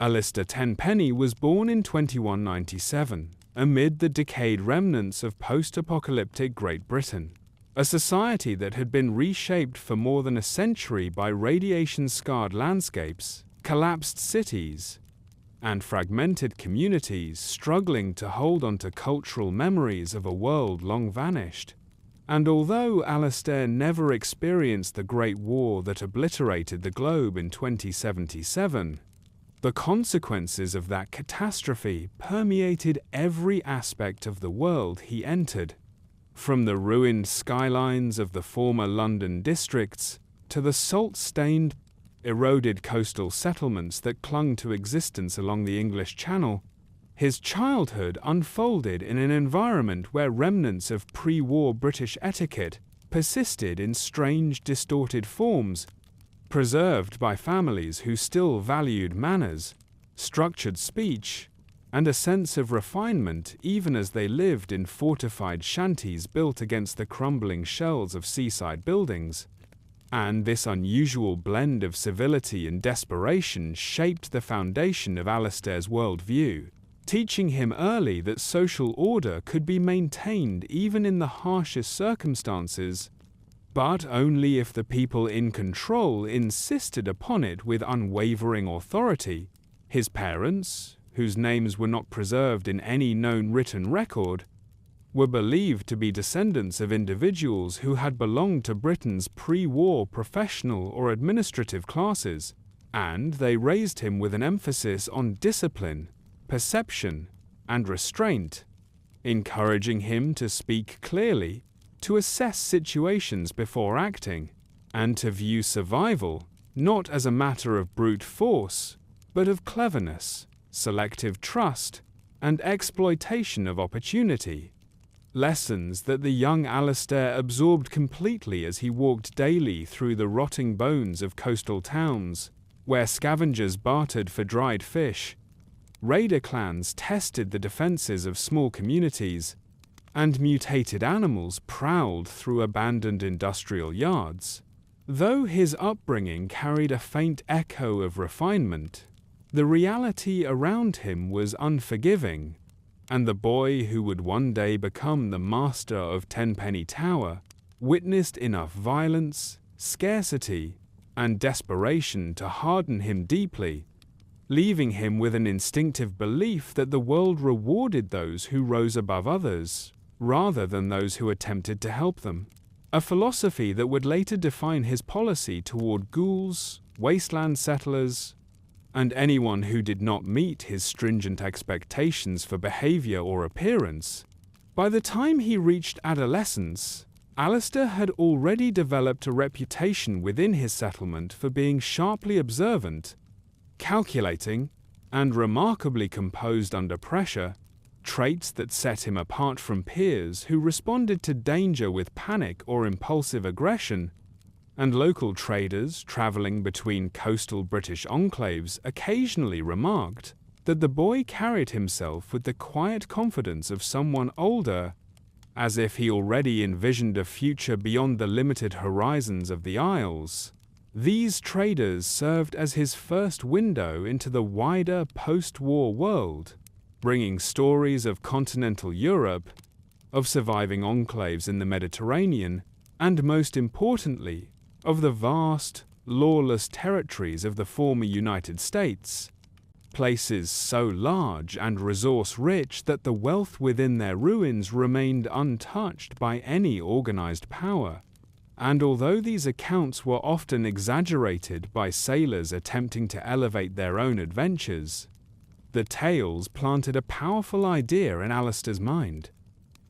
Allistair Tenpenny was born in 2197, amid the decayed remnants of post-apocalyptic Great Britain, a society that had been reshaped for more than a century by radiation-scarred landscapes, collapsed cities, and fragmented communities struggling to hold on to cultural memories of a world long vanished. And although Allistair never experienced the Great War that obliterated the globe in 2077, the consequences of that catastrophe permeated every aspect of the world he entered, from the ruined skylines of the former London districts to the salt-stained, eroded coastal settlements that clung to existence along the English Channel. His childhood unfolded in an environment where remnants of pre-war British etiquette persisted in strange, distorted forms, preserved by families who still valued manners, structured speech, and a sense of refinement even as they lived in fortified shanties built against the crumbling shells of seaside buildings. And this unusual blend of civility and desperation shaped the foundation of Allistair's worldview, teaching him early that social order could be maintained even in the harshest circumstances, but only if the people in control insisted upon it with unwavering authority. His parents, whose names were not preserved in any known written record, were believed to be descendants of individuals who had belonged to Britain's pre-war professional or administrative classes, and they raised him with an emphasis on discipline, perception, and restraint, encouraging him to speak clearly, to assess situations before acting, and to view survival not as a matter of brute force, but of cleverness, selective trust, and exploitation of opportunity. Lessons that the young Allistair absorbed completely as he walked daily through the rotting bones of coastal towns, where scavengers bartered for dried fish, raider clans tested the defenses of small communities, and mutated animals prowled through abandoned industrial yards. Though his upbringing carried a faint echo of refinement, the reality around him was unforgiving, and the boy who would one day become the master of Tenpenny Tower witnessed enough violence, scarcity, and desperation to harden him deeply, leaving him with an instinctive belief that the world rewarded those who rose above others, rather than those who attempted to help them. A philosophy that would later define his policy toward ghouls, wasteland settlers, and anyone who did not meet his stringent expectations for behavior or appearance. By the time he reached adolescence, Allistair had already developed a reputation within his settlement for being sharply observant, calculating, and remarkably composed under pressure, traits that set him apart from peers who responded to danger with panic or impulsive aggression, and local traders traveling between coastal British enclaves occasionally remarked that the boy carried himself with the quiet confidence of someone older, as if he already envisioned a future beyond the limited horizons of the Isles. These traders served as his first window into the wider post-war world, bringing stories of continental Europe, of surviving enclaves in the Mediterranean, and most importantly, of the vast, lawless territories of the former United States, places so large and resource-rich that the wealth within their ruins remained untouched by any organized power. And although these accounts were often exaggerated by sailors attempting to elevate their own adventures, the tales planted a powerful idea in Allistair's mind.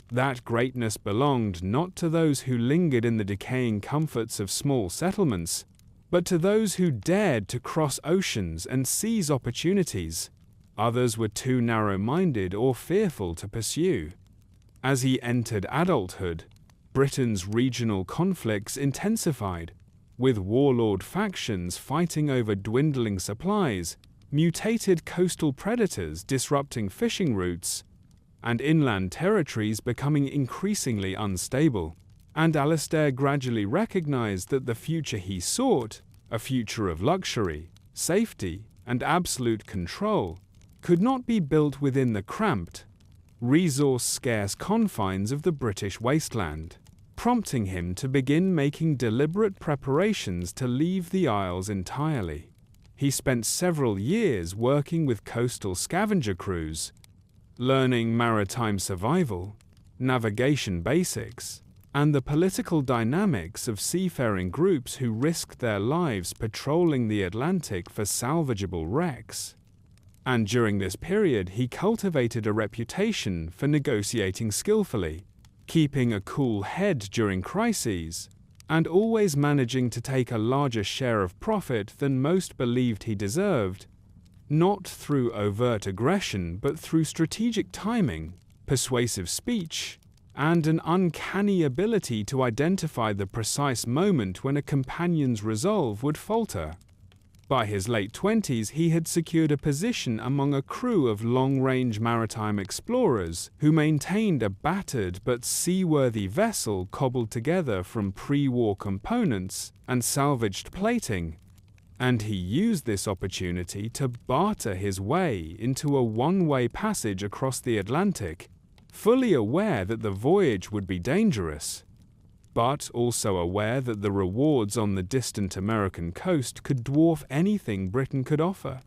That greatness belonged not to those who lingered in the decaying comforts of small settlements, but to those who dared to cross oceans and seize opportunities others were too narrow-minded or fearful to pursue. As he entered adulthood, Britain's regional conflicts intensified, with warlord factions fighting over dwindling supplies, mutated coastal predators disrupting fishing routes, and inland territories becoming increasingly unstable. And Allistair gradually recognized that the future he sought, a future of luxury, safety, and absolute control could not be built within the cramped, resource-scarce confines of the British wasteland, prompting him to begin making deliberate preparations to leave the Isles entirely. He spent several years working with coastal scavenger crews, learning maritime survival, navigation basics, and the political dynamics of seafaring groups who risked their lives patrolling the Atlantic for salvageable wrecks. And during this period, he cultivated a reputation for negotiating skillfully, keeping a cool head during crises, and always managing to take a larger share of profit than most believed he deserved, not through overt aggression but through strategic timing, persuasive speech, and an uncanny ability to identify the precise moment when a companion's resolve would falter. By his late 20s, he had secured a position among a crew of long-range maritime explorers who maintained a battered but seaworthy vessel cobbled together from pre-war components and salvaged plating, and he used this opportunity to barter his way into a one-way passage across the Atlantic, fully aware that the voyage would be dangerous, but also aware that the rewards on the distant American coast could dwarf anything Britain could offer.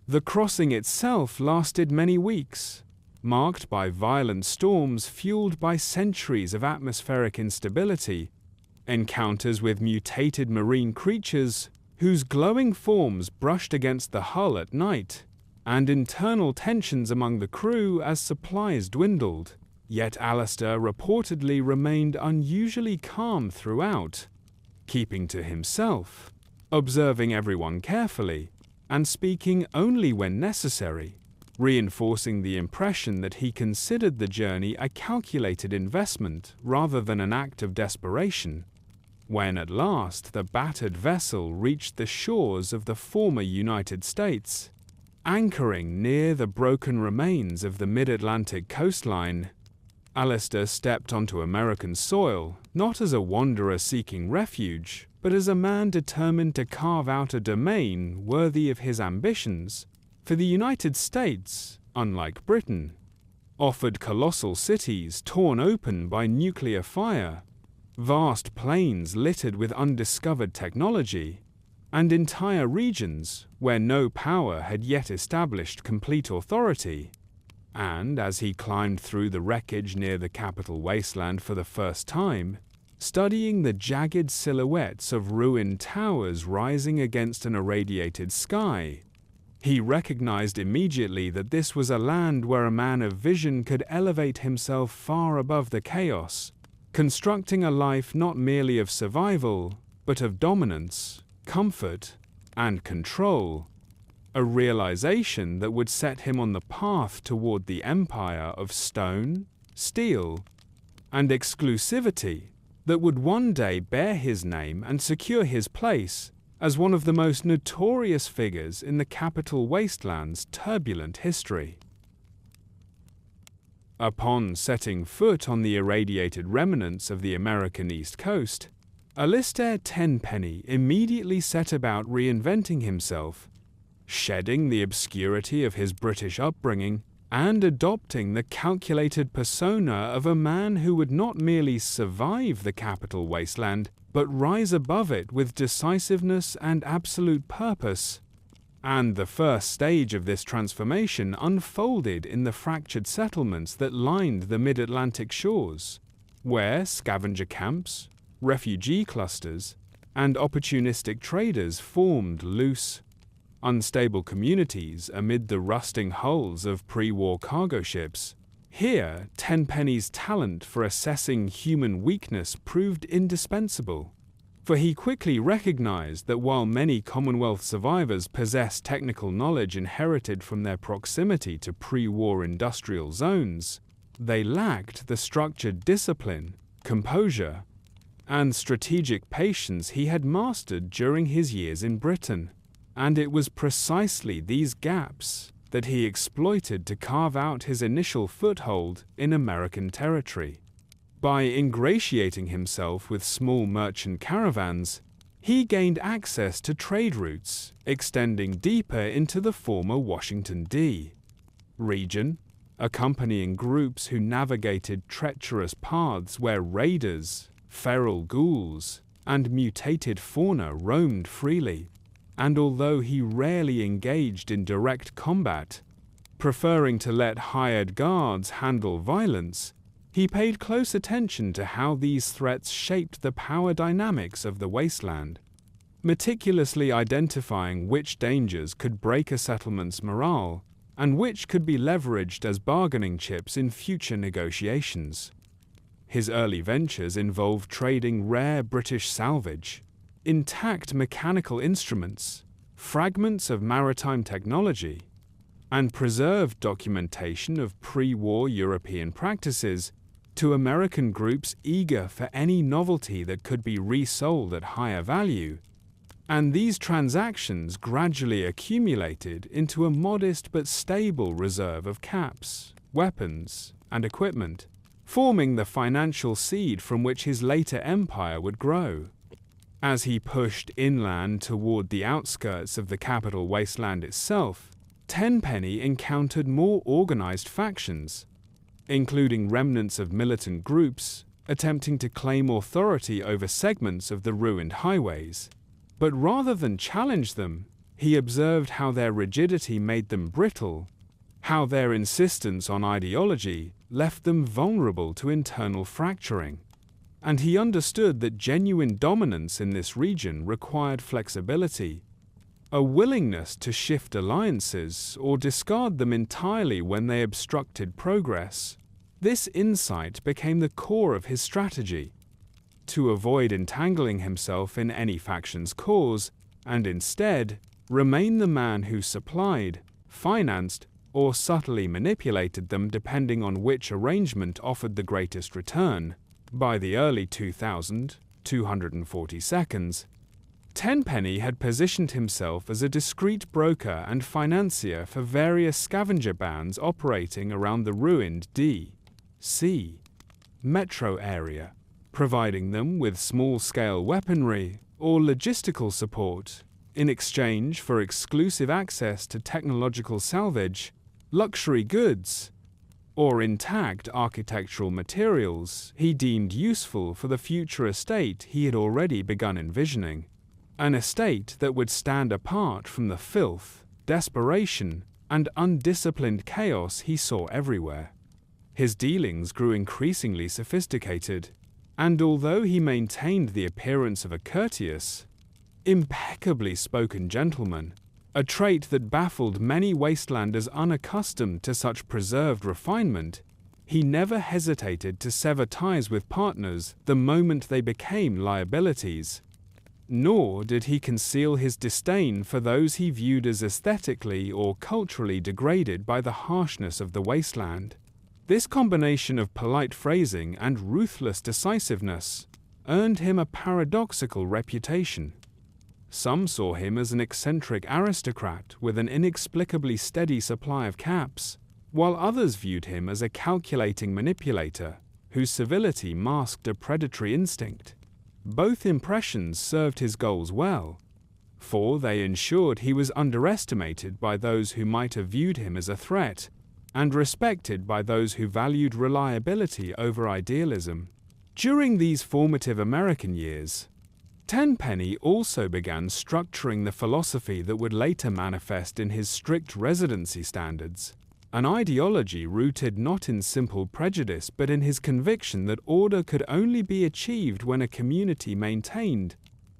The crossing itself lasted many weeks, marked by violent storms fueled by centuries of atmospheric instability, encounters with mutated marine creatures whose glowing forms brushed against the hull at night, and internal tensions among the crew as supplies dwindled. Yet Allistair reportedly remained unusually calm throughout, keeping to himself, observing everyone carefully, and speaking only when necessary, reinforcing the impression that he considered the journey a calculated investment rather than an act of desperation. When at last the battered vessel reached the shores of the former United States, anchoring near the broken remains of the mid-Atlantic coastline, Allistair stepped onto American soil, not as a wanderer seeking refuge, but as a man determined to carve out a domain worthy of his ambitions. For the United States, unlike Britain, offered colossal cities torn open by nuclear fire, vast plains littered with undiscovered technology, and entire regions where no power had yet established complete authority. And as he climbed through the wreckage near the Capital Wasteland for the first time, studying the jagged silhouettes of ruined towers rising against an irradiated sky, he recognized immediately that this was a land where a man of vision could elevate himself far above the chaos, constructing a life not merely of survival, but of dominance, comfort, and control. A realization that would set him on the path toward the empire of stone, steel, and exclusivity that would one day bear his name and secure his place as one of the most notorious figures in the Capital Wasteland's turbulent history. Upon setting foot on the irradiated remnants of the American East Coast, Allistair Tenpenny immediately set about reinventing himself, shedding the obscurity of his British upbringing and adopting the calculated persona of a man who would not merely survive the Capital Wasteland, but rise above it with decisiveness and absolute purpose. And the first stage of this transformation unfolded in the fractured settlements that lined the mid-Atlantic shores, where scavenger camps, refugee clusters, and opportunistic traders formed loose, unstable communities amid the rusting hulls of pre-war cargo ships. Here, Tenpenny's talent for assessing human weakness proved indispensable, for he quickly recognized that while many Commonwealth survivors possessed technical knowledge inherited from their proximity to pre-war industrial zones, they lacked the structured discipline, composure, and strategic patience he had mastered during his years in Britain. And it was precisely these gaps that he exploited to carve out his initial foothold in American territory. By ingratiating himself with small merchant caravans, He gained access to trade routes, extending deeper into the former Washington, D. region, accompanying groups who navigated treacherous paths where raiders, feral ghouls, and mutated fauna roamed freely. And although he rarely engaged in direct combat, preferring to let hired guards handle violence, he paid close attention to how these threats shaped the power dynamics of the wasteland, meticulously identifying which dangers could break a settlement's morale and which could be leveraged as bargaining chips in future negotiations. His early ventures involved trading rare British salvage, intact mechanical instruments, fragments of maritime technology, and preserved documentation of pre-war European practices to American groups eager for any novelty that could be resold at higher value. And these transactions gradually accumulated into a modest but stable reserve of caps, weapons, and equipment, forming the financial seed from which his later empire would grow. As he pushed inland toward the outskirts of the Capital Wasteland itself, Tenpenny encountered more organized factions, including remnants of militant groups attempting to claim authority over segments of the ruined highways. But rather than challenge them, he observed how their rigidity made them brittle, how their insistence on ideology left them vulnerable to internal fracturing. And he understood that genuine dominance in this region required flexibility, a willingness to shift alliances or discard them entirely when they obstructed progress. This insight became the core of his strategy: to avoid entangling himself in any faction's cause, and instead remain the man who supplied, financed, or subtly manipulated them depending on which arrangement offered the greatest return. By the early 2,242, Tenpenny had positioned himself as a discreet broker and financier for various scavenger bands operating around the ruined D.C. metro area, providing them with small-scale weaponry or logistical support in exchange for exclusive access to technological salvage, luxury goods, or intact architectural materials he deemed useful for the future estate he had already begun envisioning. An estate that would stand apart from the filth, desperation, and undisciplined chaos he saw everywhere. His dealings grew increasingly sophisticated, and although he maintained the appearance of a courteous, impeccably spoken gentleman, a trait that baffled many wastelanders unaccustomed to such preserved refinement, he never hesitated to sever ties with partners the moment they became liabilities. Nor did he conceal his disdain for those he viewed as aesthetically or culturally degraded by the harshness of the wasteland. This combination of polite phrasing and ruthless decisiveness earned him a paradoxical reputation. Some saw him as an eccentric aristocrat with an inexplicably steady supply of caps, while others viewed him as a calculating manipulator whose civility masked a predatory instinct. Both impressions served his goals well, for they ensured he was underestimated by those who might have viewed him as a threat, and respected by those who valued reliability over idealism. During these formative American years, Tenpenny also began structuring the philosophy that would later manifest in his strict residency standards, an ideology rooted not in simple prejudice but in his conviction that order could only be achieved when a community maintained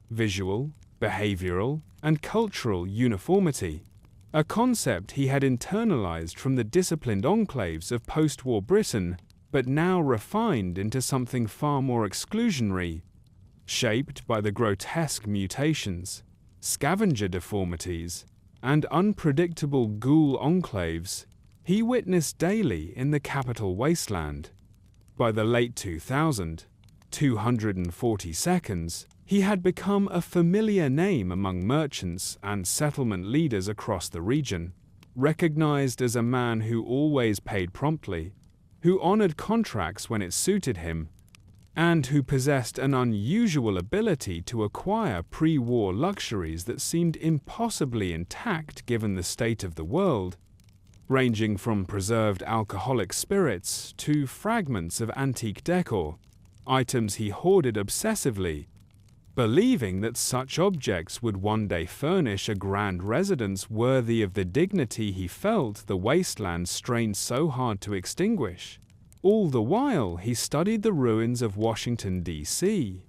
visual, behavioral, and cultural uniformity, a concept he had internalized from the disciplined enclaves of post-war Britain, but now refined into something far more exclusionary. Shaped by the grotesque mutations, scavenger deformities, and unpredictable ghoul enclaves he witnessed daily in the Capital Wasteland. By the late 2,242, he had become a familiar name among merchants and settlement leaders across the region, recognized as a man who always paid promptly, who honored contracts when it suited him, and who possessed an unusual ability to acquire pre-war luxuries that seemed impossibly intact given the state of the world, ranging from preserved alcoholic spirits to fragments of antique decor, items he hoarded obsessively, believing that such objects would one day furnish a grand residence worthy of the dignity he felt the wasteland strained so hard to extinguish. All the while, he studied the ruins of Washington, D.C.,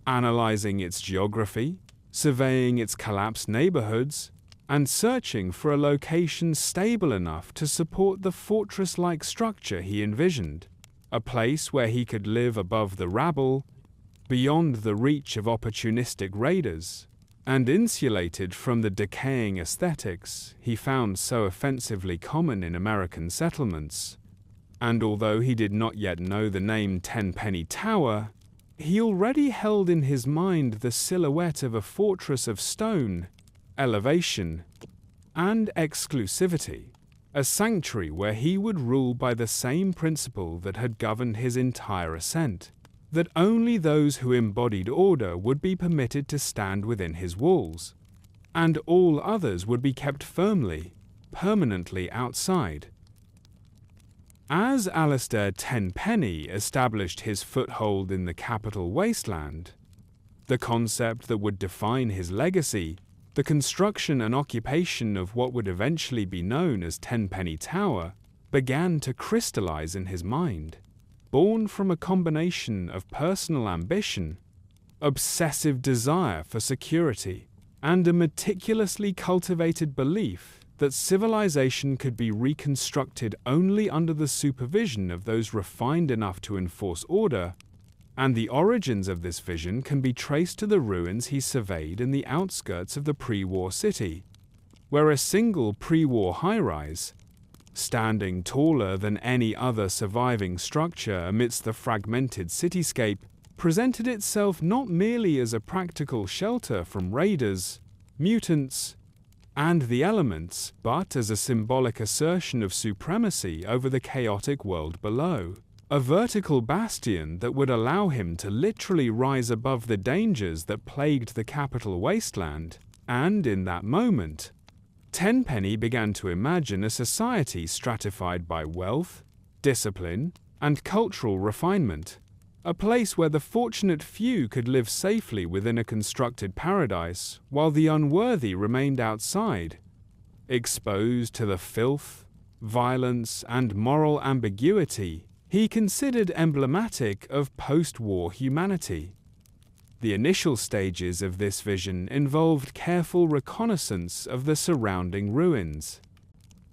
analyzing its geography, surveying its collapsed neighborhoods, and searching for a location stable enough to support the fortress-like structure he envisioned, a place where he could live above the rabble, beyond the reach of opportunistic raiders, and insulated from the decaying aesthetics he found so offensively common in American settlements. And although he did not yet know the name Tenpenny Tower, he already held in his mind the silhouette of a fortress of stone, elevation, and exclusivity, a sanctuary where he would rule by the same principle that had governed his entire ascent, that only those who embodied order would be permitted to stand within his walls, and all others would be kept firmly, permanently outside. As Allistair Tenpenny established his foothold in the Capital Wasteland, the concept that would define his legacy, the construction and occupation of what would eventually be known as Tenpenny Tower, began to crystallize in his mind, born from a combination of personal ambition, obsessive desire for security, and a meticulously cultivated belief that civilization could be reconstructed only under the supervision of those refined enough to enforce order, and the origins of this vision can be traced to the ruins he surveyed in the outskirts of the pre-war city, where a single pre-war high-rise, standing taller than any other surviving structure amidst the fragmented cityscape, presented itself not merely as a practical shelter from raiders, mutants, and the elements, but as a symbolic assertion of supremacy over the chaotic world below, a vertical bastion that would allow him to literally rise above the dangers that plagued the Capital Wasteland. And in that moment, Tenpenny began to imagine a society stratified by wealth, discipline, and cultural refinement, a place where the fortunate few could live safely within a constructed paradise, while the unworthy remained outside, exposed to the filth, violence, and moral ambiguity he considered emblematic of post-war humanity. The initial stages of this vision involved careful reconnaissance of the surrounding ruins,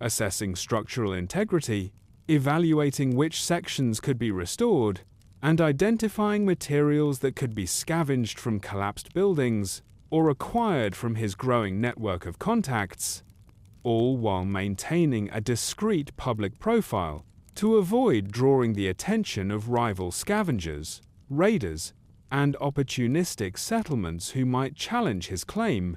assessing structural integrity, evaluating which sections could be restored, and identifying materials that could be scavenged from collapsed buildings or acquired from his growing network of contacts, all while maintaining a discreet public profile to avoid drawing the attention of rival scavengers, raiders, and opportunistic settlements who might challenge his claim.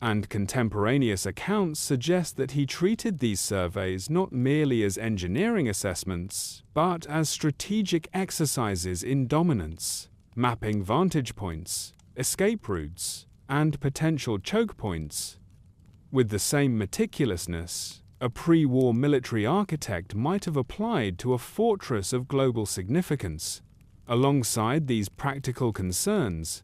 And contemporaneous accounts suggest that he treated these surveys not merely as engineering assessments, but as strategic exercises in dominance, mapping vantage points, escape routes, and potential choke points. With the same meticulousness, a pre-war military architect might have applied to a fortress of global significance. Alongside these practical concerns,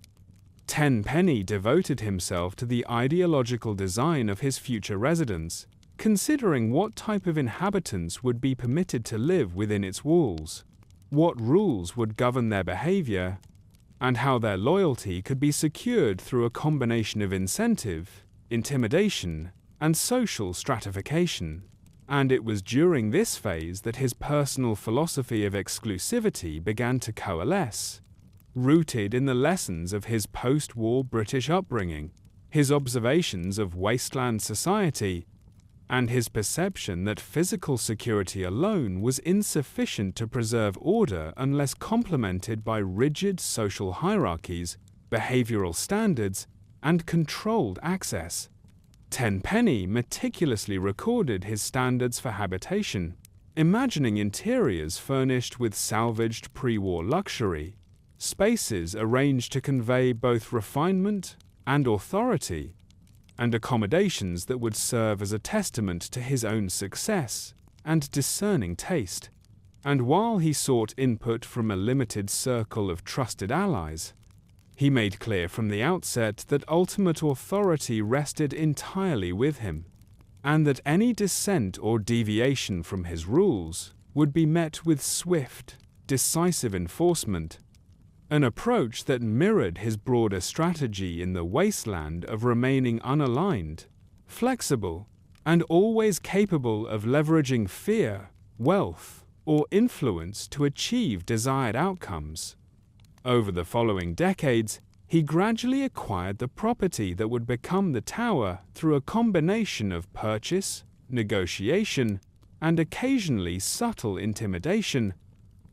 Tenpenny devoted himself to the ideological design of his future residence, considering what type of inhabitants would be permitted to live within its walls, what rules would govern their behavior, and how their loyalty could be secured through a combination of incentive, intimidation, and social stratification. And it was during this phase that his personal philosophy of exclusivity began to coalesce, rooted in the lessons of his post-war British upbringing, his observations of wasteland society, and his perception that physical security alone was insufficient to preserve order unless complemented by rigid social hierarchies, behavioral standards, and controlled access. Tenpenny meticulously recorded his standards for habitation, imagining interiors furnished with salvaged pre-war luxury, spaces arranged to convey both refinement and authority, and accommodations that would serve as a testament to his own success and discerning taste. And while he sought input from a limited circle of trusted allies, he made clear from the outset that ultimate authority rested entirely with him, and that any dissent or deviation from his rules would be met with swift, decisive enforcement, an approach that mirrored his broader strategy in the wasteland of remaining unaligned, flexible, and always capable of leveraging fear, wealth, or influence to achieve desired outcomes. Over the following decades, he gradually acquired the property that would become the tower through a combination of purchase, negotiation, and occasionally subtle intimidation,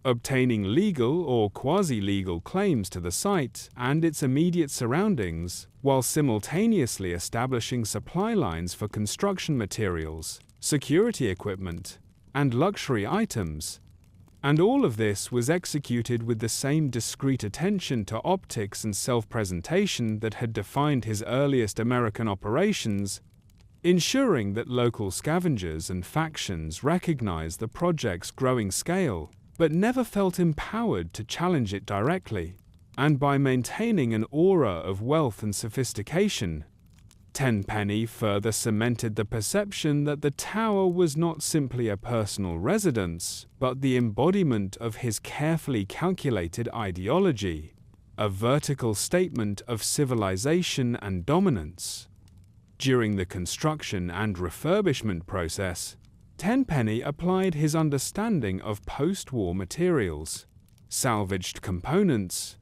obtaining legal or quasi-legal claims to the site and its immediate surroundings, while simultaneously establishing supply lines for construction materials, security equipment, and luxury items. And all of this was executed with the same discreet attention to optics and self-presentation that had defined his earliest American operations, ensuring that local scavengers and factions recognized the project's growing scale, but never felt empowered to challenge it directly. And by maintaining an aura of wealth and sophistication, Tenpenny further cemented the perception that the tower was not simply a personal residence, but the embodiment of his carefully calculated ideology, a vertical statement of civilization and dominance. During the construction and refurbishment process, Tenpenny applied his understanding of post-war materials, salvaged components,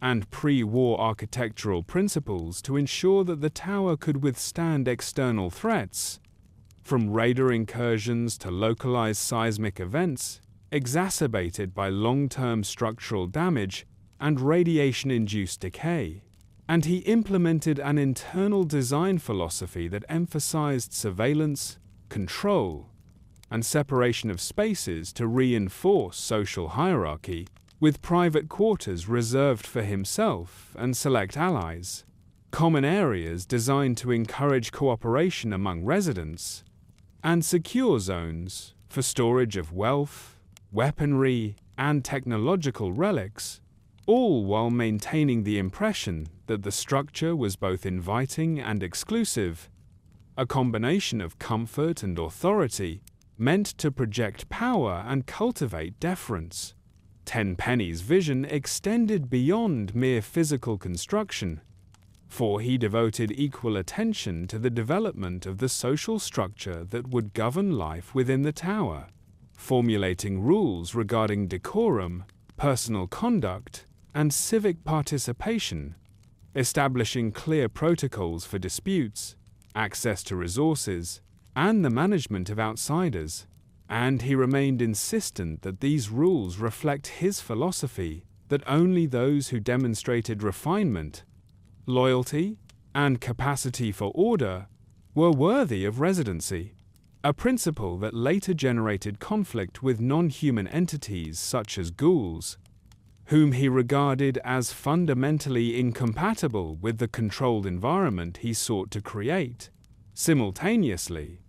and pre-war architectural principles to ensure that the tower could withstand external threats, from raider incursions to localized seismic events, exacerbated by long-term structural damage and radiation-induced decay. And he implemented an internal design philosophy that emphasized surveillance, control, and separation of spaces to reinforce social hierarchy, with private quarters reserved for himself and select allies, common areas designed to encourage cooperation among residents, and secure zones for storage of wealth, weaponry, and technological relics, all while maintaining the impression that the structure was both inviting and exclusive, a combination of comfort and authority meant to project power and cultivate deference. Tenpenny's vision extended beyond mere physical construction, for he devoted equal attention to the development of the social structure that would govern life within the tower, formulating rules regarding decorum, personal conduct, and civic participation, establishing clear protocols for disputes, access to resources, and the management of outsiders. And he remained insistent that these rules reflect his philosophy that only those who demonstrated refinement, loyalty, and capacity for order were worthy of residency, a principle that later generated conflict with non-human entities such as ghouls, whom he regarded as fundamentally incompatible with the controlled environment he sought to create. Simultaneously,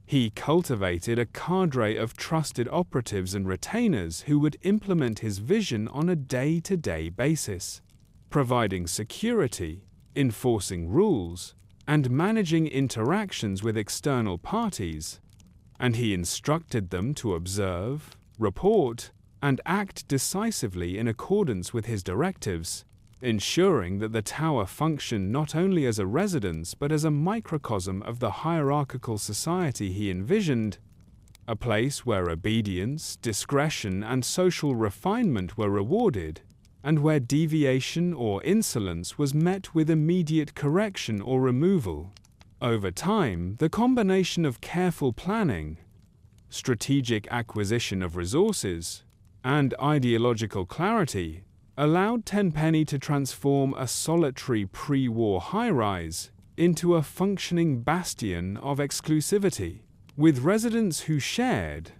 he cultivated a cadre of trusted operatives and retainers who would implement his vision on a day-to-day basis, providing security, enforcing rules, and managing interactions with external parties. And he instructed them to observe, report, and act decisively in accordance with his directives, ensuring that the tower functioned not only as a residence but as a microcosm of the hierarchical society he envisioned, a place where obedience, discretion, and social refinement were rewarded, and where deviation or insolence was met with immediate correction or removal. Over time, the combination of careful planning, strategic acquisition of resources, and ideological clarity allowed Tenpenny to transform a solitary pre-war high-rise into a functioning bastion of exclusivity, with residents who shared,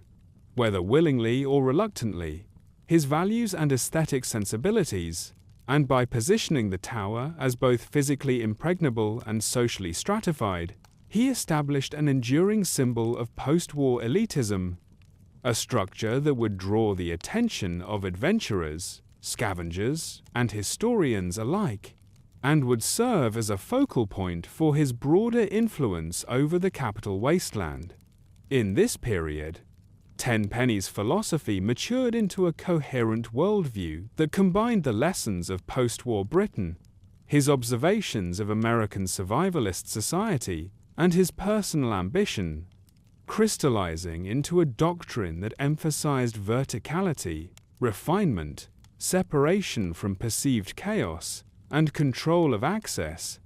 whether willingly or reluctantly, his values and aesthetic sensibilities, and by positioning the tower as both physically impregnable and socially stratified, he established an enduring symbol of post-war elitism, a structure that would draw the attention of adventurers, scavengers, and historians alike, and would serve as a focal point for his broader influence over the Capital Wasteland. In this period, Tenpenny's philosophy matured into a coherent worldview that combined the lessons of post-war Britain, his observations of American survivalist society, and his personal ambition, crystallizing into a doctrine that emphasized verticality, refinement, separation from perceived chaos, and control of access,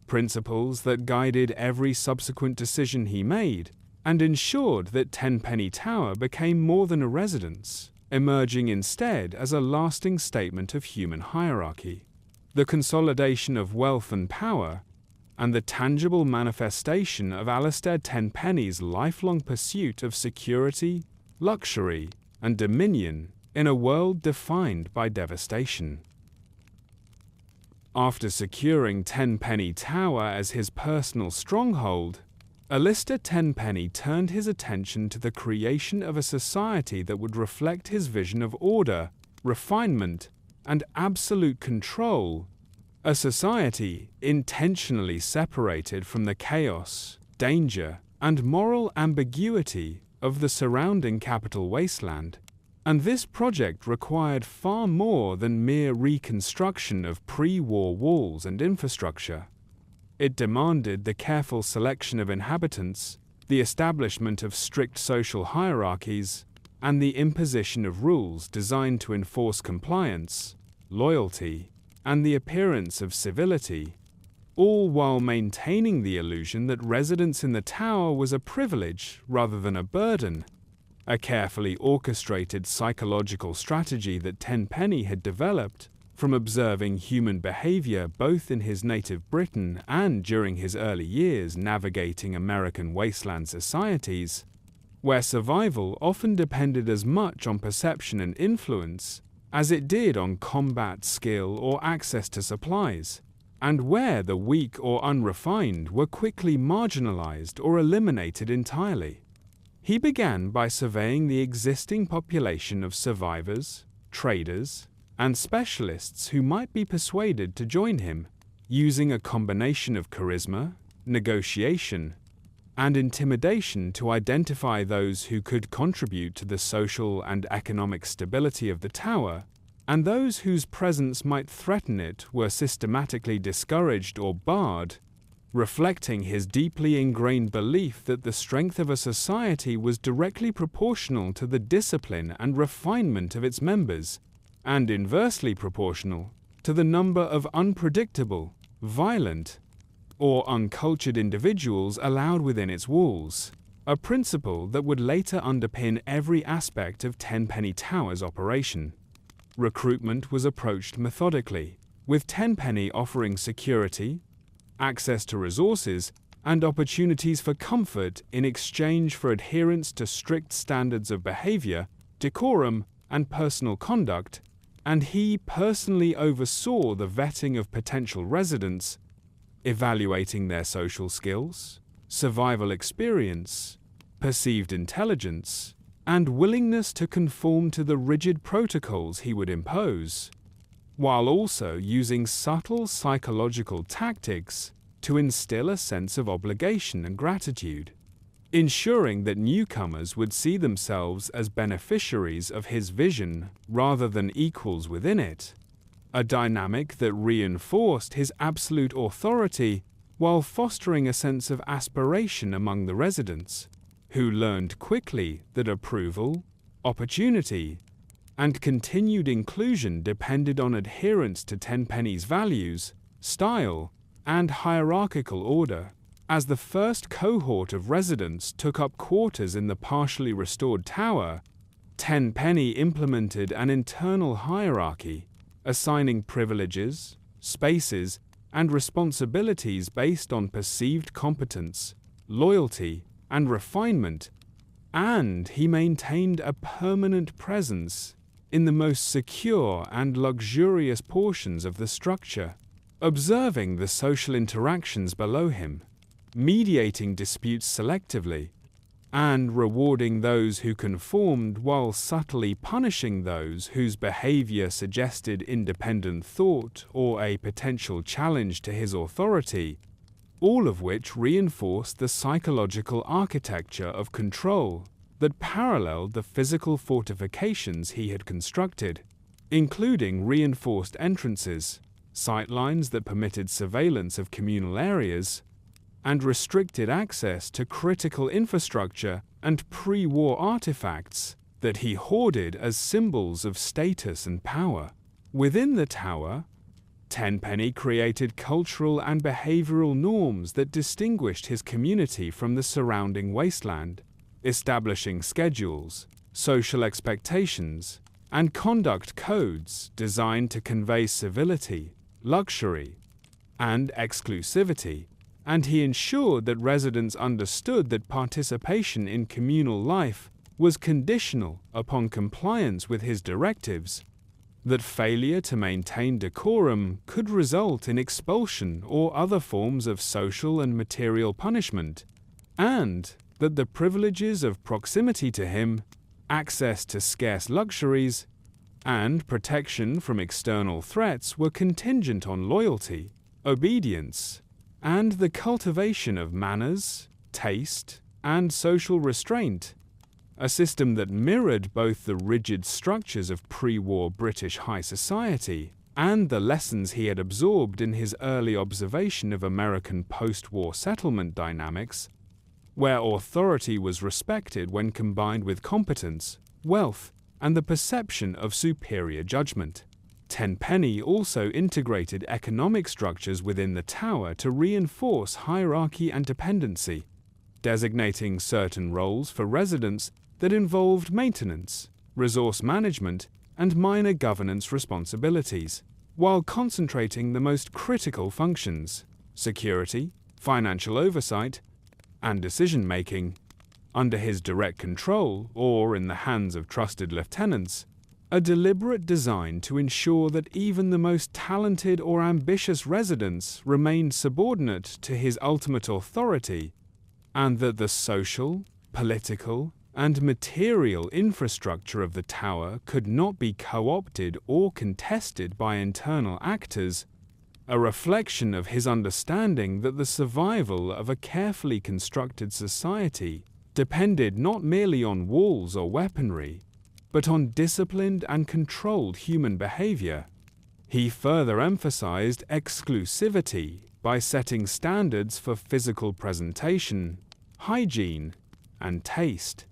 principles that guided every subsequent decision he made and ensured that Tenpenny Tower became more than a residence, emerging instead as a lasting statement of human hierarchy, the consolidation of wealth and power, and the tangible manifestation of Allistair Tenpenny's lifelong pursuit of security, luxury, and dominion in a world defined by devastation. After securing Tenpenny Tower as his personal stronghold, Allistair Tenpenny turned his attention to the creation of a society that would reflect his vision of order, refinement, and absolute control, a society intentionally separated from the chaos, danger, and moral ambiguity of the surrounding Capital Wasteland. And this project required far more than mere reconstruction of pre-war walls and infrastructure. It demanded the careful selection of inhabitants, the establishment of strict social hierarchies, and the imposition of rules designed to enforce compliance, loyalty, and the appearance of civility, all while maintaining the illusion that residence in the tower was a privilege rather than a burden, a carefully orchestrated psychological strategy that Tenpenny had developed from observing human behavior both in his native Britain and during his early years navigating American wasteland societies, where survival often depended as much on perception and influence as it did on combat skill or access to supplies, and where the weak or unrefined were quickly marginalized or eliminated entirely. He began by surveying the existing population of survivors, traders, and specialists who might be persuaded to join him, using a combination of charisma, negotiation, and intimidation to identify those who could contribute to the social and economic stability of the tower, and those whose presence might threaten it were systematically discouraged or barred, reflecting his deeply ingrained belief that the strength of a society was directly proportional to the discipline and refinement of its members, and inversely proportional to the number of unpredictable, violent, or uncultured individuals allowed within its walls, a principle that would later underpin every aspect of Tenpenny Tower's operation. Recruitment was approached methodically, with Tenpenny offering security, access to resources, and opportunities for comfort in exchange for adherence to strict standards of behavior, decorum, and personal conduct, and he personally oversaw the vetting of potential residents, evaluating their social skills, survival experience, perceived intelligence, and willingness to conform to the rigid protocols he would impose, while also using subtle psychological tactics to instill a sense of obligation and gratitude, ensuring that newcomers would see themselves as beneficiaries of his vision rather than equals within it, a dynamic that reinforced his absolute authority while fostering a sense of aspiration among the residents, who learned quickly that approval, opportunity, and continued inclusion depended on adherence to Tenpenny's values, style, and hierarchical order. As the first cohort of residents took up quarters in the partially restored tower, Tenpenny implemented an internal hierarchy, assigning privileges, spaces, and responsibilities based on perceived competence, loyalty, and refinement, and he maintained a permanent presence in the most secure and luxurious portions of the structure, observing the social interactions below him, mediating disputes selectively, and rewarding those who conformed while subtly punishing those whose behavior suggested independent thought or a potential challenge to his authority, all of which reinforced the psychological architecture of control that paralleled the physical fortifications he had constructed, including reinforced entrances, sightlines that permitted surveillance of communal areas, and restricted access to critical infrastructure and pre-war artifacts that he hoarded as symbols of status and power. Within the tower, Tenpenny created cultural and behavioral norms that distinguished his community from the surrounding wasteland, establishing schedules, social expectations, and conduct codes designed to convey civility, luxury, and exclusivity, and he ensured that residents understood that participation in communal life was conditional upon compliance with his directives, that failure to maintain decorum could result in expulsion or other forms of social and material punishment, and that the privileges of proximity to him, access to scarce luxuries, and protection from external threats were contingent on loyalty, obedience, and the cultivation of manners, taste, and social restraint, a system that mirrored both the rigid structures of pre-war British high society and the lessons he had absorbed in his early observation of American post-war settlement dynamics, where authority was respected when combined with competence, wealth, and the perception of superior judgment. Tenpenny also integrated economic structures within the tower to reinforce hierarchy and dependency, designating certain roles for residents that involved maintenance, resource management, and minor governance responsibilities, while concentrating the most critical functions, security, financial oversight, and decision-making, under his direct control or in the hands of trusted lieutenants, a deliberate design to ensure that even the most talented or ambitious residents remained subordinate to his ultimate authority, and that the social, political, and material infrastructure of the tower could not be co-opted or contested by internal actors, a reflection of his understanding that the survival of a carefully constructed society depended not merely on walls or weaponry, but on disciplined and controlled human behavior. He further emphasized exclusivity by setting standards for physical presentation, hygiene, and taste,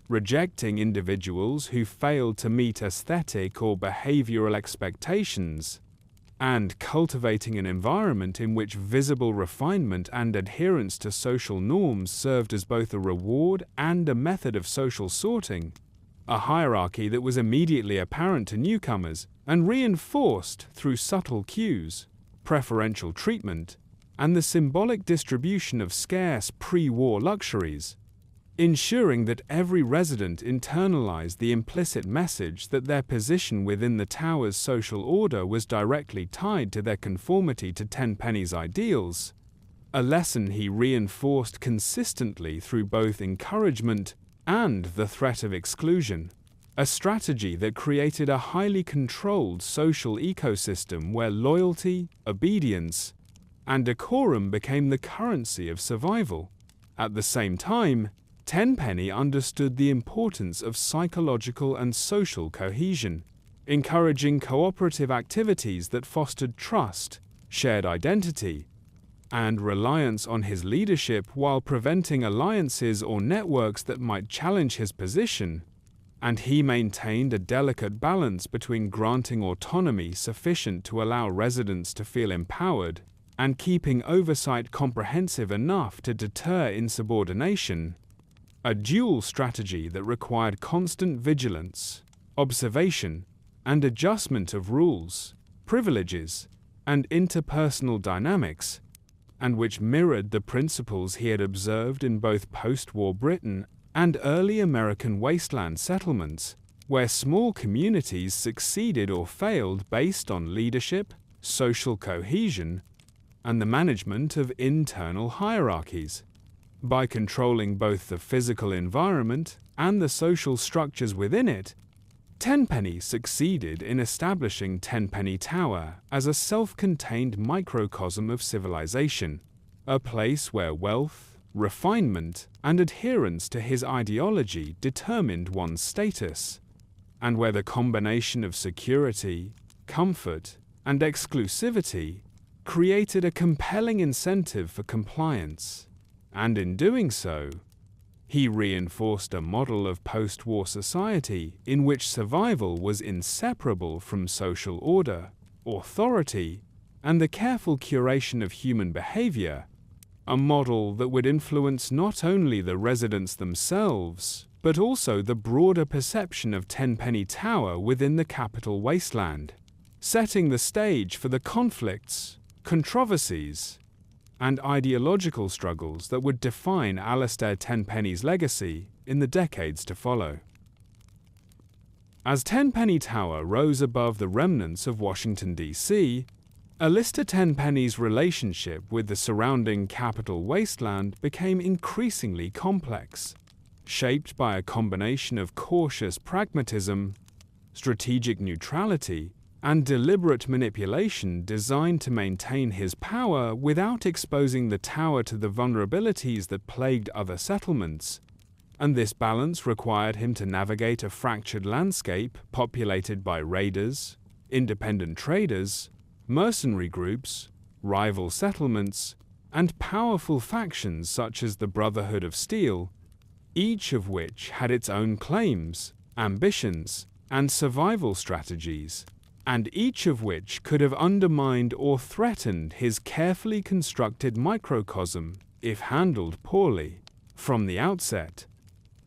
rejecting individuals who failed to meet aesthetic or behavioral expectations, and cultivating an environment in which visible refinement and adherence to social norms served as both a reward and a method of social sorting, a hierarchy that was immediately apparent to newcomers and reinforced through subtle cues, preferential treatment, and the symbolic distribution of scarce pre-war luxuries, ensuring that every resident internalized the implicit message that their position within the tower's social order was directly tied to their conformity to Tenpenny's ideals, a lesson he reinforced consistently through both encouragement and the threat of exclusion, a strategy that created a highly controlled social ecosystem where loyalty, obedience, and decorum became the currency of survival. At the same time, Tenpenny understood the importance of psychological and social cohesion, encouraging cooperative activities that fostered trust, shared identity, and reliance on his leadership while preventing alliances or networks that might challenge his position, and he maintained a delicate balance between granting autonomy sufficient to allow residents to feel empowered and keeping oversight comprehensive enough to deter insubordination, a dual strategy that required constant vigilance, observation, and adjustment of rules, privileges, and interpersonal dynamics, and which mirrored the principles he had observed in both post-war Britain and early American wasteland settlements, where small communities succeeded or failed based on leadership, social cohesion, and the management of internal hierarchies. By controlling both the physical environment and the social structures within it, Tenpenny succeeded in establishing Tenpenny Tower as a self-contained microcosm of civilization, a place where wealth, refinement, and adherence to his ideology determined one's status, and where the combination of security, comfort, and exclusivity created a compelling incentive for compliance, and in doing so, he reinforced a model of post-war society in which survival was inseparable from social order, authority, and the careful curation of human behavior, a model that would influence not only the residents themselves, but also the broader perception of Tenpenny Tower within the Capital Wasteland, setting the stage for the conflicts, controversies, and ideological struggles that would define Allistair Tenpenny's legacy in the decades to follow. As Tenpenny Tower rose above the remnants of Washington, D.C., Allistair Tenpenny's relationship with the surrounding Capital Wasteland became increasingly complex, shaped by a combination of cautious pragmatism, strategic neutrality, and deliberate manipulation designed to maintain his power without exposing the tower to the vulnerabilities that plagued other settlements. And this balance required him to navigate a fractured landscape populated by raiders, independent traders, mercenary groups, rival settlements, and powerful factions such as the Brotherhood of Steel, each of which had its own claims, ambitions, and survival strategies, and each of which could have undermined or threatened his carefully constructed microcosm if handled poorly. From the outset,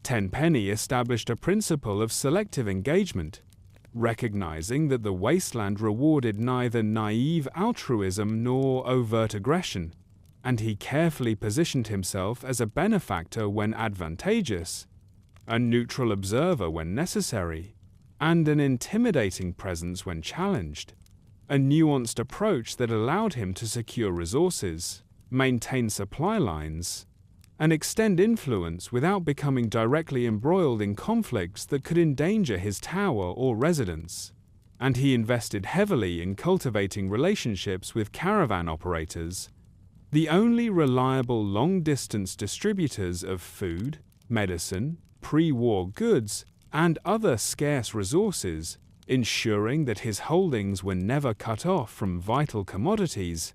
Tenpenny established a principle of selective engagement, recognizing that the wasteland rewarded neither naive altruism nor overt aggression, and he carefully positioned himself as a benefactor when advantageous, a neutral observer when necessary, and an intimidating presence when challenged, a nuanced approach that allowed him to secure resources, maintain supply lines, and extend influence without becoming directly embroiled in conflicts that could endanger his tower or residents. And he invested heavily in cultivating relationships with caravan operators, the only reliable long-distance distributors of food, medicine, pre-war goods, and other scarce resources, ensuring that his holdings were never cut off from vital commodities,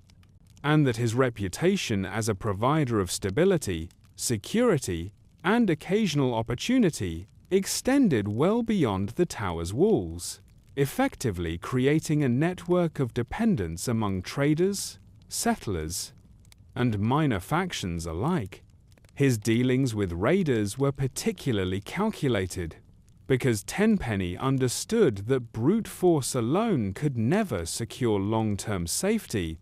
and that his reputation as a provider of stability, security, and occasional opportunity extended well beyond the tower's walls, effectively creating a network of dependence among traders, settlers, and minor factions alike. His dealings with raiders were particularly calculated, because Tenpenny understood that brute force alone could never secure long-term safety,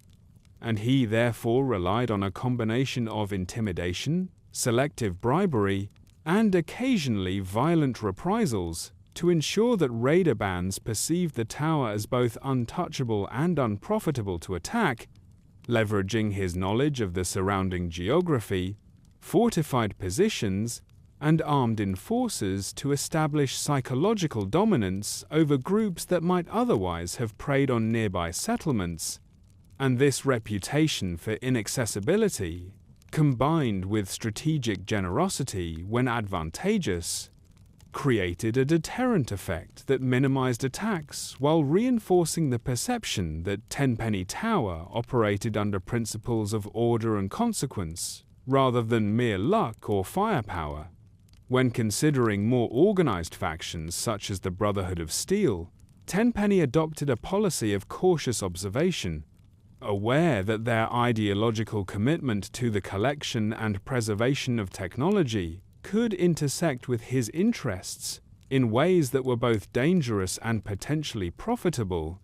and he therefore relied on a combination of intimidation, selective bribery, and occasionally violent reprisals to ensure that raider bands perceived the tower as both untouchable and unprofitable to attack, leveraging his knowledge of the surrounding geography, fortified positions, and armed enforcers to establish psychological dominance over groups that might otherwise have preyed on nearby settlements. And this reputation for inaccessibility, combined with strategic generosity when advantageous, created a deterrent effect that minimized attacks while reinforcing the perception that Tenpenny Tower operated under principles of order and consequence, rather than mere luck or firepower. When considering more organized factions such as the Brotherhood of Steel, Tenpenny adopted a policy of cautious observation, aware that their ideological commitment to the collection and preservation of technology could intersect with his interests in ways that were both dangerous and potentially profitable,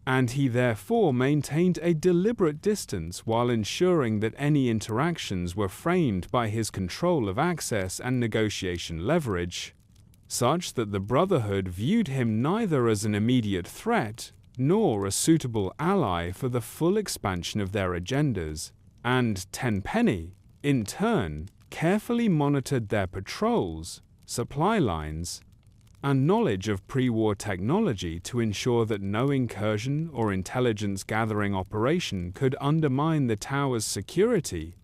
and he therefore maintained a deliberate distance while ensuring that any interactions were framed by his control of access and negotiation leverage. such that the Brotherhood viewed him neither as an immediate threat nor a suitable ally for the full expansion of their agendas, and Tenpenny, in turn, carefully monitored their patrols, supply lines, and knowledge of pre-war technology to ensure that no incursion or intelligence-gathering operation could undermine the tower's security,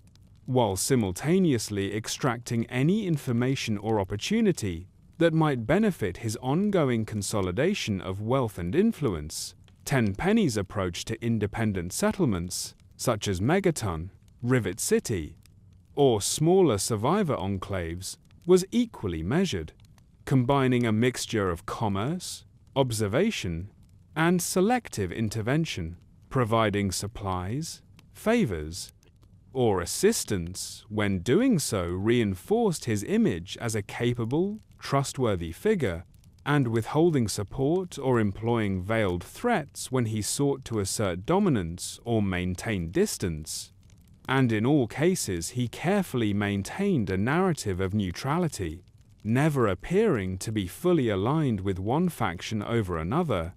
while simultaneously extracting any information or opportunity that might benefit his ongoing consolidation of wealth and influence. Tenpenny's approach to independent settlements, such as Megaton, Rivet City, or smaller survivor enclaves, was equally measured, combining a mixture of commerce, observation, and selective intervention, providing supplies, favors, or assistance when doing so reinforced his image as a capable, trustworthy figure, and withholding support or employing veiled threats when he sought to assert dominance or maintain distance. And in all cases he carefully maintained a narrative of neutrality, never appearing to be fully aligned with one faction over another,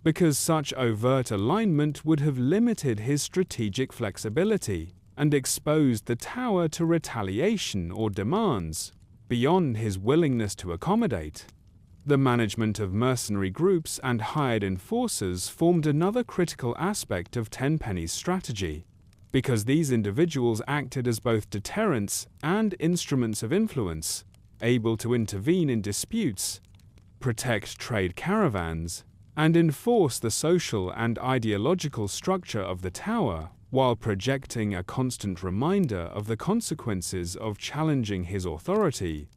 because such overt alignment would have limited his strategic flexibility and exposed the tower to retaliation or demands beyond his willingness to accommodate. The management of mercenary groups and hired enforcers formed another critical aspect of Tenpenny's strategy, because these individuals acted as both deterrents and instruments of influence, able to intervene in disputes, protect trade caravans, and enforce the social and ideological structure of the tower, while projecting a constant reminder of the consequences of challenging his authority.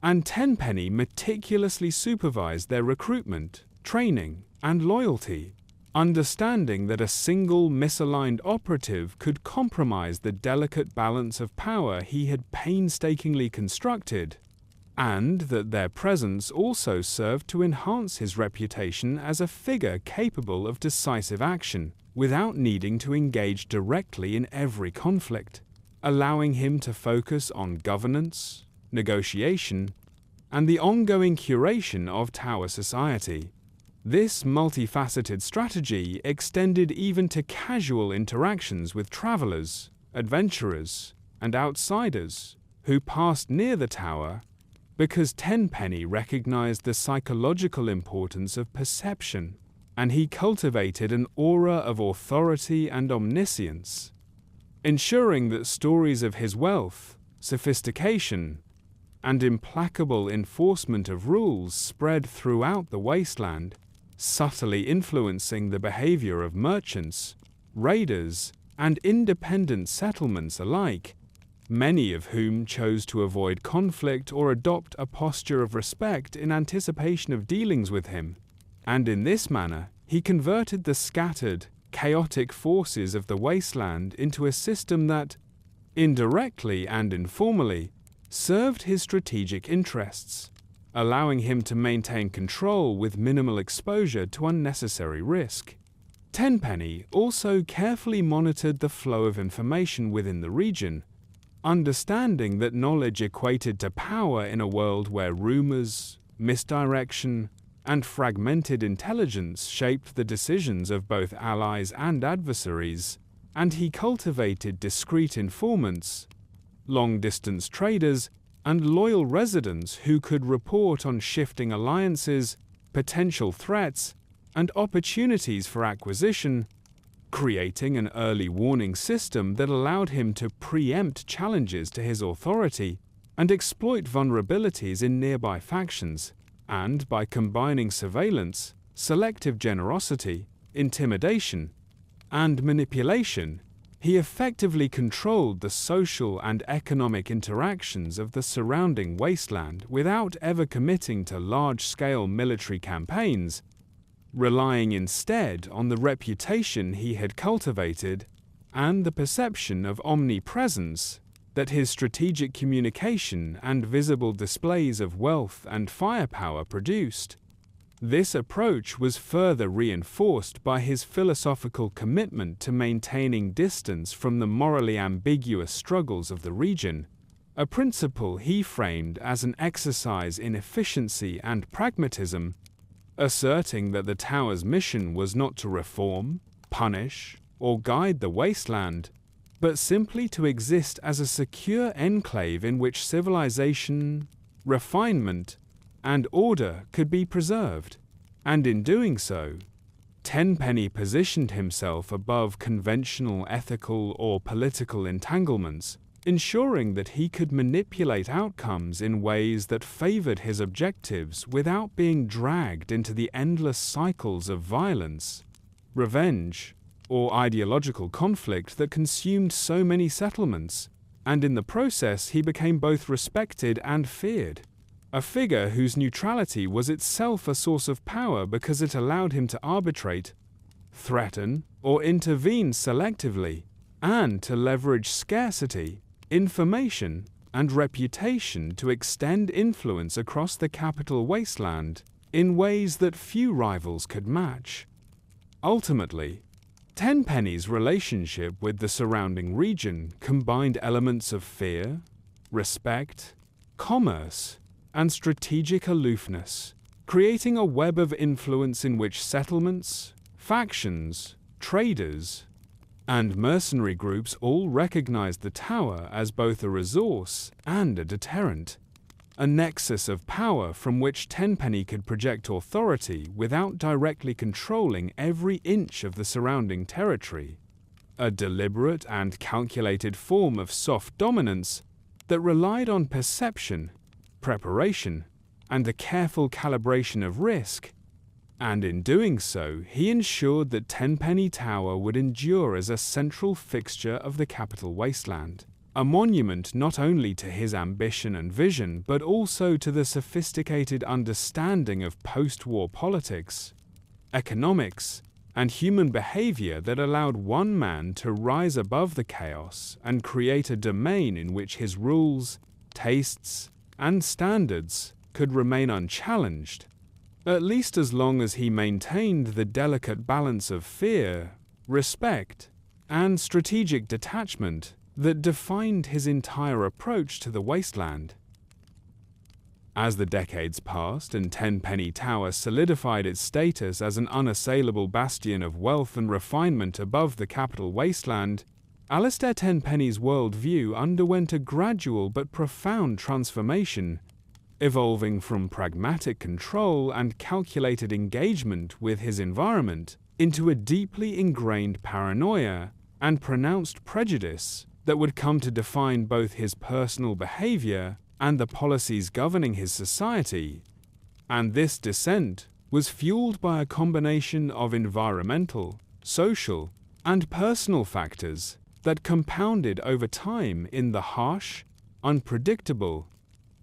And Tenpenny meticulously supervised their recruitment, training, and loyalty, understanding that a single misaligned operative could compromise the delicate balance of power he had painstakingly constructed, and that their presence also served to enhance his reputation as a figure capable of decisive action without needing to engage directly in every conflict, allowing him to focus on governance, negotiation, and the ongoing curation of tower society. This multifaceted strategy extended even to casual interactions with travelers, adventurers, and outsiders who passed near the tower, because Tenpenny recognized the psychological importance of perception, and he cultivated an aura of authority and omniscience, ensuring that stories of his wealth, sophistication, and implacable enforcement of rules spread throughout the wasteland, subtly influencing the behavior of merchants, raiders, and independent settlements alike, many of whom chose to avoid conflict or adopt a posture of respect in anticipation of dealings with him. And in this manner, he converted the scattered, chaotic forces of the wasteland into a system that, indirectly and informally, served his strategic interests, allowing him to maintain control with minimal exposure to unnecessary risk. Tenpenny also carefully monitored the flow of information within the region, understanding that knowledge equated to power in a world where rumors, misdirection, and fragmented intelligence shaped the decisions of both allies and adversaries, and he cultivated discreet informants, long-distance traders, and loyal residents who could report on shifting alliances, potential threats, and opportunities for acquisition, creating an early warning system that allowed him to preempt challenges to his authority and exploit vulnerabilities in nearby factions. And by combining surveillance, selective generosity, intimidation, and manipulation, he effectively controlled the social and economic interactions of the surrounding wasteland without ever committing to large-scale military campaigns, relying instead on the reputation he had cultivated and the perception of omnipresence that his strategic communication and visible displays of wealth and firepower produced. This approach was further reinforced by his philosophical commitment to maintaining distance from the morally ambiguous struggles of the region, a principle he framed as an exercise in efficiency and pragmatism, asserting that the tower's mission was not to reform, punish, or guide the wasteland, but simply to exist as a secure enclave in which civilization, refinement, and order could be preserved. And in doing so, Tenpenny positioned himself above conventional ethical or political entanglements, ensuring that he could manipulate outcomes in ways that favored his objectives without being dragged into the endless cycles of violence, revenge, or ideological conflict that consumed so many settlements, and in the process he became both respected and feared. A figure whose neutrality was itself a source of power because it allowed him to arbitrate, threaten, or intervene selectively, and to leverage scarcity, information, and reputation to extend influence across the Capital Wasteland in ways that few rivals could match. Ultimately, Tenpenny's relationship with the surrounding region combined elements of fear, respect, commerce, and strategic aloofness, creating a web of influence in which settlements, factions, traders, and mercenary groups all recognized the tower as both a resource and a deterrent, a nexus of power from which Tenpenny could project authority without directly controlling every inch of the surrounding territory, a deliberate and calculated form of soft dominance that relied on perception, preparation, and a careful calibration of risk, and in doing so, he ensured that Tenpenny Tower would endure as a central fixture of the Capital Wasteland, a monument not only to his ambition and vision, but also to the sophisticated understanding of post-war politics, economics, and human behavior that allowed one man to rise above the chaos and create a domain in which his rules, tastes, and standards could remain unchallenged, at least as long as he maintained the delicate balance of fear, respect, and strategic detachment that defined his entire approach to the wasteland. As the decades passed and Tenpenny Tower solidified its status as an unassailable bastion of wealth and refinement above the Capital Wasteland, Allistair Tenpenny's worldview underwent a gradual but profound transformation, evolving from pragmatic control and calculated engagement with his environment into a deeply ingrained paranoia and pronounced prejudice that would come to define both his personal behavior and the policies governing his society. And this descent was fueled by a combination of environmental, social, and personal factors that compounded over time in the harsh, unpredictable,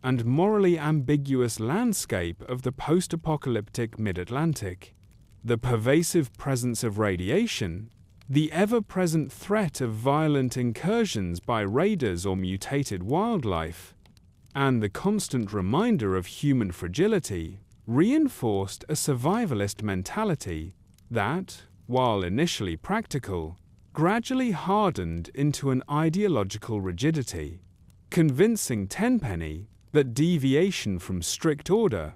and morally ambiguous landscape of the post-apocalyptic mid-Atlantic. The pervasive presence of radiation, the ever-present threat of violent incursions by raiders or mutated wildlife, and the constant reminder of human fragility reinforced a survivalist mentality that, while initially practical, gradually hardened into an ideological rigidity, convincing Tenpenny that deviation from strict order,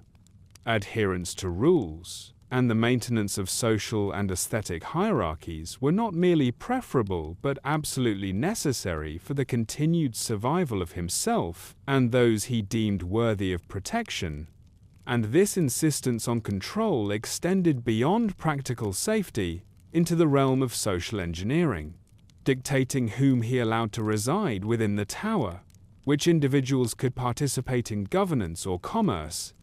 adherence to rules, and the maintenance of social and aesthetic hierarchies were not merely preferable but absolutely necessary for the continued survival of himself and those he deemed worthy of protection. And this insistence on control extended beyond practical safety into the realm of social engineering, dictating whom he allowed to reside within the tower, which individuals could participate in governance or commerce,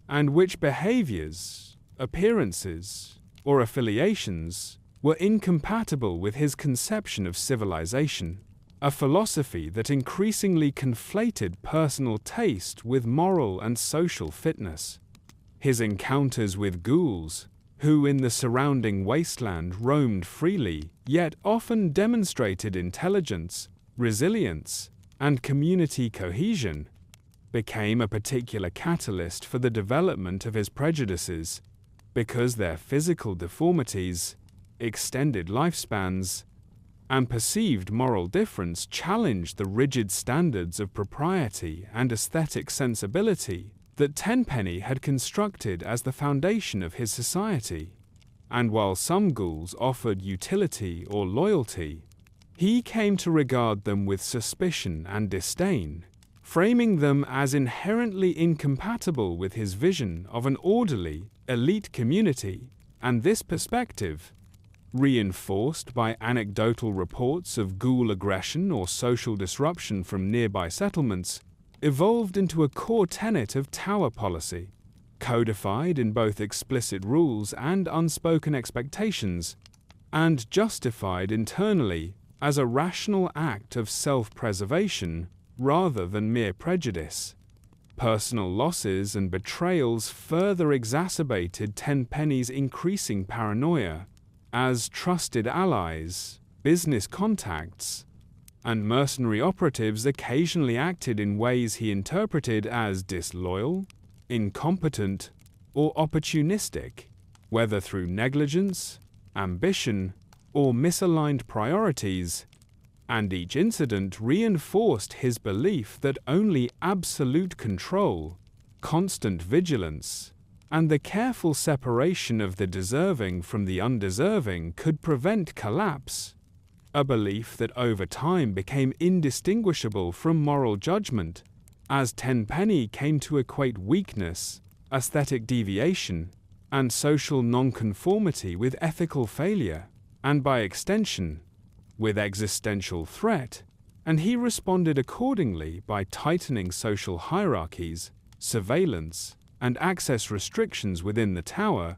and which behaviors, appearances, or affiliations were incompatible with his conception of civilization, a philosophy that increasingly conflated personal taste with moral and social fitness. His encounters with ghouls, who in the surrounding wasteland roamed freely, yet often demonstrated intelligence, resilience, and community cohesion, became a particular catalyst for the development of his prejudices, because their physical deformities, extended lifespans, and perceived moral difference challenged the rigid standards of propriety and aesthetic sensibility that Tenpenny had constructed as the foundation of his society. And while some ghouls offered utility or loyalty, he came to regard them with suspicion and disdain, framing them as inherently incompatible with his vision of an orderly, elite community. And this perspective, reinforced by anecdotal reports of ghoul aggression or social disruption from nearby settlements, evolved into a core tenet of tower policy, codified in both explicit rules and unspoken expectations, and justified internally as a rational act of self-preservation rather than mere prejudice. Personal losses and betrayals further exacerbated Tenpenny's increasing paranoia, as trusted allies, business contacts, and mercenary operatives occasionally acted in ways he interpreted as disloyal, incompetent, or opportunistic, whether through negligence, ambition, or misaligned priorities, and each incident reinforced his belief that only absolute control, constant vigilance, and the careful separation of the deserving from the undeserving could prevent collapse, a belief that over time became indistinguishable from moral judgment, as Tenpenny came to equate weakness, aesthetic deviation, and social nonconformity with ethical failure, and by extension, with existential threat, and he responded accordingly by tightening social hierarchies, surveillance, and access restrictions within the tower,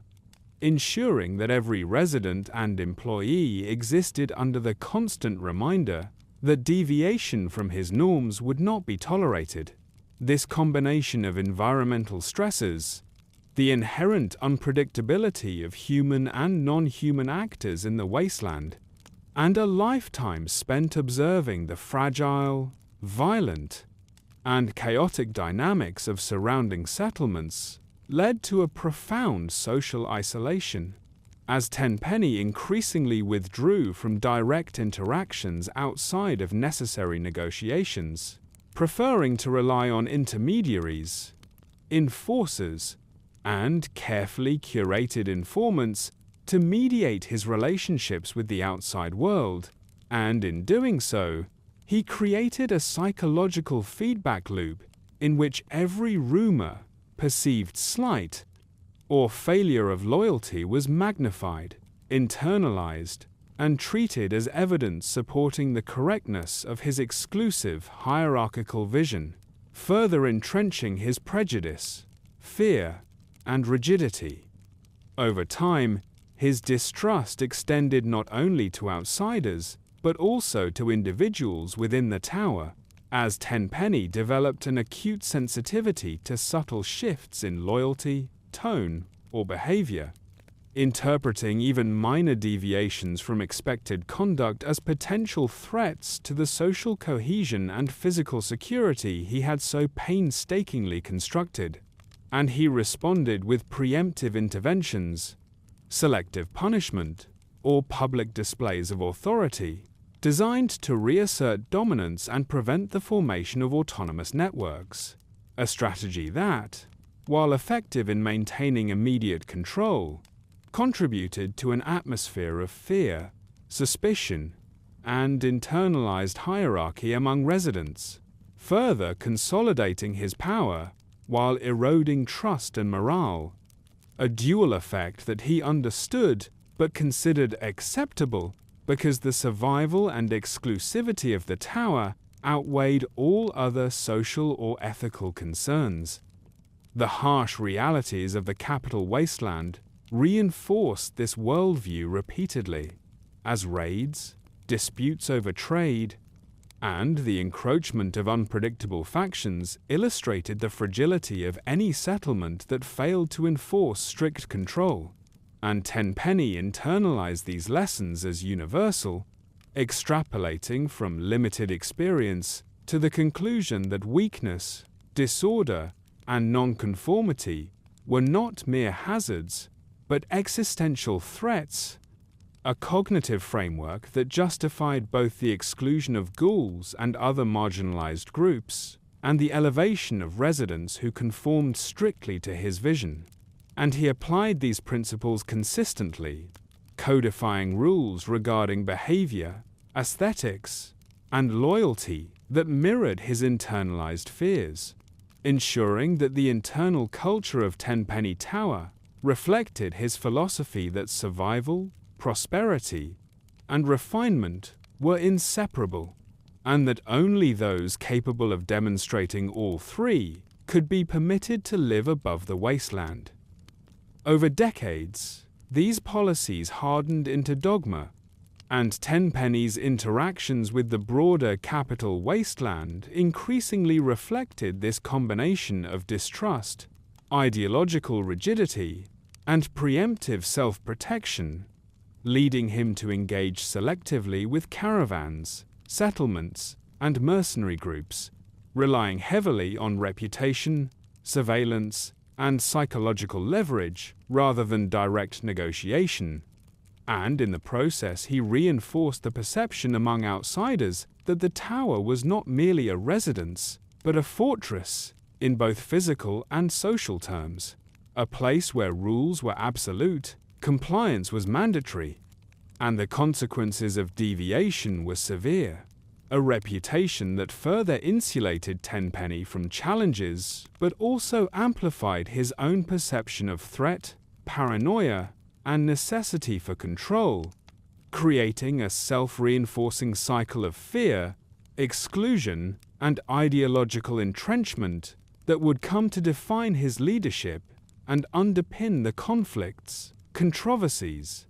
ensuring that every resident and employee existed under the constant reminder that deviation from his norms would not be tolerated. This combination of environmental stresses, the inherent unpredictability of human and non-human actors in the wasteland, and a lifetime spent observing the fragile, violent, and chaotic dynamics of surrounding settlements led to a profound social isolation, as Tenpenny increasingly withdrew from direct interactions outside of necessary negotiations, preferring to rely on intermediaries, enforcers, and carefully curated informants to mediate his relationships with the outside world, and in doing so, he created a psychological feedback loop in which every rumor, perceived slight, or failure of loyalty was magnified, internalized, and treated as evidence supporting the correctness of his exclusive hierarchical vision, further entrenching his prejudice, fear, and rigidity. Over time, his distrust extended not only to outsiders, but also to individuals within the tower, as Tenpenny developed an acute sensitivity to subtle shifts in loyalty, tone, or behavior, interpreting even minor deviations from expected conduct as potential threats to the social cohesion and physical security he had so painstakingly constructed. And he responded with preemptive interventions, selective punishment, or public displays of authority, designed to reassert dominance and prevent the formation of autonomous networks, a strategy that, while effective in maintaining immediate control, contributed to an atmosphere of fear, suspicion, and internalized hierarchy among residents, further consolidating his power while eroding trust and morale, a dual effect that he understood but considered acceptable because the survival and exclusivity of the tower outweighed all other social or ethical concerns. The harsh realities of the Capital Wasteland reinforced this worldview repeatedly, as raids, disputes over trade, and the encroachment of unpredictable factions illustrated the fragility of any settlement that failed to enforce strict control, and Tenpenny internalized these lessons as universal, extrapolating from limited experience to the conclusion that weakness, disorder, and nonconformity were not mere hazards, but existential threats a cognitive framework that justified both the exclusion of ghouls and other marginalized groups, and the elevation of residents who conformed strictly to his vision. And he applied these principles consistently, codifying rules regarding behavior, aesthetics, and loyalty that mirrored his internalized fears, ensuring that the internal culture of Tenpenny Tower reflected his philosophy that survival, prosperity, and refinement were inseparable, and that only those capable of demonstrating all three could be permitted to live above the wasteland. Over decades, these policies hardened into dogma, and Tenpenny's interactions with the broader Capital Wasteland increasingly reflected this combination of distrust, ideological rigidity, and preemptive self-protection, leading him to engage selectively with caravans, settlements, and mercenary groups, relying heavily on reputation, surveillance, and psychological leverage rather than direct negotiation. And in the process, he reinforced the perception among outsiders that the tower was not merely a residence, but a fortress in both physical and social terms, a place where rules were absolute, compliance was mandatory, and the consequences of deviation were severe, a reputation that further insulated Tenpenny from challenges but also amplified his own perception of threat, paranoia, and necessity for control, creating a self-reinforcing cycle of fear, exclusion, and ideological entrenchment that would come to define his leadership and underpin the conflicts, controversies,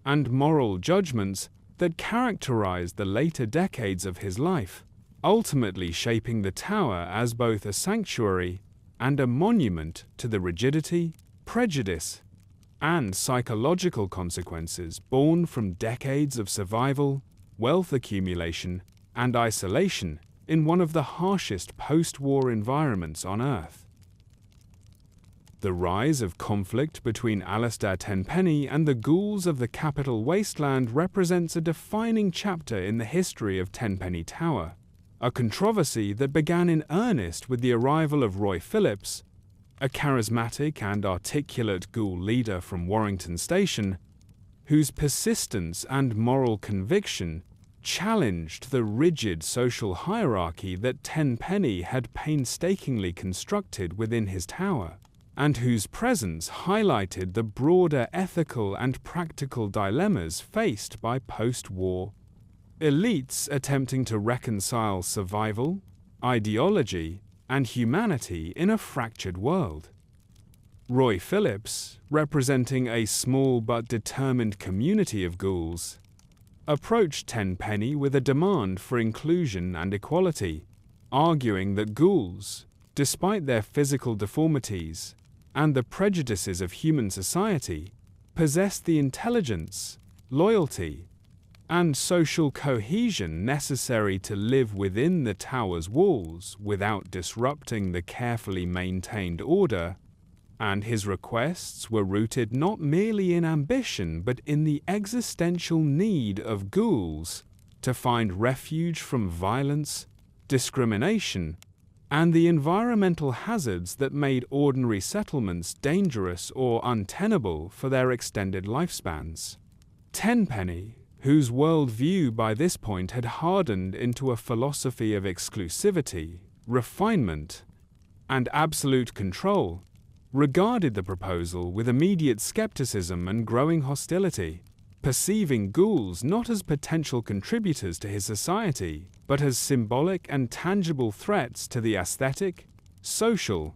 and moral judgments that characterized the later decades of his life, ultimately shaping the tower as both a sanctuary and a monument to the rigidity, prejudice, and psychological consequences born from decades of survival, wealth accumulation, and isolation in one of the harshest post-war environments on Earth. The rise of conflict between Allistair Tenpenny and the ghouls of the Capital Wasteland represents a defining chapter in the history of Tenpenny Tower, a controversy that began in earnest with the arrival of Roy Phillips, a charismatic and articulate ghoul leader from Warrington Station, whose persistence and moral conviction challenged the rigid social hierarchy that Tenpenny had painstakingly constructed within his tower, and whose presence highlighted the broader ethical and practical dilemmas faced by post-war elites attempting to reconcile survival, ideology, and humanity in a fractured world. Roy Phillips, representing a small but determined community of ghouls, approached Tenpenny with a demand for inclusion and equality, arguing that ghouls, despite their physical deformities and the prejudices of human society, possessed the intelligence, loyalty, and social cohesion necessary to live within the tower's walls without disrupting the carefully maintained order, and his requests were rooted not merely in ambition but in the existential need of ghouls to find refuge from violence, discrimination, and the environmental hazards that made ordinary settlements dangerous or untenable for their extended lifespans. Tenpenny, whose worldview by this point had hardened into a philosophy of exclusivity, refinement, and absolute control, regarded the proposal with immediate skepticism and growing hostility, perceiving ghouls not as potential contributors to his society, but as symbolic and tangible threats to the aesthetic, social,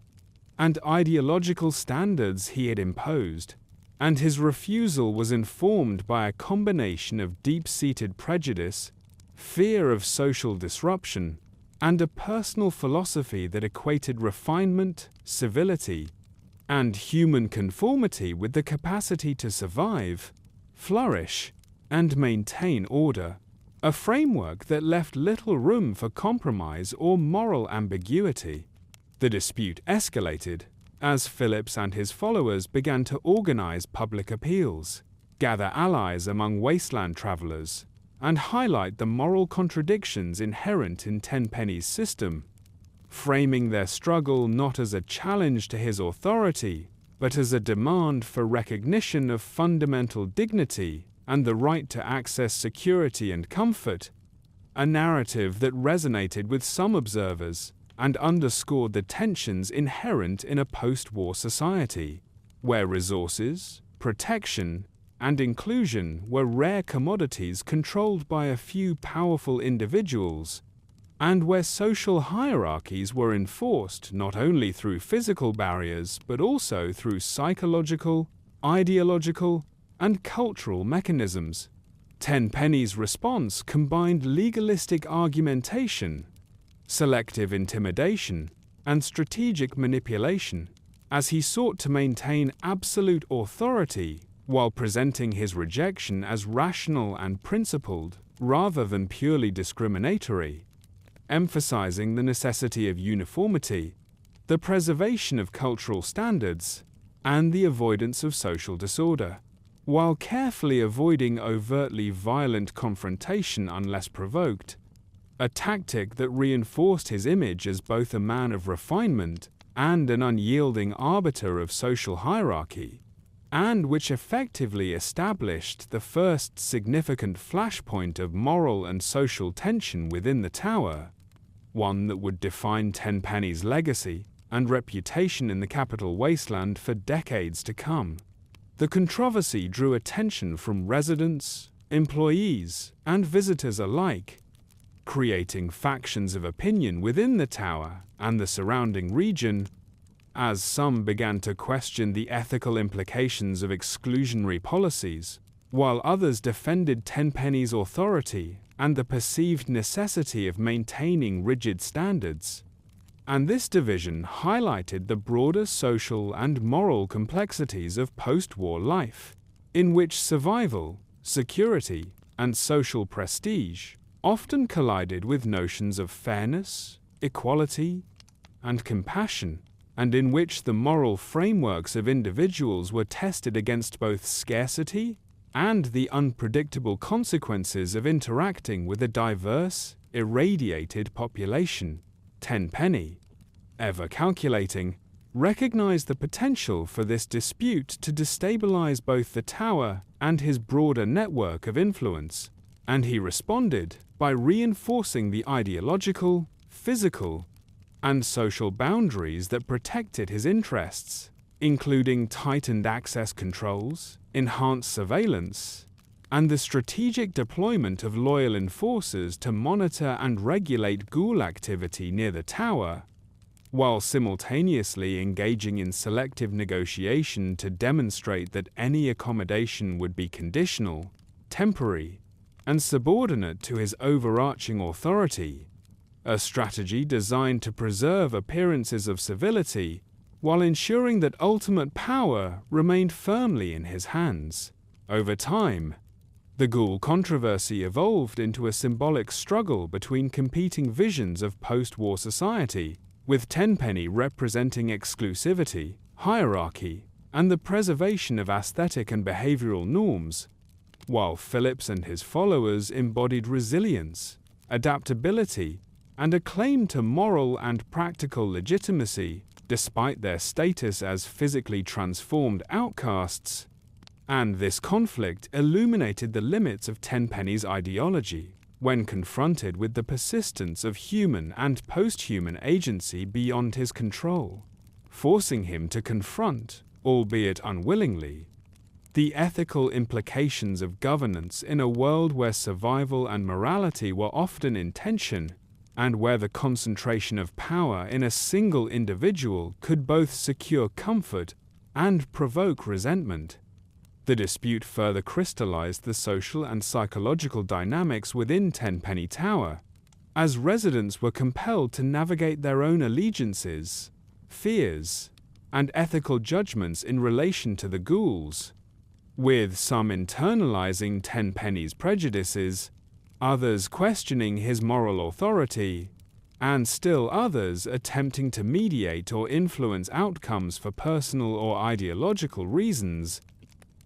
and ideological standards he had imposed, and his refusal was informed by a combination of deep-seated prejudice, fear of social disruption, and a personal philosophy that equated refinement, civility, and human conformity with the capacity to survive, flourish, and maintain order, a framework that left little room for compromise or moral ambiguity. The dispute escalated as Phillips and his followers began to organize public appeals, gather allies among wasteland travelers, and highlight the moral contradictions inherent in Tenpenny's system, framing their struggle not as a challenge to his authority, but as a demand for recognition of fundamental dignity and the right to access security and comfort, a narrative that resonated with some observers and underscored the tensions inherent in a post-war society, where resources, protection, and inclusion were rare commodities controlled by a few powerful individuals, and where social hierarchies were enforced not only through physical barriers but also through psychological, ideological, and cultural mechanisms. Tenpenny's response combined legalistic argumentation, selective intimidation, and strategic manipulation, as he sought to maintain absolute authority while presenting his rejection as rational and principled rather than purely discriminatory, emphasizing the necessity of uniformity, the preservation of cultural standards, and the avoidance of social disorder, while carefully avoiding overtly violent confrontation unless provoked, a tactic that reinforced his image as both a man of refinement and an unyielding arbiter of social hierarchy, and which effectively established the first significant flashpoint of moral and social tension within the tower, one that would define Tenpenny's legacy and reputation in the Capital Wasteland for decades to come. The controversy drew attention from residents, employees, and visitors alike, creating factions of opinion within the tower and the surrounding region, as some began to question the ethical implications of exclusionary policies, while others defended Tenpenny's authority and the perceived necessity of maintaining rigid standards. And this division highlighted the broader social and moral complexities of post-war life, in which survival, security, and social prestige often collided with notions of fairness, equality, and compassion, and in which the moral frameworks of individuals were tested against both scarcity and the unpredictable consequences of interacting with a diverse, irradiated population. Tenpenny, ever calculating, recognized the potential for this dispute to destabilize both the tower and his broader network of influence, and he responded by reinforcing the ideological, physical, and social boundaries that protected his interests, including tightened access controls, enhanced surveillance, and the strategic deployment of loyal enforcers to monitor and regulate ghoul activity near the tower, while simultaneously engaging in selective negotiation to demonstrate that any accommodation would be conditional, temporary, and subordinate to his overarching authority, a strategy designed to preserve appearances of civility while ensuring that ultimate power remained firmly in his hands. Over time, the ghoul controversy evolved into a symbolic struggle between competing visions of post-war society, with Tenpenny representing exclusivity, hierarchy, and the preservation of aesthetic and behavioral norms, while Phillips and his followers embodied resilience, adaptability, and a claim to moral and practical legitimacy, despite their status as physically transformed outcasts. And this conflict illuminated the limits of Tenpenny's ideology when confronted with the persistence of human and post-human agency beyond his control, forcing him to confront, albeit unwillingly, the ethical implications of governance in a world where survival and morality were often in tension, and where the concentration of power in a single individual could both secure comfort and provoke resentment. The dispute further crystallized the social and psychological dynamics within Tenpenny Tower, as residents were compelled to navigate their own allegiances, fears, and ethical judgments in relation to the ghouls, with some internalizing Tenpenny's prejudices, others questioning his moral authority, and still others attempting to mediate or influence outcomes for personal or ideological reasons.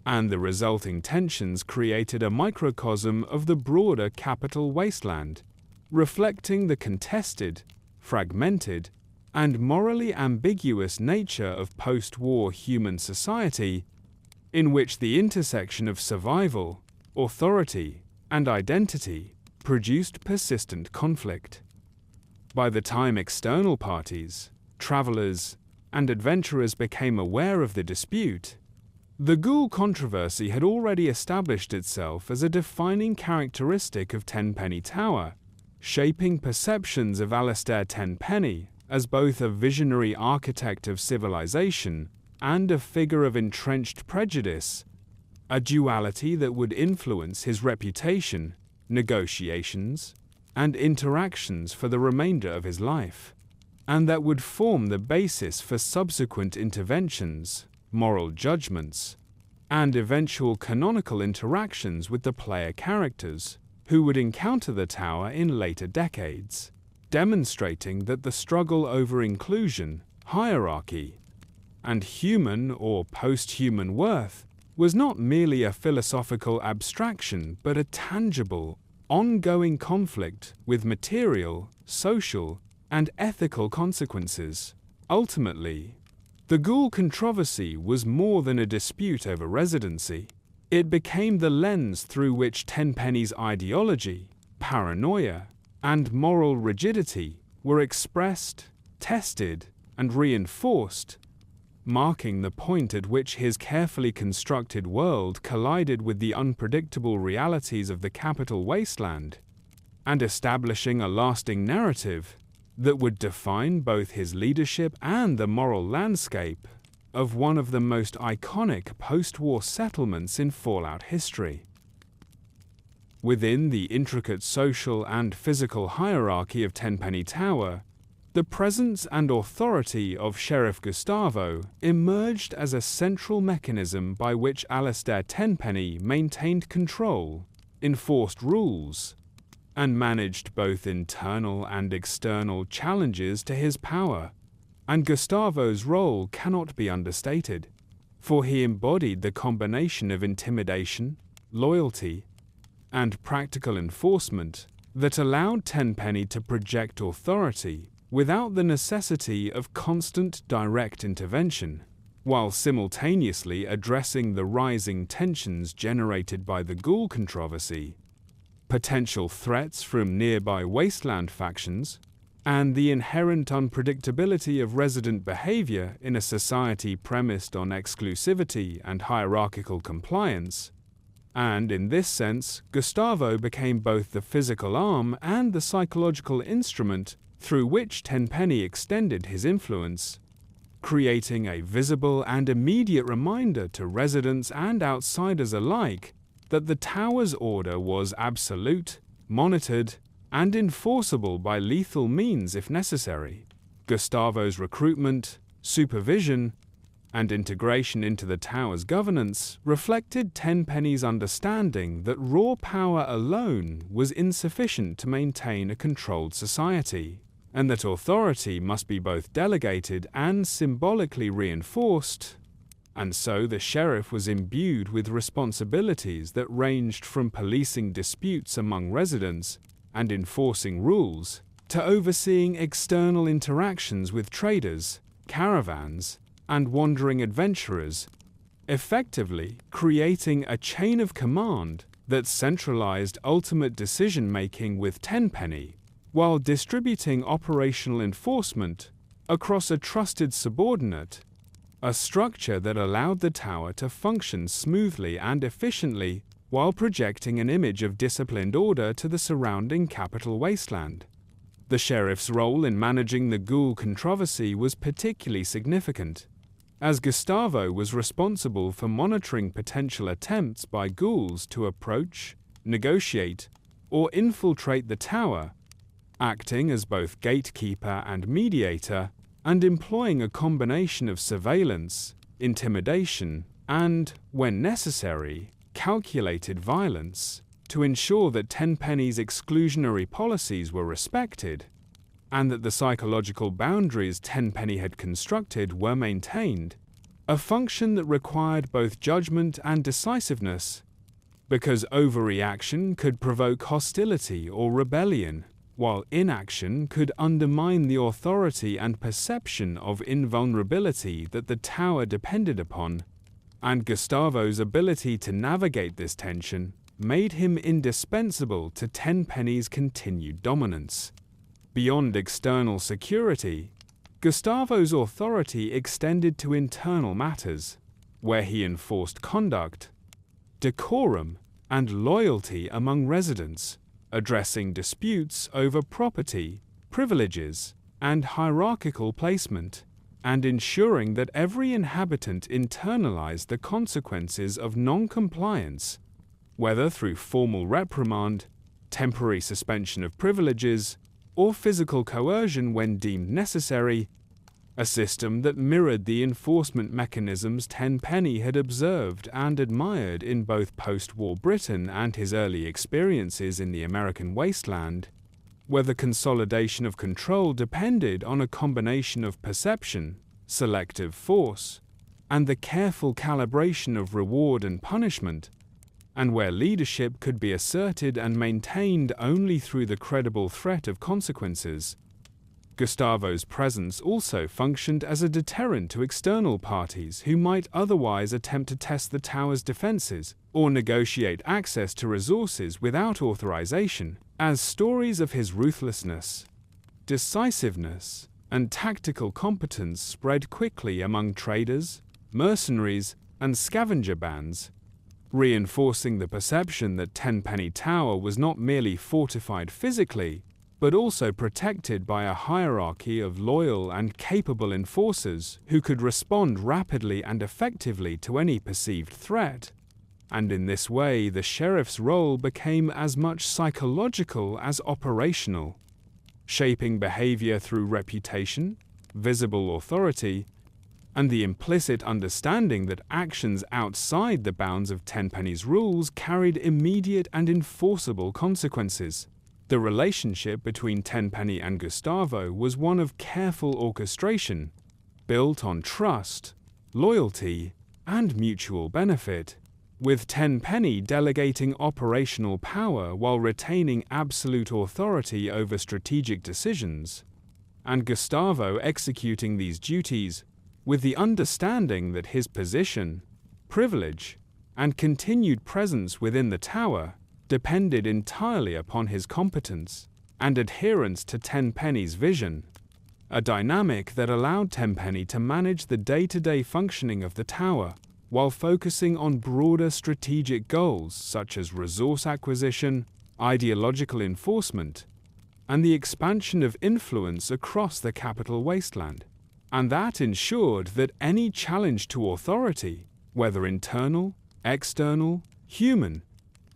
and the resulting tensions created a microcosm of the broader Capital Wasteland, reflecting the contested, fragmented, and morally ambiguous nature of post-war human society, in which the intersection of survival, authority, and identity produced persistent conflict. By the time external parties, travelers, and adventurers became aware of the dispute, the ghoul controversy had already established itself as a defining characteristic of Tenpenny Tower, shaping perceptions of Allistair Tenpenny as both a visionary architect of civilization and a figure of entrenched prejudice, a duality that would influence his reputation, negotiations, and interactions for the remainder of his life, and that would form the basis for subsequent interventions, moral judgments, and eventual canonical interactions with the player characters who would encounter the tower in later decades, demonstrating that the struggle over inclusion, hierarchy, and human or post-human worth was not merely a philosophical abstraction but a tangible, ongoing conflict with material, social, and ethical consequences. Ultimately, the ghoul controversy was more than a dispute over residency. It became the lens through which Tenpenny's ideology, paranoia, and moral rigidity were expressed, tested, and reinforced, marking the point at which his carefully constructed world collided with the unpredictable realities of the Capital Wasteland, and establishing a lasting narrative that would define both his leadership and the moral landscape of one of the most iconic post-war settlements in Fallout history. Within the intricate social and physical hierarchy of Tenpenny Tower, the presence and authority of Sheriff Gustavo emerged as a central mechanism by which Allistair Tenpenny maintained control, enforced rules, and managed both internal and external challenges to his power. And Gustavo's role cannot be understated, for he embodied the combination of intimidation, loyalty, and practical enforcement that allowed Tenpenny to project authority without the necessity of constant direct intervention, while simultaneously addressing the rising tensions generated by the ghoul controversy, potential threats from nearby wasteland factions, and the inherent unpredictability of resident behavior in a society premised on exclusivity and hierarchical compliance. And in this sense, Gustavo became both the physical arm and the psychological instrument through which Tenpenny extended his influence, creating a visible and immediate reminder to residents and outsiders alike that the tower's order was absolute, monitored, and enforceable by lethal means if necessary. Gustavo's recruitment, supervision, and integration into the tower's governance reflected Tenpenny's understanding that raw power alone was insufficient to maintain a controlled society, and that authority must be both delegated and symbolically reinforced. And so the sheriff was imbued with responsibilities that ranged from policing disputes among residents and enforcing rules, to overseeing external interactions with traders, caravans, and wandering adventurers, effectively creating a chain of command that centralized ultimate decision-making with Tenpenny, while distributing operational enforcement across a trusted subordinate, a structure that allowed the tower to function smoothly and efficiently while projecting an image of disciplined order to the surrounding Capital Wasteland. The sheriff's role in managing the ghoul controversy was particularly significant, as Gustavo was responsible for monitoring potential attempts by ghouls to approach, negotiate, or infiltrate the tower, acting as both gatekeeper and mediator, and employing a combination of surveillance, intimidation, and, when necessary, calculated violence to ensure that Tenpenny's exclusionary policies were respected, and that the psychological boundaries Tenpenny had constructed were maintained, a function that required both judgment and decisiveness, because overreaction could provoke hostility or rebellion, while inaction could undermine the authority and perception of invulnerability that the tower depended upon, and Gustavo's ability to navigate this tension made him indispensable to Tenpenny's continued dominance. Beyond external security, Gustavo's authority extended to internal matters, where he enforced conduct, decorum, and loyalty among residents, addressing disputes over property, privileges, and hierarchical placement, and ensuring that every inhabitant internalized the consequences of non-compliance, whether through formal reprimand, temporary suspension of privileges, or physical coercion when deemed necessary, a system that mirrored the enforcement mechanisms Tenpenny had observed and admired in both post-war Britain and his early experiences in the American wasteland, where the consolidation of control depended on a combination of perception, selective force, and the careful calibration of reward and punishment, and where leadership could be asserted and maintained only through the credible threat of consequences. Gustavo's presence also functioned as a deterrent to external parties who might otherwise attempt to test the tower's defenses or negotiate access to resources without authorization, as stories of his ruthlessness, decisiveness, and tactical competence spread quickly among traders, mercenaries, and scavenger bands, reinforcing the perception that Tenpenny Tower was not merely fortified physically, but also protected by a hierarchy of loyal and capable enforcers who could respond rapidly and effectively to any perceived threat. And in this way, the sheriff's role became as much psychological as operational, shaping behavior through reputation, visible authority, and the implicit understanding that actions outside the bounds of Tenpenny's rules carried immediate and enforceable consequences. The relationship between Tenpenny and Gustavo was one of careful orchestration, built on trust, loyalty, and mutual benefit, with Tenpenny delegating operational power while retaining absolute authority over strategic decisions, and Gustavo executing these duties with the understanding that his position, privilege, and continued presence within the tower depended entirely upon his competence and adherence to Tenpenny's vision, a dynamic that allowed Tenpenny to manage the day-to-day functioning of the tower while focusing on broader strategic goals such as resource acquisition, ideological enforcement, and the expansion of influence across the Capital Wasteland. And that ensured that any challenge to authority, whether internal, external, human,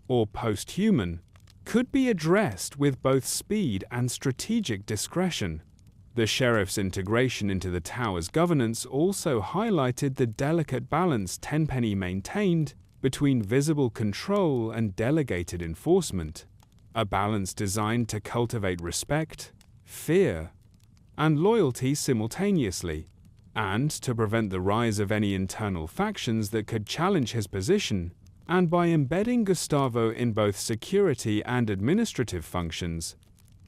or post-human, could be addressed with both speed and strategic discretion. The sheriff's integration into the tower's governance also highlighted the delicate balance Tenpenny maintained between visible control and delegated enforcement, a balance designed to cultivate respect, fear, and loyalty simultaneously, and to prevent the rise of any internal factions that could challenge his position. And by embedding Gustavo in both security and administrative functions,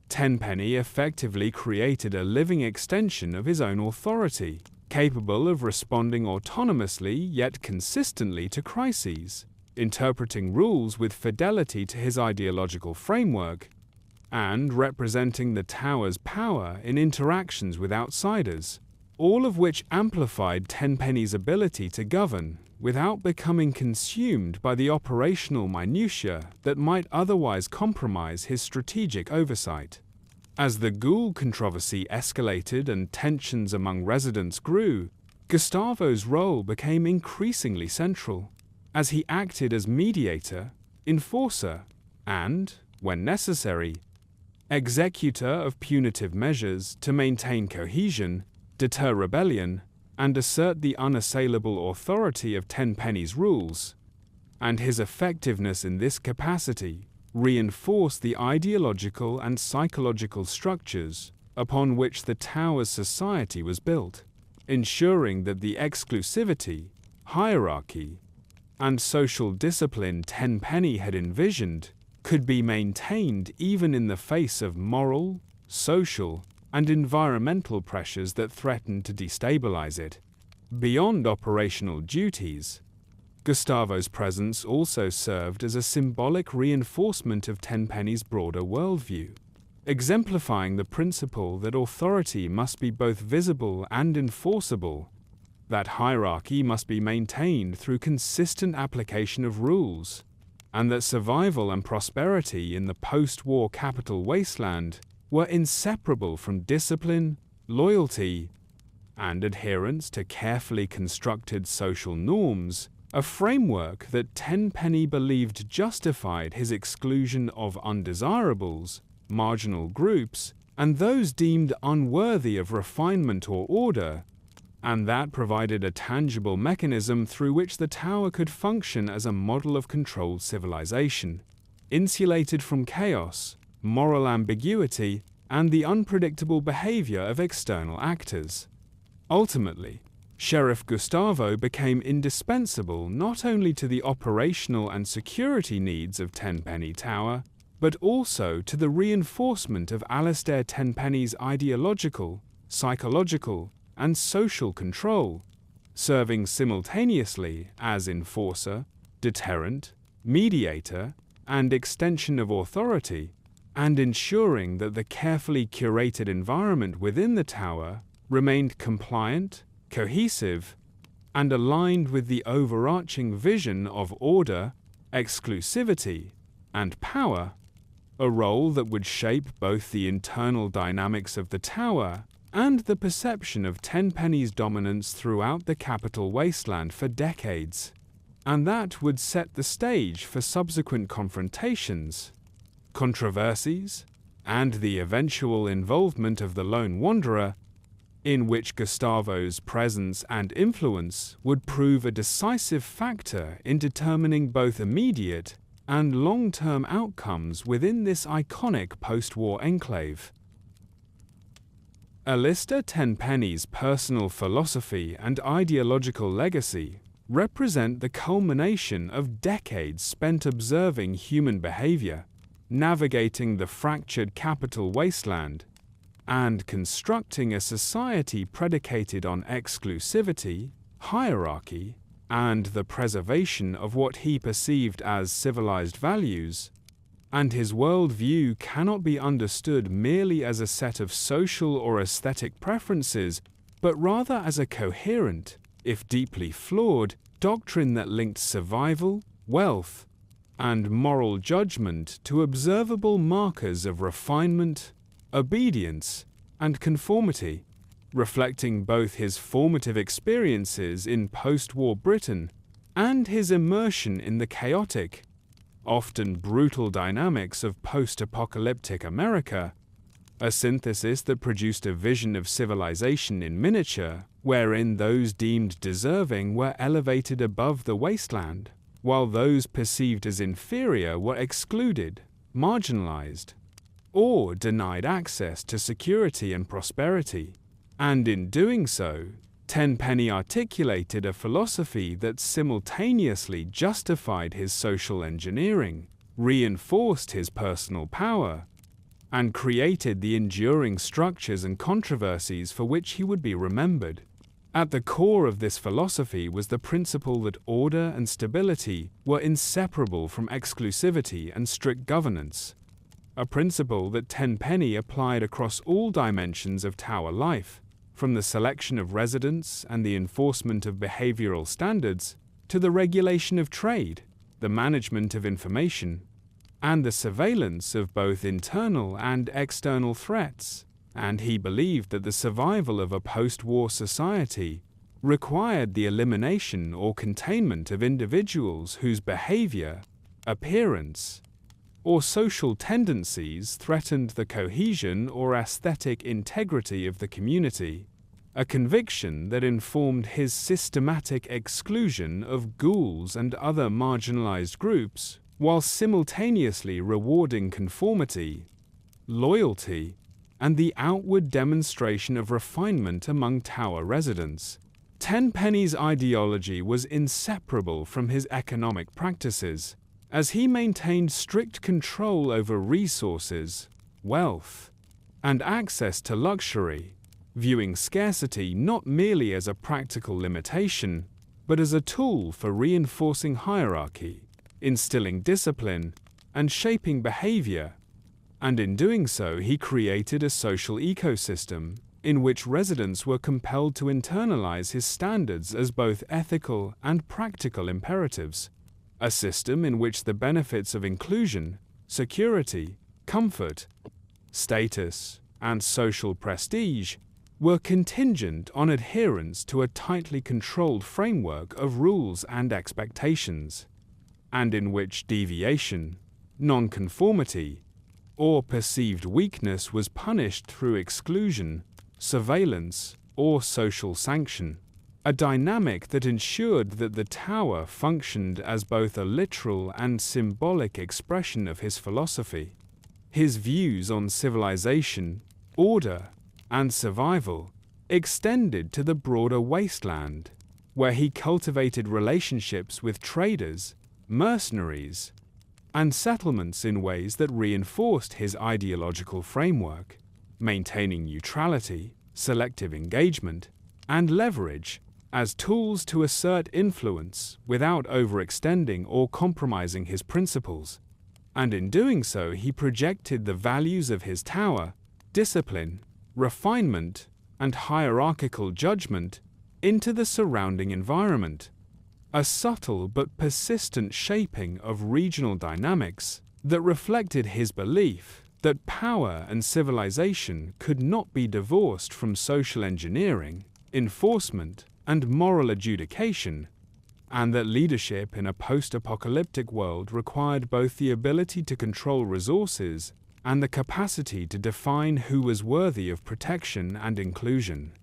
Tenpenny effectively created a living extension of his own authority, capable of responding autonomously yet consistently to crises, interpreting rules with fidelity to his ideological framework, and representing the tower's power in interactions with outsiders, all of which amplified Tenpenny's ability to govern without becoming consumed by the operational minutiae that might otherwise compromise his strategic oversight. As the ghoul controversy escalated and tensions among residents grew, Gustavo's role became increasingly central, as he acted as mediator, enforcer, and, when necessary, executor of punitive measures to maintain cohesion, deter rebellion, and assert the unassailable authority of Tenpenny's rules, and his effectiveness in this capacity reinforced the ideological and psychological structures upon which the tower's society was built. ensuring that the exclusivity, hierarchy, and social discipline Tenpenny had envisioned could be maintained even in the face of moral, social, and environmental pressures that threatened to destabilize it. Beyond operational duties, Gustavo's presence also served as a symbolic reinforcement of Tenpenny's broader worldview, exemplifying the principle that authority must be both visible and enforceable, that hierarchy must be maintained through consistent application of rules, and that survival and prosperity in the post-war Capital Wasteland were inseparable from discipline, loyalty, and adherence to carefully constructed social norms, a framework that Tenpenny believed justified his exclusion of undesirables, marginal groups, and those deemed unworthy of refinement or order, and that provided a tangible mechanism through which the tower could function as a model of controlled civilization, insulated from chaos, moral ambiguity, and the unpredictable behavior of external actors. Ultimately, Sheriff Gustavo became indispensable not only to the operational and security needs of Tenpenny Tower, but also to the reinforcement of Allistair Tenpenny's ideological, psychological, and social control, serving simultaneously as enforcer, deterrent, mediator, and extension of authority, and ensuring that the carefully curated environment within the tower remained compliant, cohesive, and aligned with the overarching vision of order, exclusivity, and power, a role that would shape both the internal dynamics of the tower and the perception of Tenpenny's dominance throughout the Capital Wasteland for decades, and that would set the stage for subsequent confrontations, controversies, and the eventual involvement of the Lone Wanderer, in which Gustavo's presence and influence would prove a decisive factor in determining both immediate and long-term outcomes within this iconic post-war enclave. Allistair Tenpenny's personal philosophy and ideological legacy represent the culmination of decades spent observing human behavior, navigating the fractured Capital Wasteland, and constructing a society predicated on exclusivity, hierarchy, and the preservation of what he perceived as civilized values, and his worldview cannot be understood merely as a set of social or aesthetic preferences, but rather as a coherent, if deeply flawed, doctrine that linked survival, wealth, and moral judgment to observable markers of refinement, obedience, and conformity, reflecting both his formative experiences in post-war Britain and his immersion in the chaotic, often brutal dynamics of post-apocalyptic America, a synthesis that produced a vision of civilization in miniature, wherein those deemed deserving were elevated above the wasteland, while those perceived as inferior were excluded, marginalized, or denied access to security and prosperity. And in doing so, Tenpenny articulated a philosophy that simultaneously justified his social engineering, reinforced his personal power, and created the enduring structures and controversies for which he would be remembered. At the core of this philosophy was the principle that order and stability were inseparable from exclusivity and strict governance, a principle that Tenpenny applied across all dimensions of tower life, from the selection of residents and the enforcement of behavioral standards to the regulation of trade, the management of information, and the surveillance of both internal and external threats. And he believed that the survival of a post-war society required the elimination or containment of individuals whose behavior, appearance, or social tendencies threatened the cohesion or aesthetic integrity of the community, a conviction that informed his systematic exclusion of ghouls and other marginalized groups, while simultaneously rewarding conformity, loyalty, and the outward demonstration of refinement among Tower residents. Tenpenny's ideology was inseparable from his economic practices, as he maintained strict control over resources, wealth, and access to luxury, viewing scarcity not merely as a practical limitation, but as a tool for reinforcing hierarchy, instilling discipline, and shaping behavior. And in doing so, he created a social ecosystem in which residents were compelled to internalize his standards as both ethical and practical imperatives, a system in which the benefits of inclusion, security, comfort, status, and social prestige were contingent on adherence to a tightly controlled framework of rules and expectations, and in which deviation, nonconformity, or perceived weakness was punished through exclusion, surveillance, or social sanction, a dynamic that ensured that the Tower functioned as both a literal and symbolic expression of his philosophy. His views on civilization, order, and survival extended to the broader wasteland, where he cultivated relationships with traders, mercenaries, and settlements in ways that reinforced his ideological framework, maintaining neutrality, selective engagement, and leverage as tools to assert influence without overextending or compromising his principles. And in doing so, he projected the values of his Tower, discipline, refinement, and hierarchical judgment into the surrounding environment, a subtle but persistent shaping of regional dynamics that reflected his belief that power and civilization could not be divorced from social engineering, enforcement, and moral adjudication, and that leadership in a post-apocalyptic world required both the ability to control resources and the capacity to define who was worthy of protection and inclusion.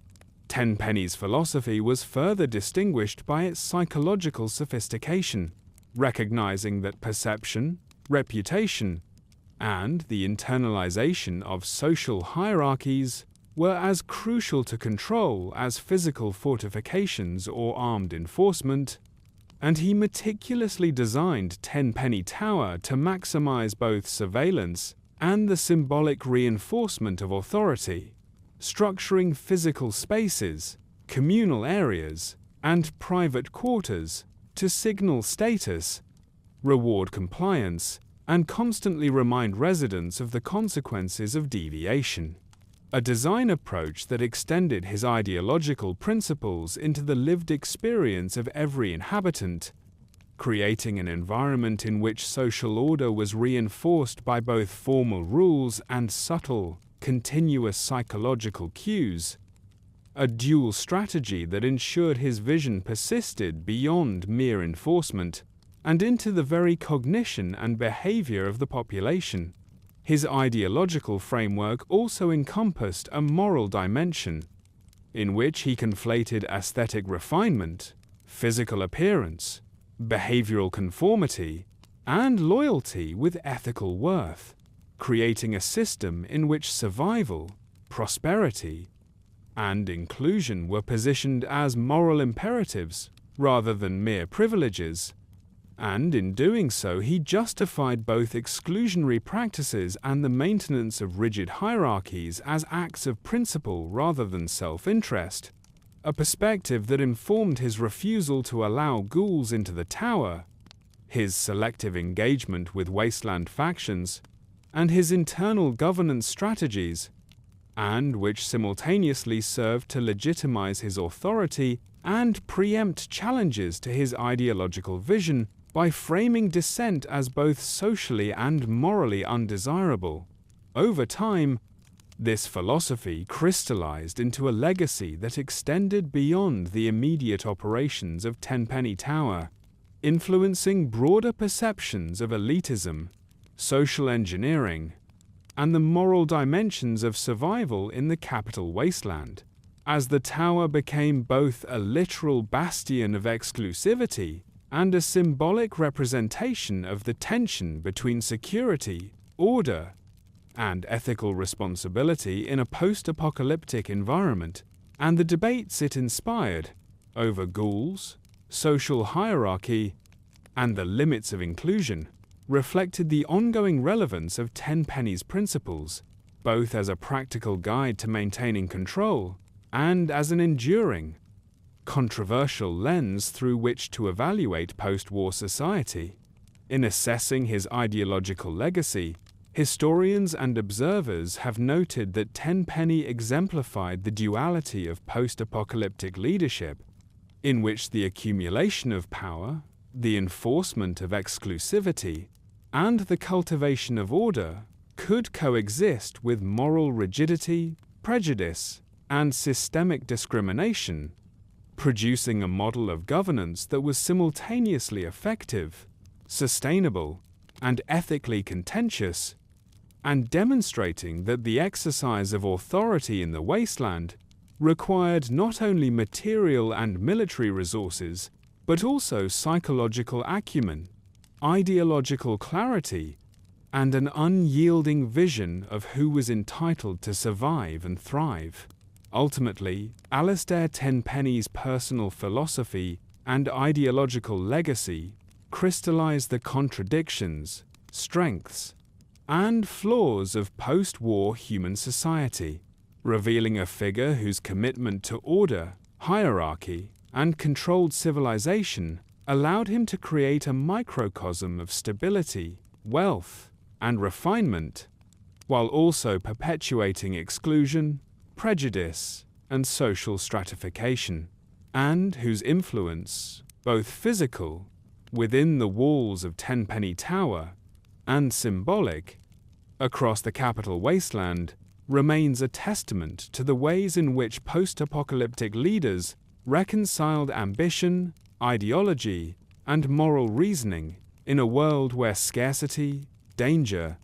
Tenpenny's philosophy was further distinguished by its psychological sophistication, recognizing that perception, reputation, and the internalization of social hierarchies were as crucial to control as physical fortifications or armed enforcement, and he meticulously designed Tenpenny Tower to maximize both surveillance and the symbolic reinforcement of authority, structuring physical spaces, communal areas, and private quarters to signal status, reward compliance, and constantly remind residents of the consequences of deviation. A design approach that extended his ideological principles into the lived experience of every inhabitant, creating an environment in which social order was reinforced by both formal rules and subtle, continuous psychological cues, a dual strategy that ensured his vision persisted beyond mere enforcement and into the very cognition and behavior of the population. His ideological framework also encompassed a moral dimension, in which he conflated aesthetic refinement, physical appearance, behavioral conformity, and loyalty with ethical worth, creating a system in which survival, prosperity, and inclusion were positioned as moral imperatives rather than mere privileges. And in doing so, he justified both exclusionary practices and the maintenance of rigid hierarchies as acts of principle rather than self-interest, a perspective that informed his refusal to allow ghouls into the Tower, his selective engagement with wasteland factions, and his internal governance strategies, and which simultaneously served to legitimize his authority and preempt challenges to his ideological vision by framing dissent as both socially and morally undesirable. Over time, this philosophy crystallized into a legacy that extended beyond the immediate operations of Tenpenny Tower, influencing broader perceptions of elitism, social engineering, and the moral dimensions of survival in the Capital Wasteland, as the Tower became both a literal bastion of exclusivity and a symbolic representation of the tension between security, order, and ethical responsibility in a post-apocalyptic environment, and the debates it inspired over ghouls, social hierarchy, and the limits of inclusion reflected the ongoing relevance of Tenpenny's principles, both as a practical guide to maintaining control and as an enduring, controversial lens through which to evaluate post-war society. In assessing his ideological legacy, historians and observers have noted that Tenpenny exemplified the duality of post-apocalyptic leadership, in which the accumulation of power, the enforcement of exclusivity, and the cultivation of order could coexist with moral rigidity, prejudice, and systemic discrimination, producing a model of governance that was simultaneously effective, sustainable, and ethically contentious, and demonstrating that the exercise of authority in the wasteland required not only material and military resources, but also psychological acumen, ideological clarity, and an unyielding vision of who was entitled to survive and thrive. Ultimately, Allistair Tenpenny's personal philosophy and ideological legacy crystallized the contradictions, strengths, and flaws of post-war human society, revealing a figure whose commitment to order, hierarchy, and controlled civilization allowed him to create a microcosm of stability, wealth, and refinement, while also perpetuating exclusion, prejudice, and social stratification, and whose influence, both physical, within the walls of Tenpenny Tower, and symbolic, across the Capital Wasteland, remains a testament to the ways in which post-apocalyptic leaders reconciled ambition, ideology, and moral reasoning in a world where scarcity, danger,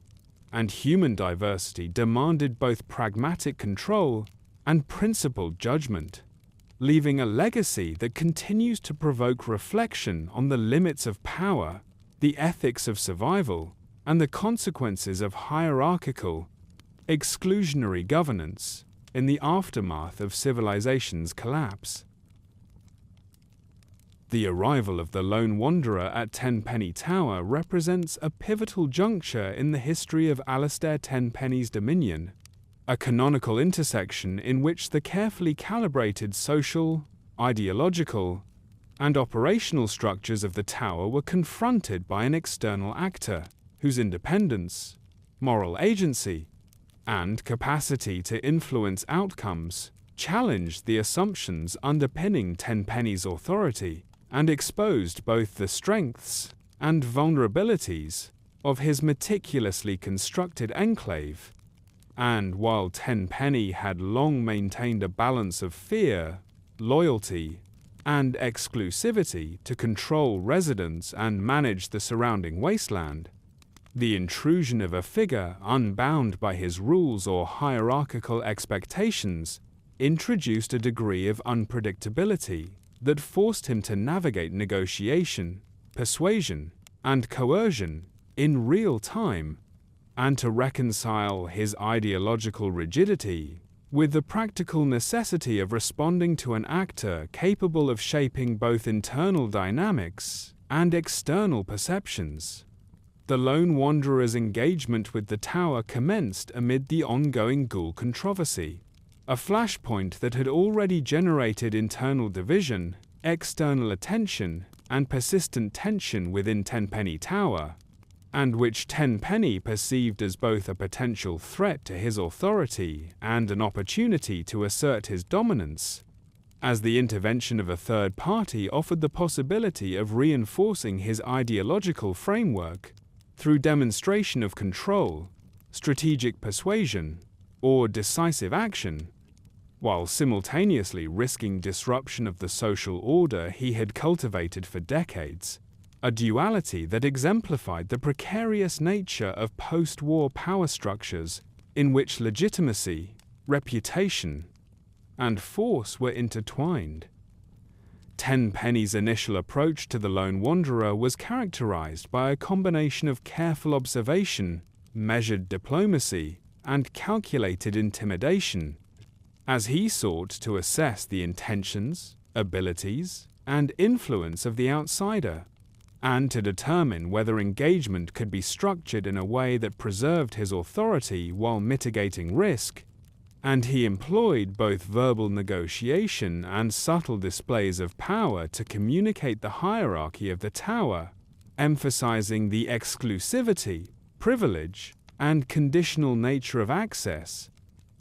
and human diversity demanded both pragmatic control and principled judgment, leaving a legacy that continues to provoke reflection on the limits of power, the ethics of survival, and the consequences of hierarchical, exclusionary governance in the aftermath of civilization's collapse. The arrival of the lone wanderer at Tenpenny Tower represents a pivotal juncture in the history of Allistair Tenpenny's dominion, a canonical intersection in which the carefully calibrated social, ideological, and operational structures of the tower were confronted by an external actor whose independence, moral agency, and capacity to influence outcomes challenged the assumptions underpinning Tenpenny's authority and exposed both the strengths and vulnerabilities of his meticulously constructed enclave. And while Tenpenny had long maintained a balance of fear, loyalty, and exclusivity to control residents and manage the surrounding wasteland, the intrusion of a figure unbound by his rules or hierarchical expectations introduced a degree of unpredictability that forced him to navigate negotiation, persuasion, and coercion in real time, and to reconcile his ideological rigidity with the practical necessity of responding to an actor capable of shaping both internal dynamics and external perceptions. The lone wanderer's engagement with the tower commenced amid the ongoing ghoul controversy, a flashpoint that had already generated internal division, external attention, and persistent tension within Tenpenny Tower, and which Tenpenny perceived as both a potential threat to his authority and an opportunity to assert his dominance, as the intervention of a third party offered the possibility of reinforcing his ideological framework through demonstration of control, strategic persuasion, or decisive action, while simultaneously risking disruption of the social order he had cultivated for decades, a duality that exemplified the precarious nature of post-war power structures in which legitimacy, reputation, and force were intertwined. Tenpenny's initial approach to the lone wanderer was characterized by a combination of careful observation, measured diplomacy, and calculated intimidation, as he sought to assess the intentions, abilities, and influence of the outsider, and to determine whether engagement could be structured in a way that preserved his authority while mitigating risk. And he employed both verbal negotiation and subtle displays of power to communicate the hierarchy of the tower, emphasizing the exclusivity, privilege, and conditional nature of access,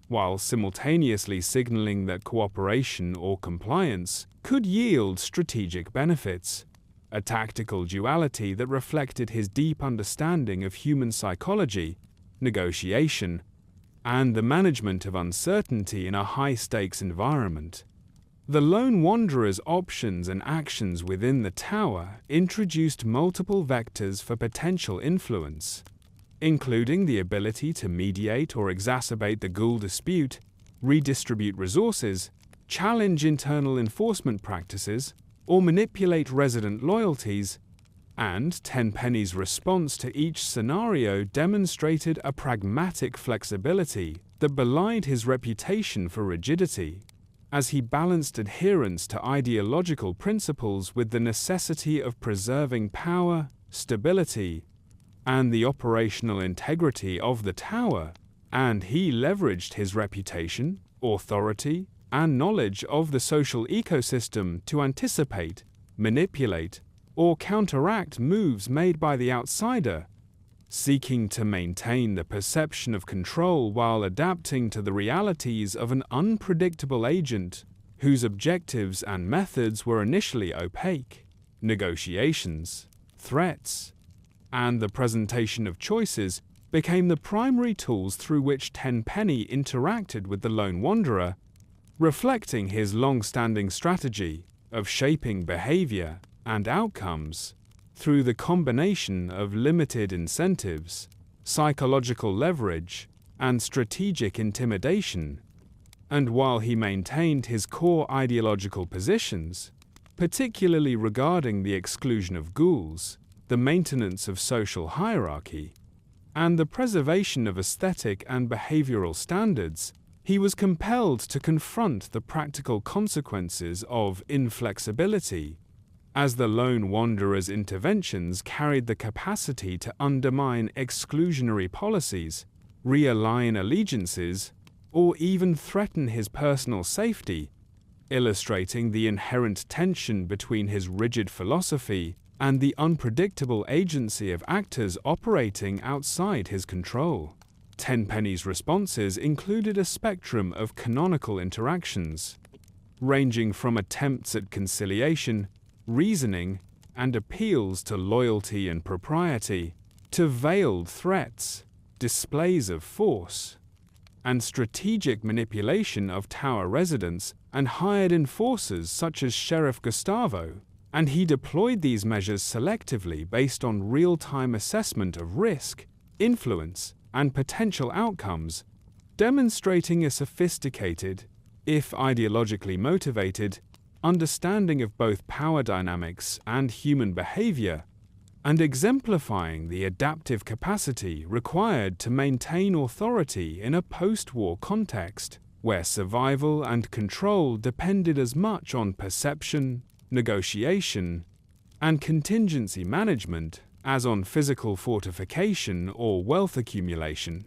while simultaneously signaling that cooperation or compliance could yield strategic benefits, a tactical duality that reflected his deep understanding of human psychology, negotiation, and the management of uncertainty in a high-stakes environment. The Lone Wanderer's options and actions within the tower introduced multiple vectors for potential influence, including the ability to mediate or exacerbate the ghoul dispute, redistribute resources, challenge internal enforcement practices, or manipulate resident loyalties, and Tenpenny's response to each scenario demonstrated a pragmatic flexibility that belied his reputation for rigidity, as he balanced adherence to ideological principles with the necessity of preserving power, stability, and the operational integrity of the tower, and he leveraged his reputation, authority, and knowledge of the social ecosystem to anticipate, manipulate, or counteract moves made by the outsider, seeking to maintain the perception of control while adapting to the realities of an unpredictable agent whose objectives and methods were initially opaque. Negotiations, threats, and the presentation of choices became the primary tools through which Tenpenny interacted with the Lone Wanderer, reflecting his long-standing strategy of shaping behavior and outcomes through the combination of limited incentives, psychological leverage, and strategic intimidation. And while he maintained his core ideological positions, particularly regarding the exclusion of ghouls, the maintenance of social hierarchy, and the preservation of aesthetic and behavioral standards, he was compelled to confront the practical consequences of inflexibility, as the Lone Wanderer's interventions carried the capacity to undermine exclusionary policies, realign allegiances, or even threaten his personal safety, illustrating the inherent tension between his rigid philosophy and the unpredictable agency of actors operating outside his control. Tenpenny's responses included a spectrum of canonical interactions, ranging from attempts at conciliation, reasoning, and appeals to loyalty and propriety, to veiled threats, displays of force, and strategic manipulation of tower residents and hired enforcers such as Sheriff Gustavo, and he deployed these measures selectively based on real-time assessment of risk, influence, and potential outcomes, demonstrating a sophisticated, if ideologically motivated, understanding of both power dynamics and human behavior, and exemplifying the adaptive capacity required to maintain authority in a post-war context, where survival and control depended as much on perception, negotiation, and contingency management as on physical fortification or wealth accumulation.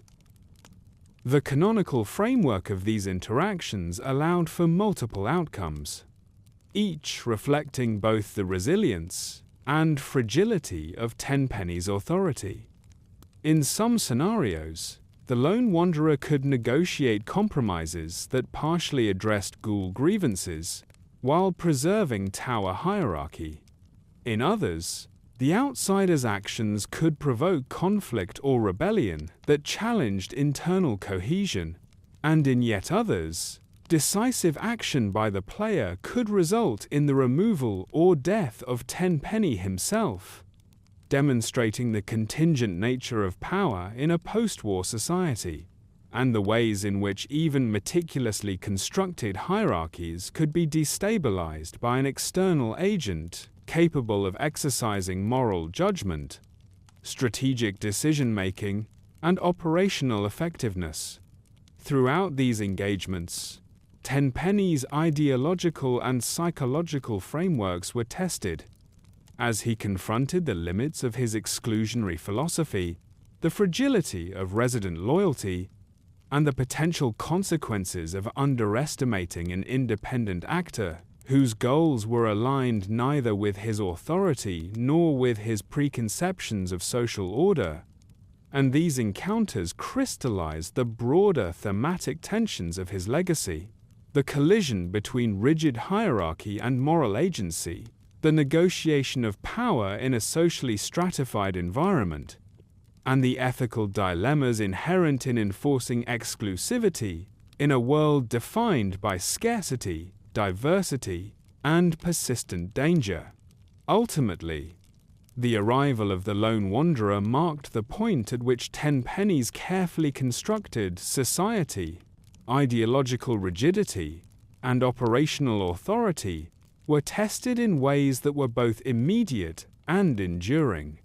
The canonical framework of these interactions allowed for multiple outcomes, each reflecting both the resilience and fragility of Tenpenny's authority. In some scenarios, the Lone Wanderer could negotiate compromises that partially addressed ghoul grievances while preserving tower hierarchy. In others, the outsider's actions could provoke conflict or rebellion that challenged internal cohesion, and in yet others, decisive action by the player could result in the removal or death of Tenpenny himself, demonstrating the contingent nature of power in a post-war society, and the ways in which even meticulously constructed hierarchies could be destabilized by an external agent capable of exercising moral judgment, strategic decision-making, and operational effectiveness. Throughout these engagements, Tenpenny's ideological and psychological frameworks were tested, as he confronted the limits of his exclusionary philosophy, the fragility of resident loyalty, and the potential consequences of underestimating an independent actor whose goals were aligned neither with his authority nor with his preconceptions of social order. And these encounters crystallized the broader thematic tensions of his legacy: the collision between rigid hierarchy and moral agency, the negotiation of power in a socially stratified environment, and the ethical dilemmas inherent in enforcing exclusivity in a world defined by scarcity, diversity, and persistent danger. Ultimately, the arrival of the lone wanderer marked the point at which Tenpenny's carefully constructed society, ideological rigidity, and operational authority were tested in ways that were both immediate and enduring,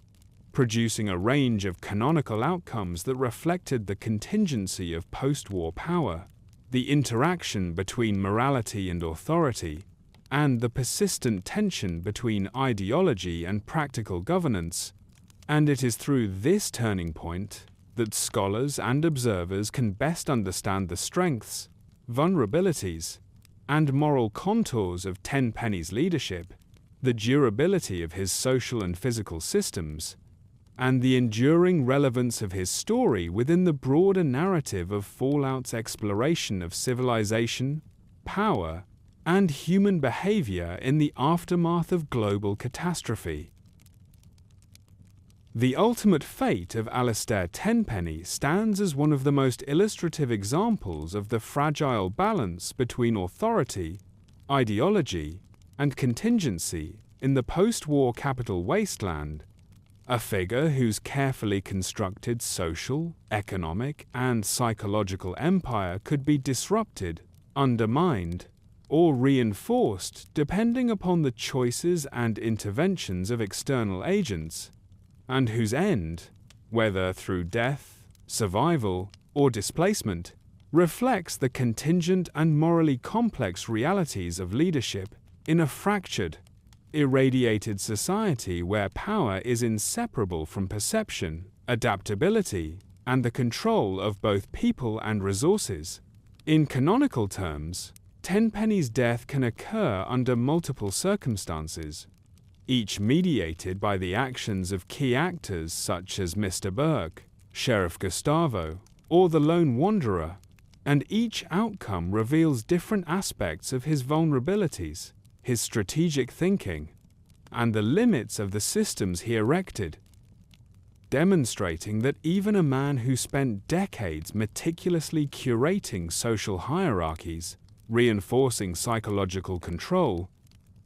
producing a range of canonical outcomes that reflected the contingency of post-war power, the interaction between morality and authority, and the persistent tension between ideology and practical governance. And it is through this turning point that scholars and observers can best understand the strengths, vulnerabilities, and moral contours of Tenpenny's leadership, the durability of his social and physical systems, and the enduring relevance of his story within the broader narrative of Fallout's exploration of civilization, power, and human behavior in the aftermath of global catastrophe. The ultimate fate of Allistair Tenpenny stands as one of the most illustrative examples of the fragile balance between authority, ideology, and contingency in the post-war Capital Wasteland, a figure whose carefully constructed social, economic, and psychological empire could be disrupted, undermined, or reinforced depending upon the choices and interventions of external agents, and whose end, whether through death, survival, or displacement, reflects the contingent and morally complex realities of leadership in a fractured, irradiated society where power is inseparable from perception, adaptability, and the control of both people and resources. In canonical terms, Tenpenny's death can occur under multiple circumstances, each mediated by the actions of key actors such as Mr. Burke, Sheriff Gustavo, or the Lone Wanderer, and each outcome reveals different aspects of his vulnerabilities, his strategic thinking, and the limits of the systems he erected, demonstrating that even a man who spent decades meticulously curating social hierarchies, reinforcing psychological control,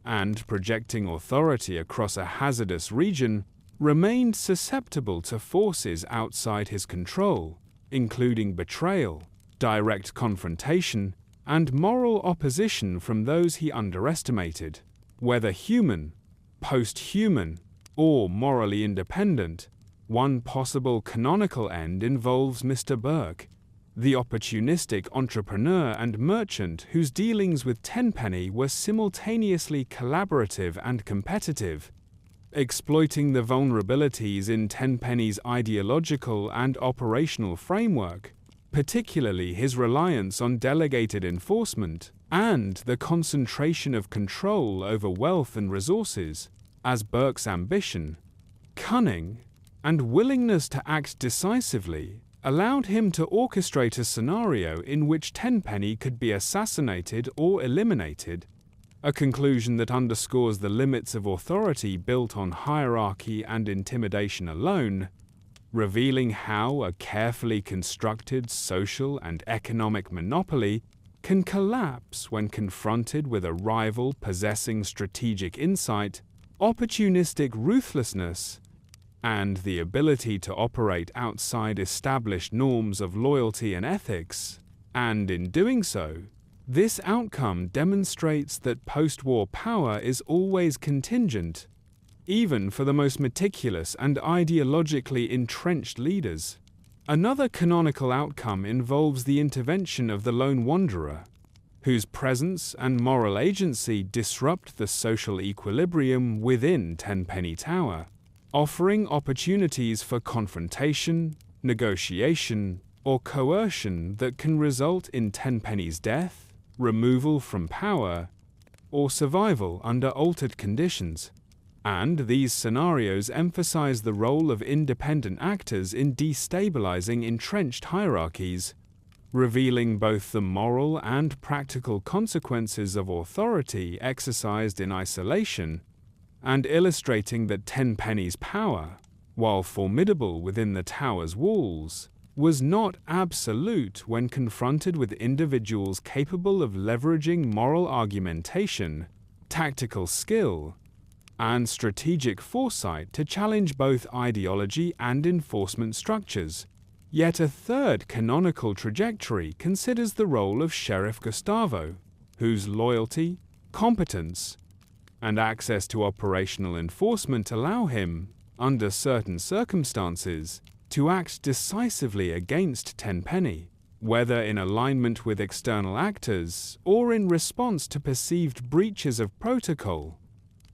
and projecting authority across a hazardous region, remained susceptible to forces outside his control, including betrayal, direct confrontation, and moral opposition from those he underestimated. Whether human, post-human, or morally independent, one possible canonical end involves Mr. Burke, the opportunistic entrepreneur and merchant whose dealings with Tenpenny were simultaneously collaborative and competitive, exploiting the vulnerabilities in Tenpenny's ideological and operational framework, particularly his reliance on delegated enforcement and the concentration of control over wealth and resources, as Burke's ambition, cunning, and willingness to act decisively allowed him to orchestrate a scenario in which Tenpenny could be assassinated or eliminated, a conclusion that underscores the limits of authority built on hierarchy and intimidation alone, revealing how a carefully constructed social and economic monopoly can collapse when confronted with a rival possessing strategic insight, opportunistic ruthlessness, and the ability to operate outside established norms of loyalty and ethics. And in doing so, this outcome demonstrates that post-war power is always contingent, even for the most meticulous and ideologically entrenched leaders. Another canonical outcome involves the intervention of the lone wanderer, whose presence and moral agency disrupt the social equilibrium within Tenpenny Tower, offering opportunities for confrontation, negotiation, or coercion that can result in Tenpenny's death, removal from power, or survival under altered conditions. And these scenarios emphasize the role of independent actors in destabilizing entrenched hierarchies, revealing both the moral and practical consequences of authority exercised in isolation, and illustrating that Tenpenny's power, while formidable within the tower's walls, was not absolute when confronted with individuals capable of leveraging moral argumentation, tactical skill, and strategic foresight to challenge both ideology and enforcement structures. Yet a third canonical trajectory considers the role of Sheriff Gustavo, whose loyalty, competence, and access to operational enforcement allow him, under certain circumstances, to act decisively against Tenpenny, whether in alignment with external actors or in response to perceived breaches of protocol,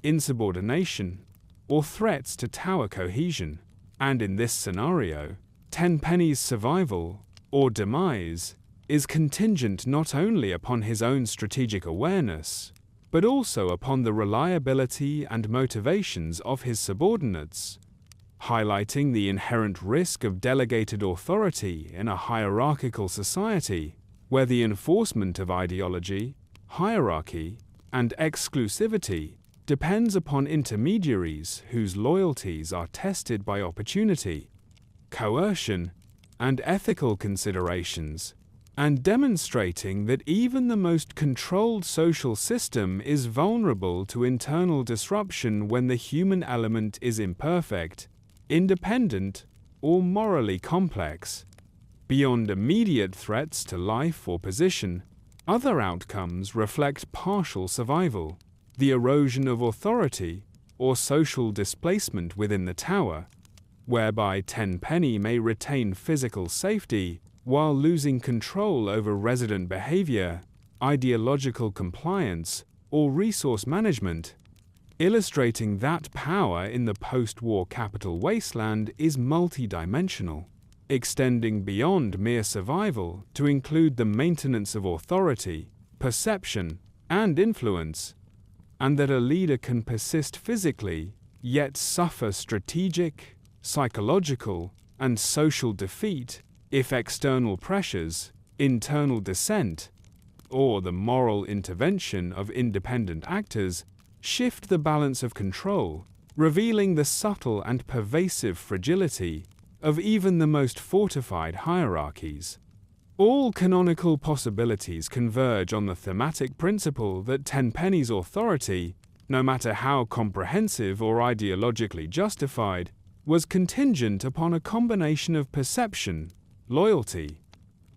insubordination, or threats to tower cohesion. And in this scenario, Tenpenny's survival, or demise, is contingent not only upon his own strategic awareness, but also upon the reliability and motivations of his subordinates, highlighting the inherent risk of delegated authority in a hierarchical society, where the enforcement of ideology, hierarchy, and exclusivity depends upon intermediaries whose loyalties are tested by opportunity, coercion, and ethical considerations, and demonstrating that even the most controlled social system is vulnerable to internal disruption when the human element is imperfect, independent, or morally complex. Beyond immediate threats to life or position, other outcomes reflect partial survival, the erosion of authority, or social displacement within the tower, whereby Tenpenny may retain physical safety while losing control over resident behavior, ideological compliance, or resource management, illustrating that power in the post-war Capital Wasteland is multidimensional, extending beyond mere survival to include the maintenance of authority, perception, and influence, and that a leader can persist physically, yet suffer strategic, psychological, and social defeat if external pressures, internal dissent, or the moral intervention of independent actors shift the balance of control, revealing the subtle and pervasive fragility of even the most fortified hierarchies. All canonical possibilities converge on the thematic principle that Tenpenny's authority, no matter how comprehensive or ideologically justified, was contingent upon a combination of perception, loyalty,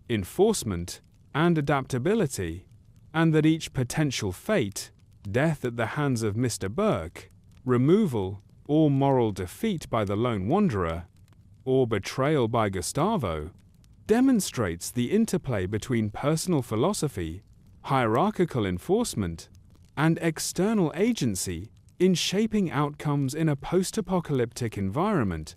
enforcement, and adaptability, and that each potential fate, death at the hands of Mr. Burke, removal or moral defeat by the lone wanderer, or betrayal by Gustavo, demonstrates the interplay between personal philosophy, hierarchical enforcement, and external agency in shaping outcomes in a post-apocalyptic environment,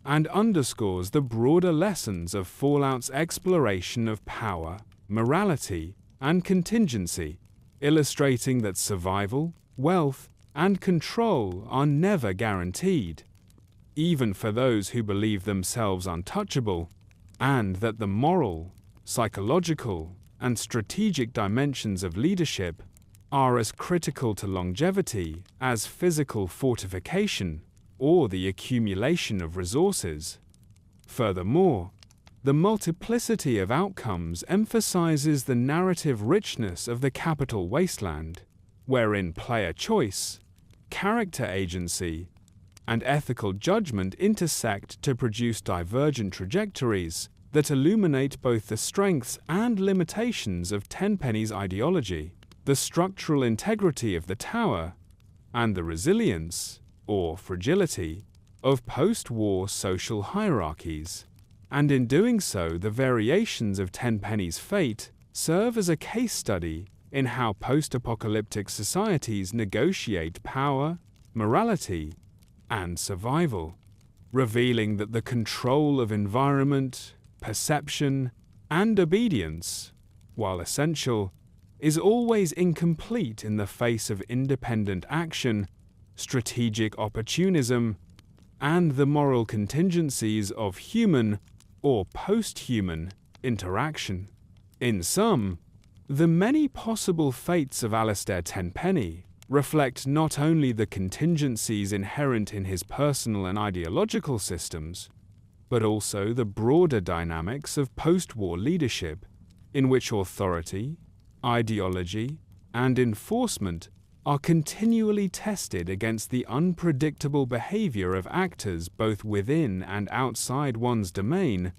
and underscores the broader lessons of Fallout's exploration of power, morality, and contingency, illustrating that survival, wealth, and control are never guaranteed, even for those who believe themselves untouchable, and that the moral, psychological, and strategic dimensions of leadership are as critical to longevity as physical fortification or the accumulation of resources. Furthermore, the multiplicity of outcomes emphasizes the narrative richness of the Capital Wasteland, wherein player choice, character agency, and ethical judgment intersect to produce divergent trajectories that illuminate both the strengths and limitations of Tenpenny's ideology, the structural integrity of the tower, and the resilience, or fragility, of post-war social hierarchies. And in doing so, the variations of Tenpenny's fate serve as a case study in how post-apocalyptic societies negotiate power, morality, and survival, revealing that the control of environment, perception, and obedience, while essential, is always incomplete in the face of independent action, strategic opportunism, and the moral contingencies of human or post-human interaction. In sum, the many possible fates of Allistair Tenpenny reflect not only the contingencies inherent in his personal and ideological systems, but also the broader dynamics of post-war leadership, in which authority, ideology, and enforcement are continually tested against the unpredictable behavior of actors both within and outside one's domain,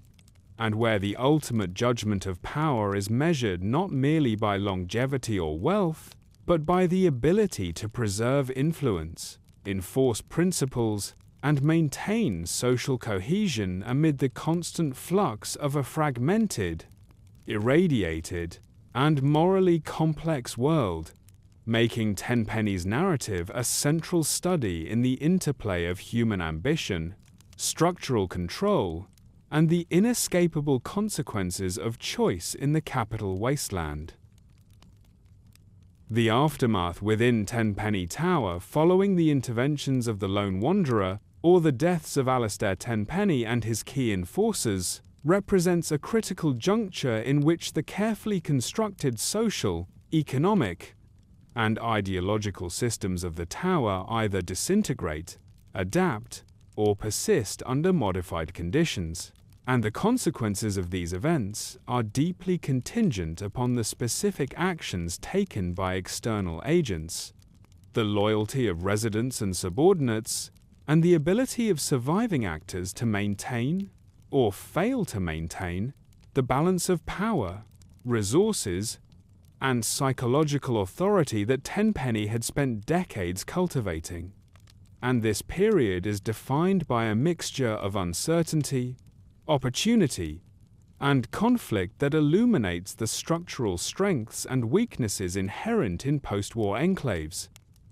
and where the ultimate judgment of power is measured not merely by longevity or wealth, but by the ability to preserve influence, enforce principles, and maintain social cohesion amid the constant flux of a fragmented, irradiated, and morally complex world, making Tenpenny's narrative a central study in the interplay of human ambition, structural control, and the inescapable consequences of choice in the Capital Wasteland. The aftermath within Tenpenny Tower following the interventions of the Lone Wanderer or the deaths of Allistair Tenpenny and his key enforcers represents a critical juncture in which the carefully constructed social, economic, and ideological systems of the tower either disintegrate, adapt, or persist under modified conditions, and the consequences of these events are deeply contingent upon the specific actions taken by external agents, the loyalty of residents and subordinates, and the ability of surviving actors to maintain, or fail to maintain, the balance of power, resources, and psychological authority that Tenpenny had spent decades cultivating. And this period is defined by a mixture of uncertainty, opportunity, and conflict that illuminates the structural strengths and weaknesses inherent in post-war enclaves,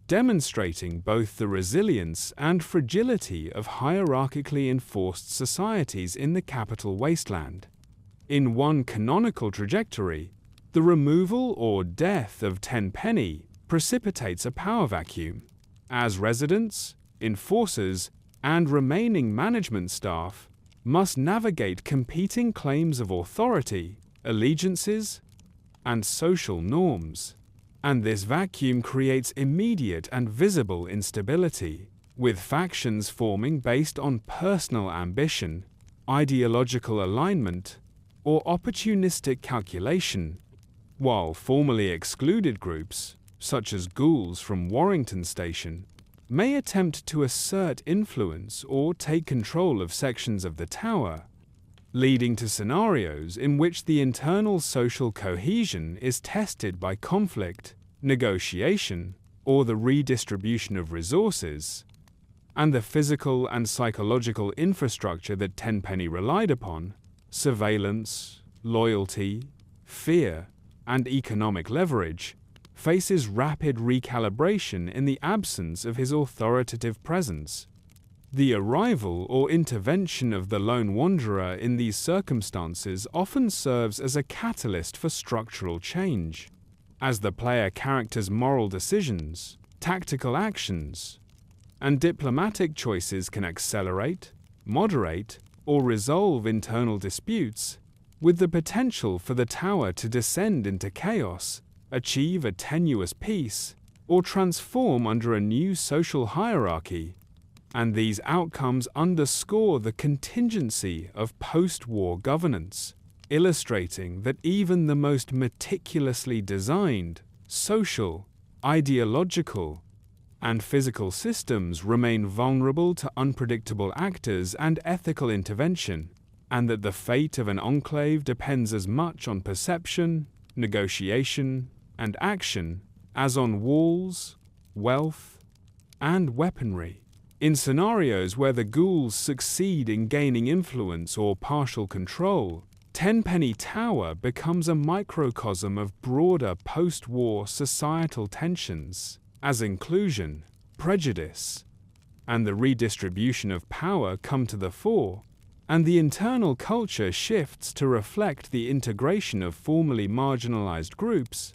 demonstrating both the resilience and fragility of hierarchically enforced societies in the Capital Wasteland. In one canonical trajectory, the removal or death of Tenpenny precipitates a power vacuum, as residents, enforcers, and remaining management staff must navigate competing claims of authority, allegiances, and social norms. And this vacuum creates immediate and visible instability, with factions forming based on personal ambition, ideological alignment, or opportunistic calculation, while formerly excluded groups, such as ghouls from Warrington Station, may attempt to assert influence or take control of sections of the tower, leading to scenarios in which the internal social cohesion is tested by conflict, negotiation, or the redistribution of resources, and the physical and psychological infrastructure that Tenpenny relied upon, surveillance, loyalty, fear, and economic leverage, faces rapid recalibration in the absence of his authoritative presence. The arrival or intervention of the Lone Wanderer in these circumstances often serves as a catalyst for structural change, as the player character's moral decisions, tactical actions, and diplomatic choices can accelerate, moderate, or resolve internal disputes, with the potential for the tower to descend into chaos, achieve a tenuous peace, or transform under a new social hierarchy. And these outcomes underscore the contingency of post-war governance, illustrating that even the most meticulously designed social, ideological, and physical systems remain vulnerable to unpredictable actors and ethical intervention, and that the fate of an enclave depends as much on perception, negotiation, and action as on walls, wealth, and weaponry. In scenarios where the ghouls succeed in gaining influence or partial control, Tenpenny Tower becomes a microcosm of broader post-war societal tensions, as inclusion, prejudice, and the redistribution of power come to the fore, and the internal culture shifts to reflect the integration of formerly marginalized groups,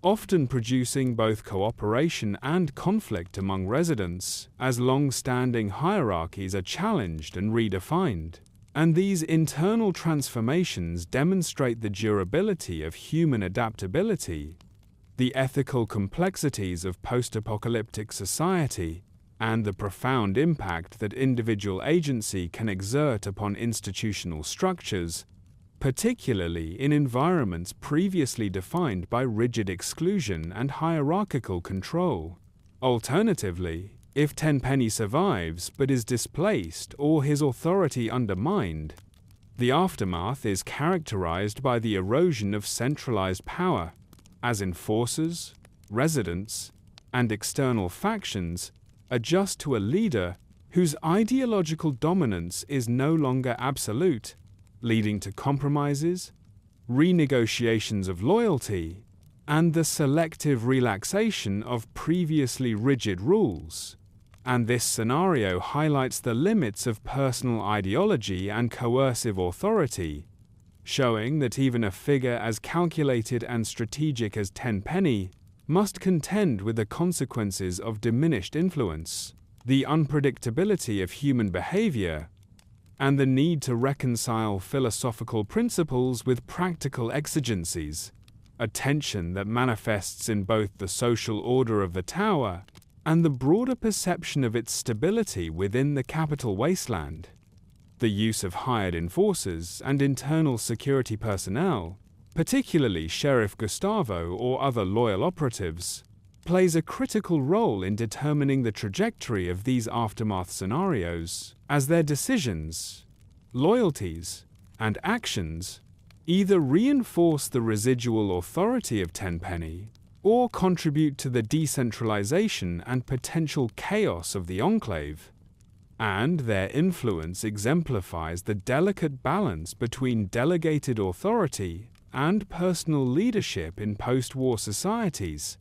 often producing both cooperation and conflict among residents as long-standing hierarchies are challenged and redefined. And these internal transformations demonstrate the durability of human adaptability, the ethical complexities of post-apocalyptic society, and the profound impact that individual agency can exert upon institutional structures, particularly in environments previously defined by rigid exclusion and hierarchical control. Alternatively, if Tenpenny survives but is displaced or his authority undermined, the aftermath is characterized by the erosion of centralized power, as enforcers, residents, and external factions adjust to a leader whose ideological dominance is no longer absolute, leading to compromises, renegotiations of loyalty, and the selective relaxation of previously rigid rules. And this scenario highlights the limits of personal ideology and coercive authority, showing that even a figure as calculated and strategic as Tenpenny must contend with the consequences of diminished influence, the unpredictability of human behavior, and the need to reconcile philosophical principles with practical exigencies, a tension that manifests in both the social order of the tower and the broader perception of its stability within the Capital Wasteland. The use of hired enforcers and internal security personnel, particularly Sheriff Gustavo or other loyal operatives, plays a critical role in determining the trajectory of these aftermath scenarios, as their decisions, loyalties, and actions either reinforce the residual authority of Tenpenny or contribute to the decentralization and potential chaos of the Enclave, and their influence exemplifies the delicate balance between delegated authority and personal leadership in post-war societies,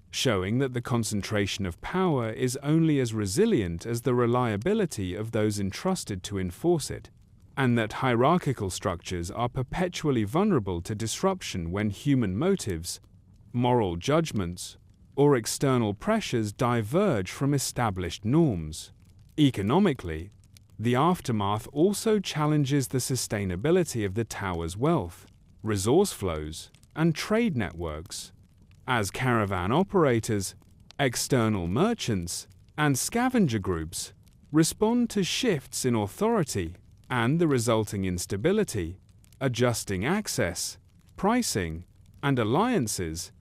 showing that the concentration of power is only as resilient as the reliability of those entrusted to enforce it, and that hierarchical structures are perpetually vulnerable to disruption when human motives, moral judgments, or external pressures diverge from established norms. Economically, the aftermath also challenges the sustainability of the tower's wealth, resource flows, and trade networks, as caravan operators, external merchants, and scavenger groups respond to shifts in authority and the resulting instability, adjusting access, pricing, and alliances,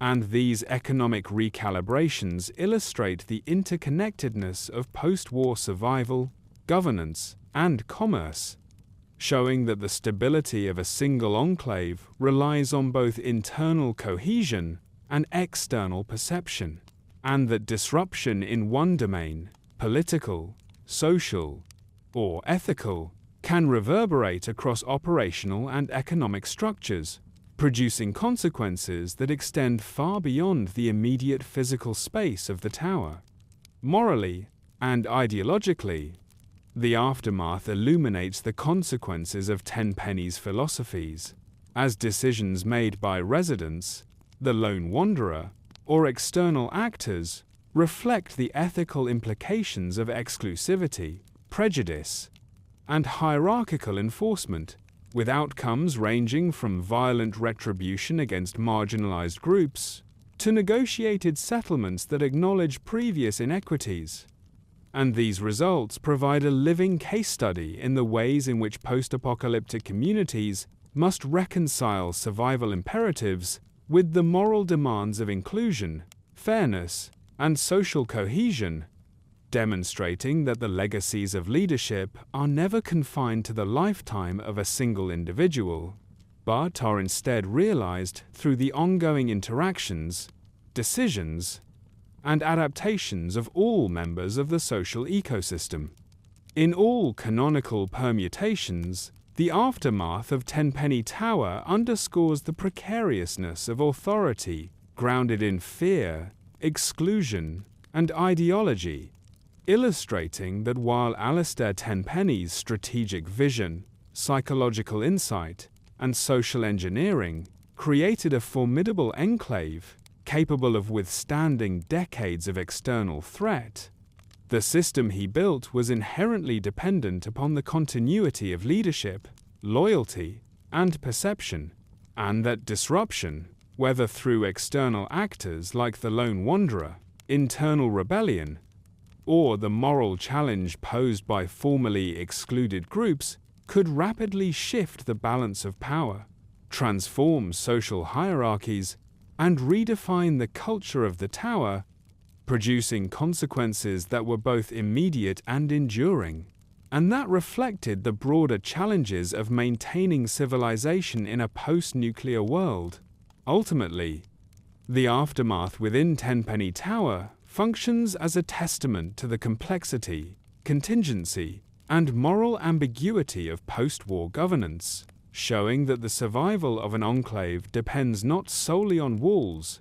and these economic recalibrations illustrate the interconnectedness of post-war survival, governance, and commerce, showing that the stability of a single enclave relies on both internal cohesion and external perception, and that disruption in one domain, political, social, or ethical, can reverberate across operational and economic structures, producing consequences that extend far beyond the immediate physical space of the tower. Morally and ideologically, the aftermath illuminates the consequences of Tenpenny's philosophies, as decisions made by residents, the lone wanderer, or external actors reflect the ethical implications of exclusivity, prejudice, and hierarchical enforcement, with outcomes ranging from violent retribution against marginalized groups to negotiated settlements that acknowledge previous inequities. And these results provide a living case study in the ways in which post-apocalyptic communities must reconcile survival imperatives with the moral demands of inclusion, fairness, and social cohesion, demonstrating that the legacies of leadership are never confined to the lifetime of a single individual, but are instead realized through the ongoing interactions, decisions, and adaptations of all members of the social ecosystem. In all canonical permutations, the aftermath of Tenpenny Tower underscores the precariousness of authority grounded in fear, exclusion, and ideology, illustrating that while Allistair Tenpenny's strategic vision, psychological insight, and social engineering created a formidable enclave capable of withstanding decades of external threat, the system he built was inherently dependent upon the continuity of leadership, loyalty, and perception, and that disruption, whether through external actors like the Lone Wanderer, internal rebellion, or the moral challenge posed by formerly excluded groups, could rapidly shift the balance of power, transform social hierarchies, and redefine the culture of the tower, producing consequences that were both immediate and enduring, and that reflected the broader challenges of maintaining civilization in a post-nuclear world. Ultimately, the aftermath within Tenpenny Tower functions as a testament to the complexity, contingency, and moral ambiguity of post-war governance, showing that the survival of an enclave depends not solely on walls,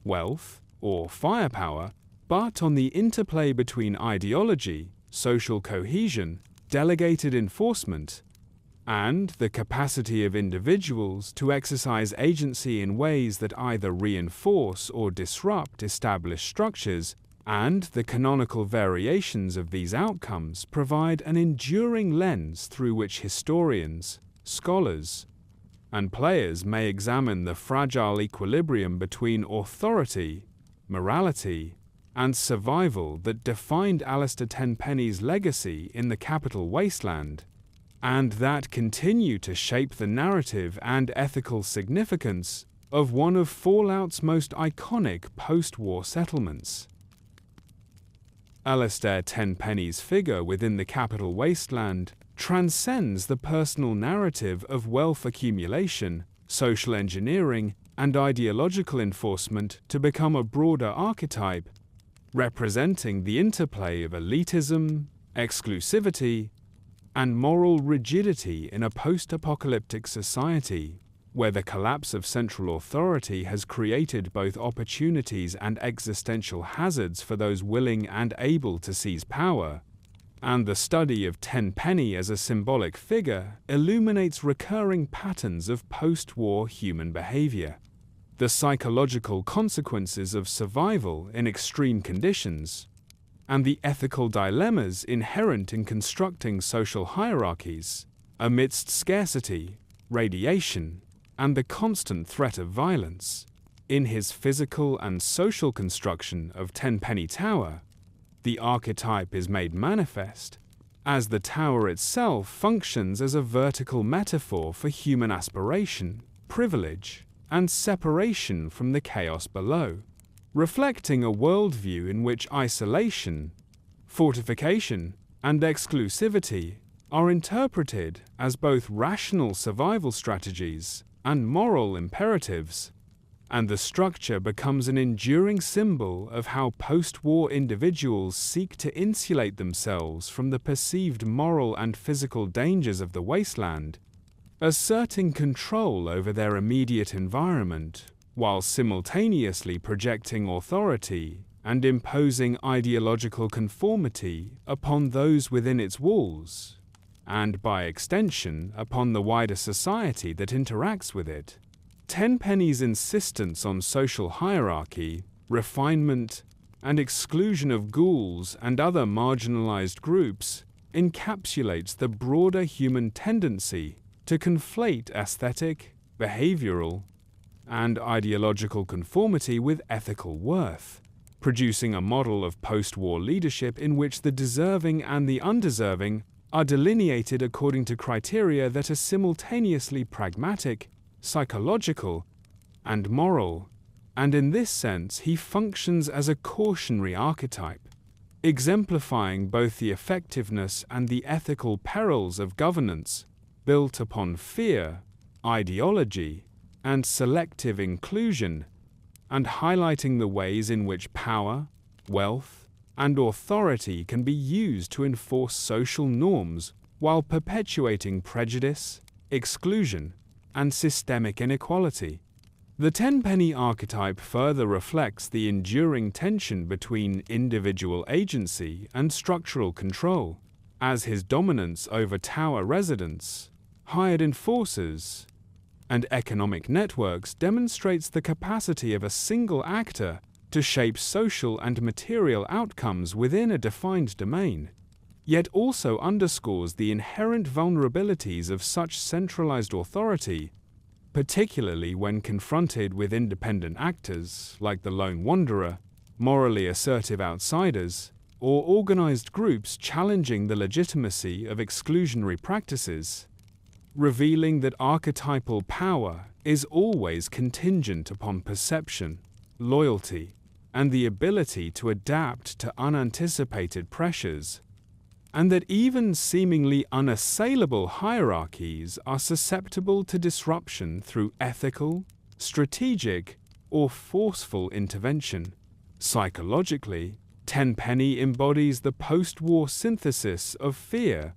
wealth, or firepower, but on the interplay between ideology, social cohesion, delegated enforcement, and the capacity of individuals to exercise agency in ways that either reinforce or disrupt established structures, and the canonical variations of these outcomes provide an enduring lens through which historians, scholars, and players may examine the fragile equilibrium between authority, morality, and survival that defined Allistair Tenpenny's legacy in the Capital Wasteland, and that continue to shape the narrative and ethical significance of one of Fallout's most iconic post-war settlements. Allistair Tenpenny's figure within the Capital Wasteland transcends the personal narrative of wealth accumulation, social engineering, and ideological enforcement to become a broader archetype, representing the interplay of elitism, exclusivity, and moral rigidity in a post-apocalyptic society, where the collapse of central authority has created both opportunities and existential hazards for those willing and able to seize power. And the study of Tenpenny as a symbolic figure illuminates recurring patterns of post-war human behavior. The psychological consequences of survival in extreme conditions, and the ethical dilemmas inherent in constructing social hierarchies amidst scarcity, radiation, and the constant threat of violence. In his physical and social construction of Tenpenny Tower, the archetype is made manifest, as the tower itself functions as a vertical metaphor for human aspiration, privilege, and separation from the chaos below, reflecting a worldview in which isolation, fortification, and exclusivity are interpreted as both rational survival strategies and moral imperatives, and the structure becomes an enduring symbol of how post-war individuals seek to insulate themselves from the perceived moral and physical dangers of the wasteland, asserting control over their immediate environment, while simultaneously projecting authority and imposing ideological conformity upon those within its walls, and by extension upon the wider society that interacts with it. Tenpenny's insistence on social hierarchy, refinement, and exclusion of ghouls and other marginalized groups encapsulates the broader human tendency to conflate aesthetic, behavioral, and ideological conformity with ethical worth, producing a model of post-war leadership in which the deserving and the undeserving are delineated according to criteria that are simultaneously pragmatic, psychological, and moral, and in this sense he functions as a cautionary archetype, exemplifying both the effectiveness and the ethical perils of governance built upon fear, ideology, and selective inclusion, and highlighting the ways in which power, wealth, and authority can be used to enforce social norms while perpetuating prejudice, exclusion, and systemic inequality. The Tenpenny archetype further reflects the enduring tension between individual agency and structural control, as his dominance over tower residents, hired enforcers, and economic networks demonstrates the capacity of a single actor to shape social and material outcomes within a defined domain, yet also underscores the inherent vulnerabilities of such centralized authority, particularly when confronted with independent actors like the lone wanderer, morally assertive outsiders, or organized groups challenging the legitimacy of exclusionary practices, revealing that archetypal power is always contingent upon perception, loyalty, and the ability to adapt to unanticipated pressures, and that even seemingly unassailable hierarchies are susceptible to disruption through ethical, strategic, or forceful intervention. Psychologically, Tenpenny embodies the post-war synthesis of fear,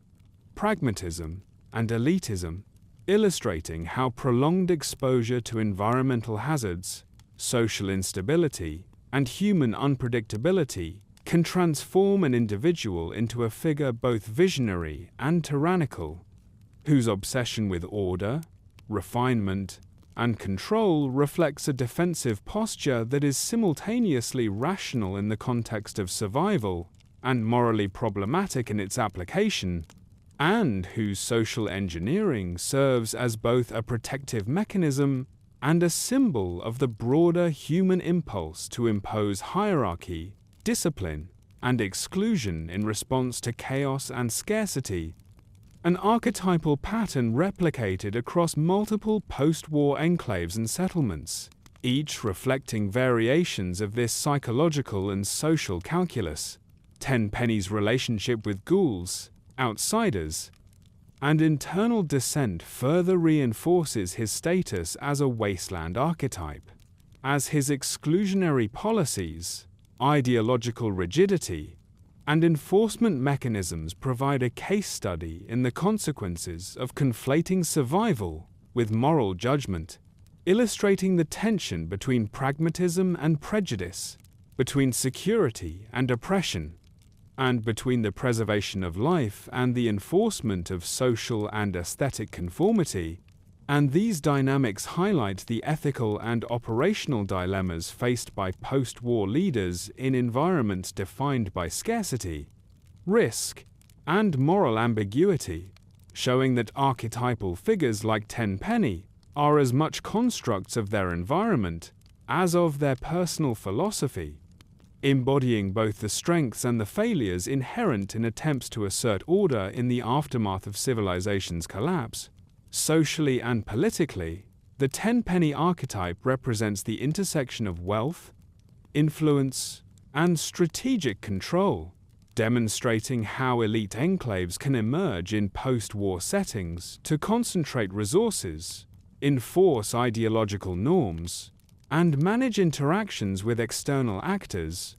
pragmatism, and elitism, illustrating how prolonged exposure to environmental hazards, social instability, and human unpredictability can transform an individual into a figure both visionary and tyrannical, whose obsession with order, refinement, and control reflects a defensive posture that is simultaneously rational in the context of survival and morally problematic in its application, and whose social engineering serves as both a protective mechanism and a symbol of the broader human impulse to impose hierarchy, discipline, and exclusion in response to chaos and scarcity, an archetypal pattern replicated across multiple post-war enclaves and settlements, each reflecting variations of this psychological and social calculus. Tenpenny's relationship with ghouls, outsiders, and internal dissent further reinforces his status as a wasteland archetype, as his exclusionary policies, ideological rigidity, and enforcement mechanisms provide a case study in the consequences of conflating survival with moral judgment, illustrating the tension between pragmatism and prejudice, between security and oppression, and between the preservation of life and the enforcement of social and aesthetic conformity. And these dynamics highlight the ethical and operational dilemmas faced by post-war leaders in environments defined by scarcity, risk, and moral ambiguity, showing that archetypal figures like Tenpenny are as much constructs of their environment as of their personal philosophy, embodying both the strengths and the failures inherent in attempts to assert order in the aftermath of civilization's collapse. Socially and politically, the Tenpenny archetype represents the intersection of wealth, influence, and strategic control, demonstrating how elite enclaves can emerge in post-war settings to concentrate resources, enforce ideological norms, and manage interactions with external actors,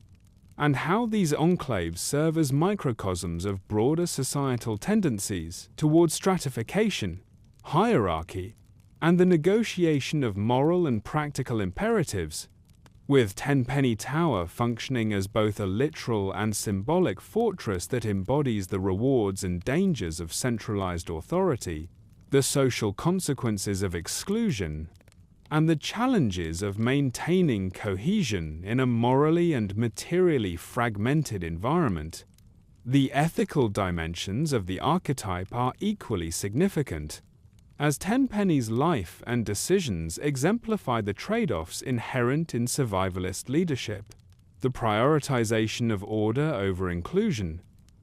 and how these enclaves serve as microcosms of broader societal tendencies towards stratification, hierarchy, and the negotiation of moral and practical imperatives, with Tenpenny Tower functioning as both a literal and symbolic fortress that embodies the rewards and dangers of centralized authority, the social consequences of exclusion, and the challenges of maintaining cohesion in a morally and materially fragmented environment. The ethical dimensions of the archetype are equally significant, as Tenpenny's life and decisions exemplify the trade-offs inherent in survivalist leadership: the prioritization of order over inclusion,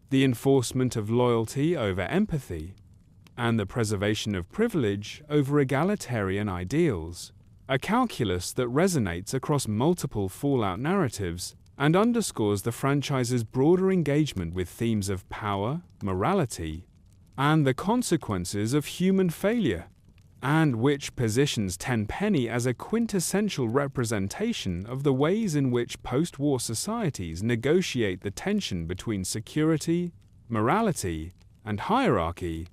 the enforcement of loyalty over empathy, and the preservation of privilege over egalitarian ideals, a calculus that resonates across multiple Fallout narratives and underscores the franchise's broader engagement with themes of power, morality, and the consequences of human failure. and which positions Tenpenny as a quintessential representation of the ways in which post-war societies negotiate the tension between security, morality, and hierarchy,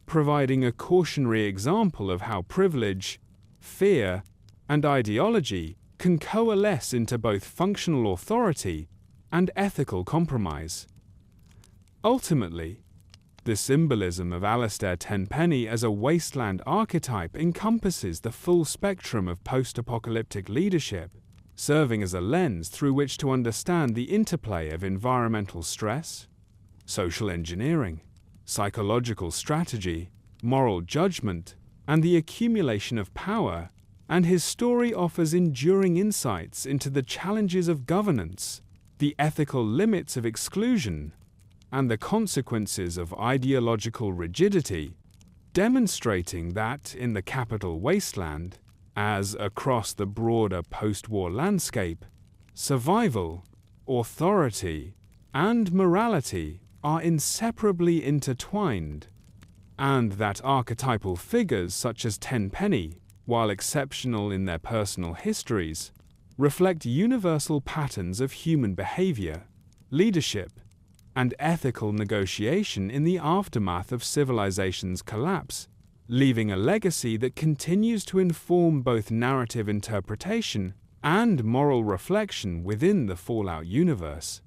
providing a cautionary example of how privilege, fear, and ideology can coalesce into both functional authority and ethical compromise. Ultimately, the symbolism of Allistair Tenpenny as a wasteland archetype encompasses the full spectrum of post-apocalyptic leadership, serving as a lens through which to understand the interplay of environmental stress, social engineering, psychological strategy, moral judgment, and the accumulation of power, and his story offers enduring insights into the challenges of governance, the ethical limits of exclusion, and the consequences of ideological rigidity, demonstrating that in the Capital Wasteland, as across the broader post-war landscape, survival, authority, and morality are inseparably intertwined, and that archetypal figures such as Tenpenny, while exceptional in their personal histories, reflect universal patterns of human behavior, leadership, and ethical negotiation in the aftermath of civilization's collapse, leaving a legacy that continues to inform both narrative interpretation and moral reflection within the Fallout universe.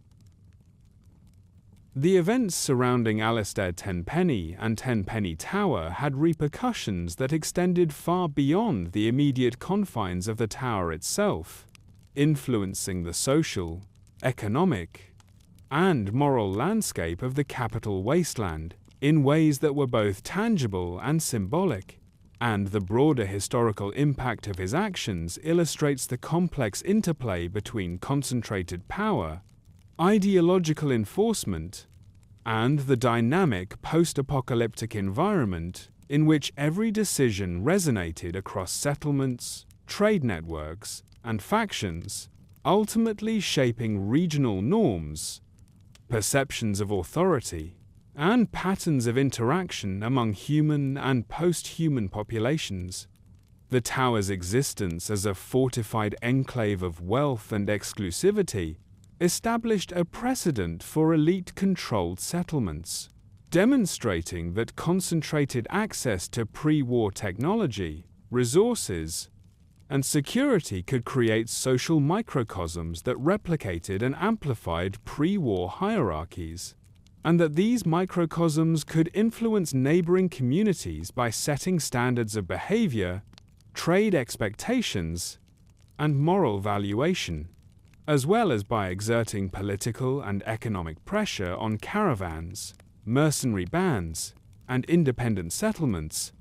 The events surrounding Allistair Tenpenny and Tenpenny Tower had repercussions that extended far beyond the immediate confines of the tower itself, influencing the social, economic, and moral landscape of the Capital Wasteland in ways that were both tangible and symbolic, and the broader historical impact of his actions illustrates the complex interplay between concentrated power, ideological enforcement, and the dynamic post-apocalyptic environment in which every decision resonated across settlements, trade networks, and factions, ultimately shaping regional norms, perceptions of authority, and patterns of interaction among human and post-human populations. The tower's existence as a fortified enclave of wealth and exclusivity established a precedent for elite-controlled settlements, demonstrating that concentrated access to pre-war technology, resources, and security could create social microcosms that replicated and amplified pre-war hierarchies, and that these microcosms could influence neighboring communities by setting standards of behavior, trade expectations, and moral valuation, as well as by exerting political and economic pressure on caravans, mercenary bands, and independent settlements,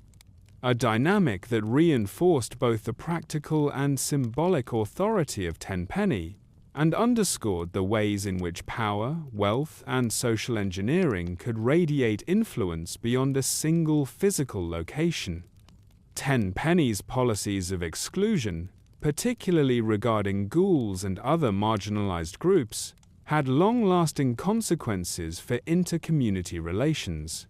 a dynamic that reinforced both the practical and symbolic authority of Tenpenny and underscored the ways in which power, wealth, and social engineering could radiate influence beyond a single physical location. Tenpenny's policies of exclusion, particularly regarding ghouls and other marginalized groups, had long-lasting consequences for inter-community relations,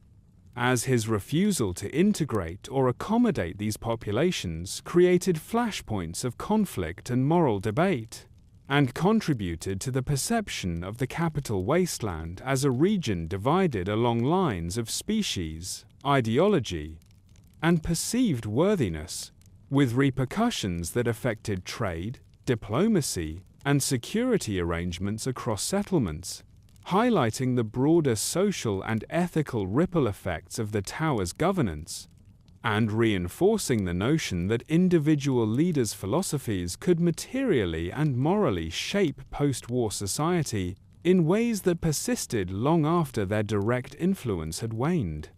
as his refusal to integrate or accommodate these populations created flashpoints of conflict and moral debate, and contributed to the perception of the Capital Wasteland as a region divided along lines of species, ideology, and perceived worthiness, with repercussions that affected trade, diplomacy, and security arrangements across settlements, highlighting the broader social and ethical ripple effects of the tower's governance, and reinforcing the notion that individual leaders' philosophies could materially and morally shape post-war society in ways that persisted long after their direct influence had waned.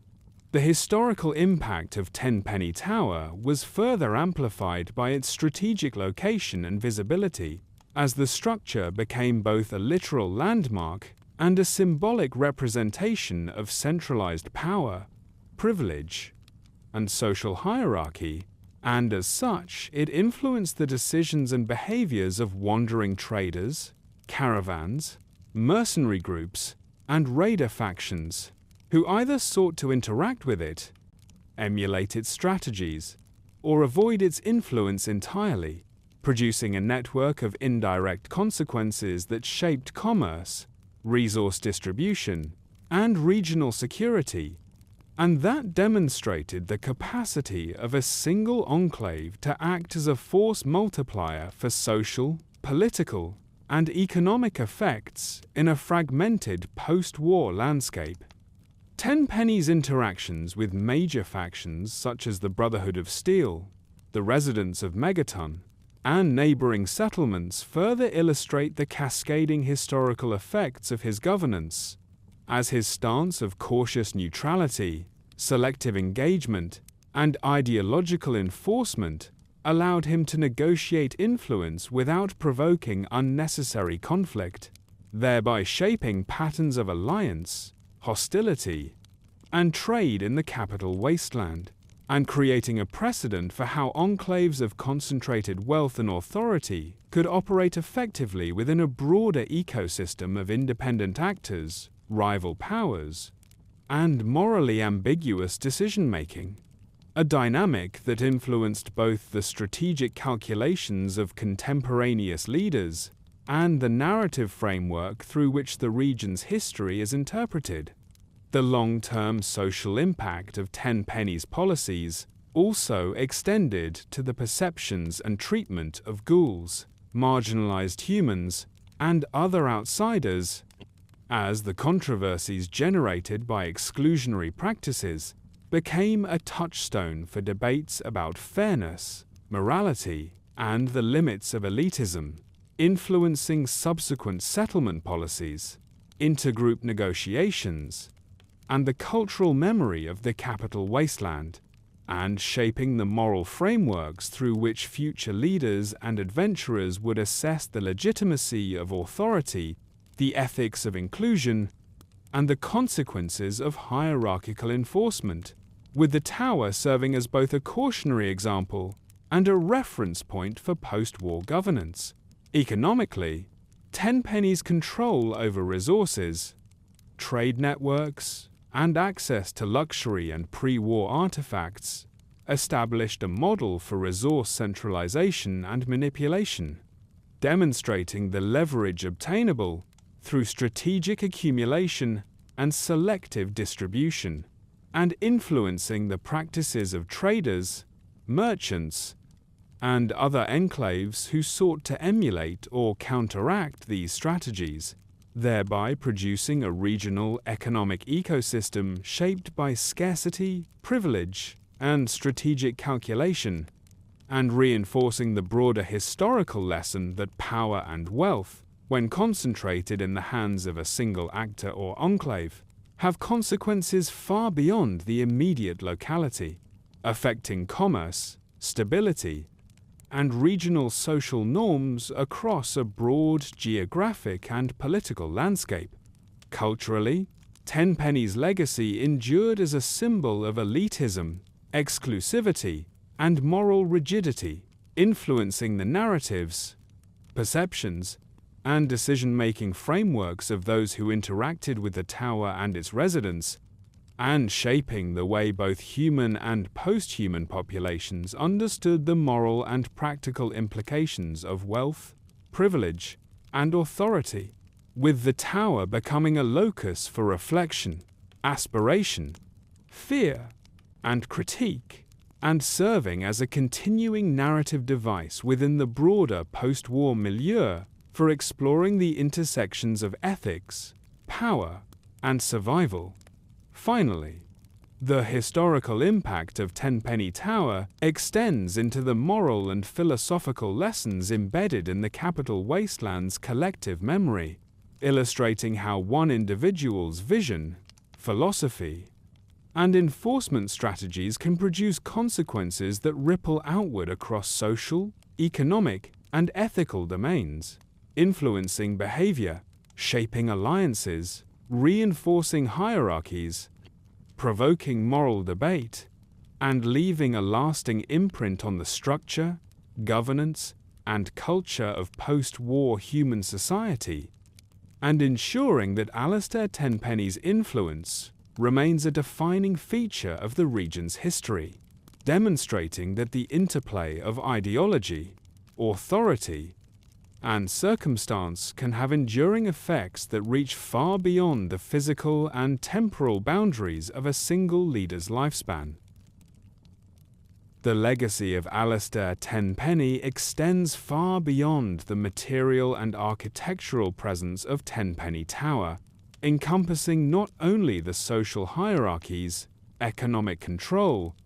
The historical impact of Tenpenny Tower was further amplified by its strategic location and visibility, as the structure became both a literal landmark and a symbolic representation of centralized power, privilege, and social hierarchy, and as such, it influenced the decisions and behaviors of wandering traders, caravans, mercenary groups, and raider factions, who either sought to interact with it, emulate its strategies, or avoid its influence entirely, producing a network of indirect consequences that shaped commerce, resource distribution, and regional security, and that demonstrated the capacity of a single enclave to act as a force multiplier for social, political, and economic effects in a fragmented post-war landscape. Tenpenny's interactions with major factions such as the Brotherhood of Steel, the residents of Megaton, and neighboring settlements further illustrate the cascading historical effects of his governance, as his stance of cautious neutrality, selective engagement, and ideological enforcement allowed him to negotiate influence without provoking unnecessary conflict, thereby shaping patterns of alliance, hostility, and trade in the Capital Wasteland, and creating a precedent for how enclaves of concentrated wealth and authority could operate effectively within a broader ecosystem of independent actors, rival powers, and morally ambiguous decision-making, a dynamic that influenced both the strategic calculations of contemporaneous leaders and the narrative framework through which the region's history is interpreted. The long-term social impact of Tenpenny's policies also extended to the perceptions and treatment of ghouls, marginalized humans, and other outsiders, as the controversies generated by exclusionary practices became a touchstone for debates about fairness, morality, and the limits of elitism, influencing subsequent settlement policies, intergroup negotiations, and the cultural memory of the Capital Wasteland, and shaping the moral frameworks through which future leaders and adventurers would assess the legitimacy of authority, the ethics of inclusion, and the consequences of hierarchical enforcement, with the tower serving as both a cautionary example and a reference point for post-war governance. Economically, Tenpenny's control over resources, trade networks, and access to luxury and pre-war artifacts established a model for resource centralization and manipulation, demonstrating the leverage obtainable through strategic accumulation and selective distribution, and influencing the practices of traders, merchants, and other enclaves who sought to emulate or counteract these strategies, thereby producing a regional economic ecosystem shaped by scarcity, privilege, and strategic calculation, and reinforcing the broader historical lesson that power and wealth, when concentrated in the hands of a single actor or enclave, have consequences far beyond the immediate locality, affecting commerce, stability, and regional social norms across a broad geographic and political landscape. Culturally, Tenpenny's legacy endured as a symbol of elitism, exclusivity, and moral rigidity, influencing the narratives, perceptions, and decision-making frameworks of those who interacted with the tower and its residents, and shaping the way both human and post-human populations understood the moral and practical implications of wealth, privilege, and authority, with the tower becoming a locus for reflection, aspiration, fear, and critique, and serving as a continuing narrative device within the broader post-war milieu for exploring the intersections of ethics, power, and survival. Finally, the historical impact of Tenpenny Tower extends into the moral and philosophical lessons embedded in the Capital Wasteland's collective memory, illustrating how one individual's vision, philosophy, and enforcement strategies can produce consequences that ripple outward across social, economic, and ethical domains, influencing behavior, shaping alliances, reinforcing hierarchies, provoking moral debate, and leaving a lasting imprint on the structure, governance, and culture of post-war human society, and ensuring that Allistair Tenpenny's influence remains a defining feature of the region's history. demonstrating that the interplay of ideology, authority, and circumstance can have enduring effects that reach far beyond the physical and temporal boundaries of a single leader's lifespan. The legacy of Allistair Tenpenny extends far beyond the material and architectural presence of Tenpenny Tower, encompassing not only the social hierarchies, economic control,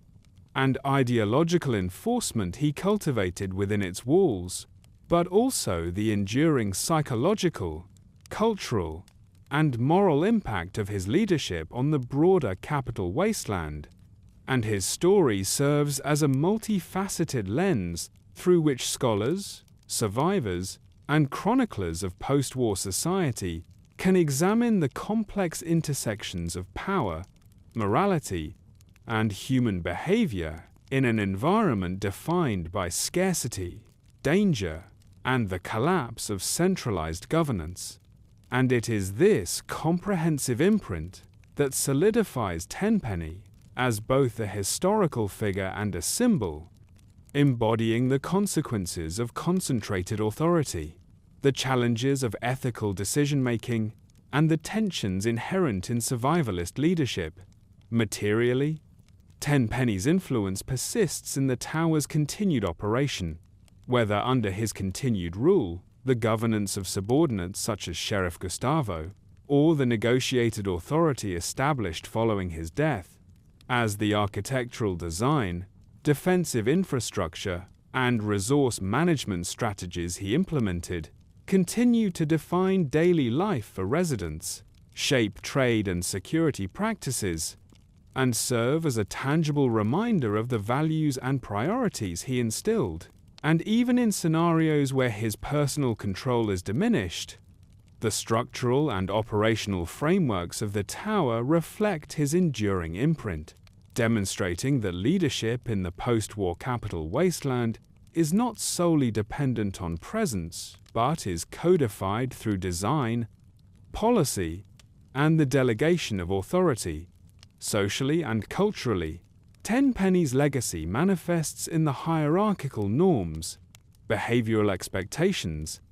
and ideological enforcement he cultivated within its walls, but also the enduring psychological, cultural, and moral impact of his leadership on the broader Capital Wasteland. And his story serves as a multifaceted lens through which scholars, survivors, and chroniclers of post-war society can examine the complex intersections of power, morality, and human behavior in an environment defined by scarcity, danger, and the collapse of centralized governance. And it is this comprehensive imprint that solidifies Tenpenny as both a historical figure and a symbol, embodying the consequences of concentrated authority, the challenges of ethical decision-making, and the tensions inherent in survivalist leadership. Materially, Tenpenny's influence persists in the tower's continued operation, whether under his continued rule, the governance of subordinates such as Sheriff Gustavo, or the negotiated authority established following his death, as the architectural design, defensive infrastructure, and resource management strategies he implemented continue to define daily life for residents, shape trade and security practices, and serve as a tangible reminder of the values and priorities he instilled. And even in scenarios where his personal control is diminished, the structural and operational frameworks of the tower reflect his enduring imprint, demonstrating that leadership in the post-war Capital Wasteland is not solely dependent on presence, but is codified through design, policy, and the delegation of authority. Socially and culturally, Tenpenny's legacy manifests in the hierarchical norms, behavioral expectations,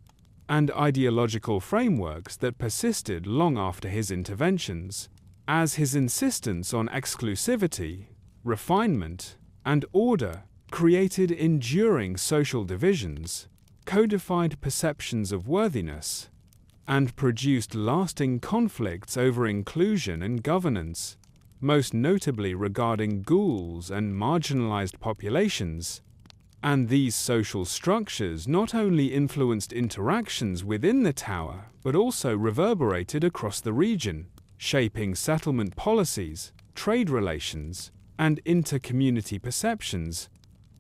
and ideological frameworks that persisted long after his interventions, as his insistence on exclusivity, refinement, and order created enduring social divisions, codified perceptions of worthiness, and produced lasting conflicts over inclusion and governance, most notably regarding ghouls and marginalized populations. And these social structures not only influenced interactions within the tower, but also reverberated across the region, shaping settlement policies, trade relations, and inter-community perceptions,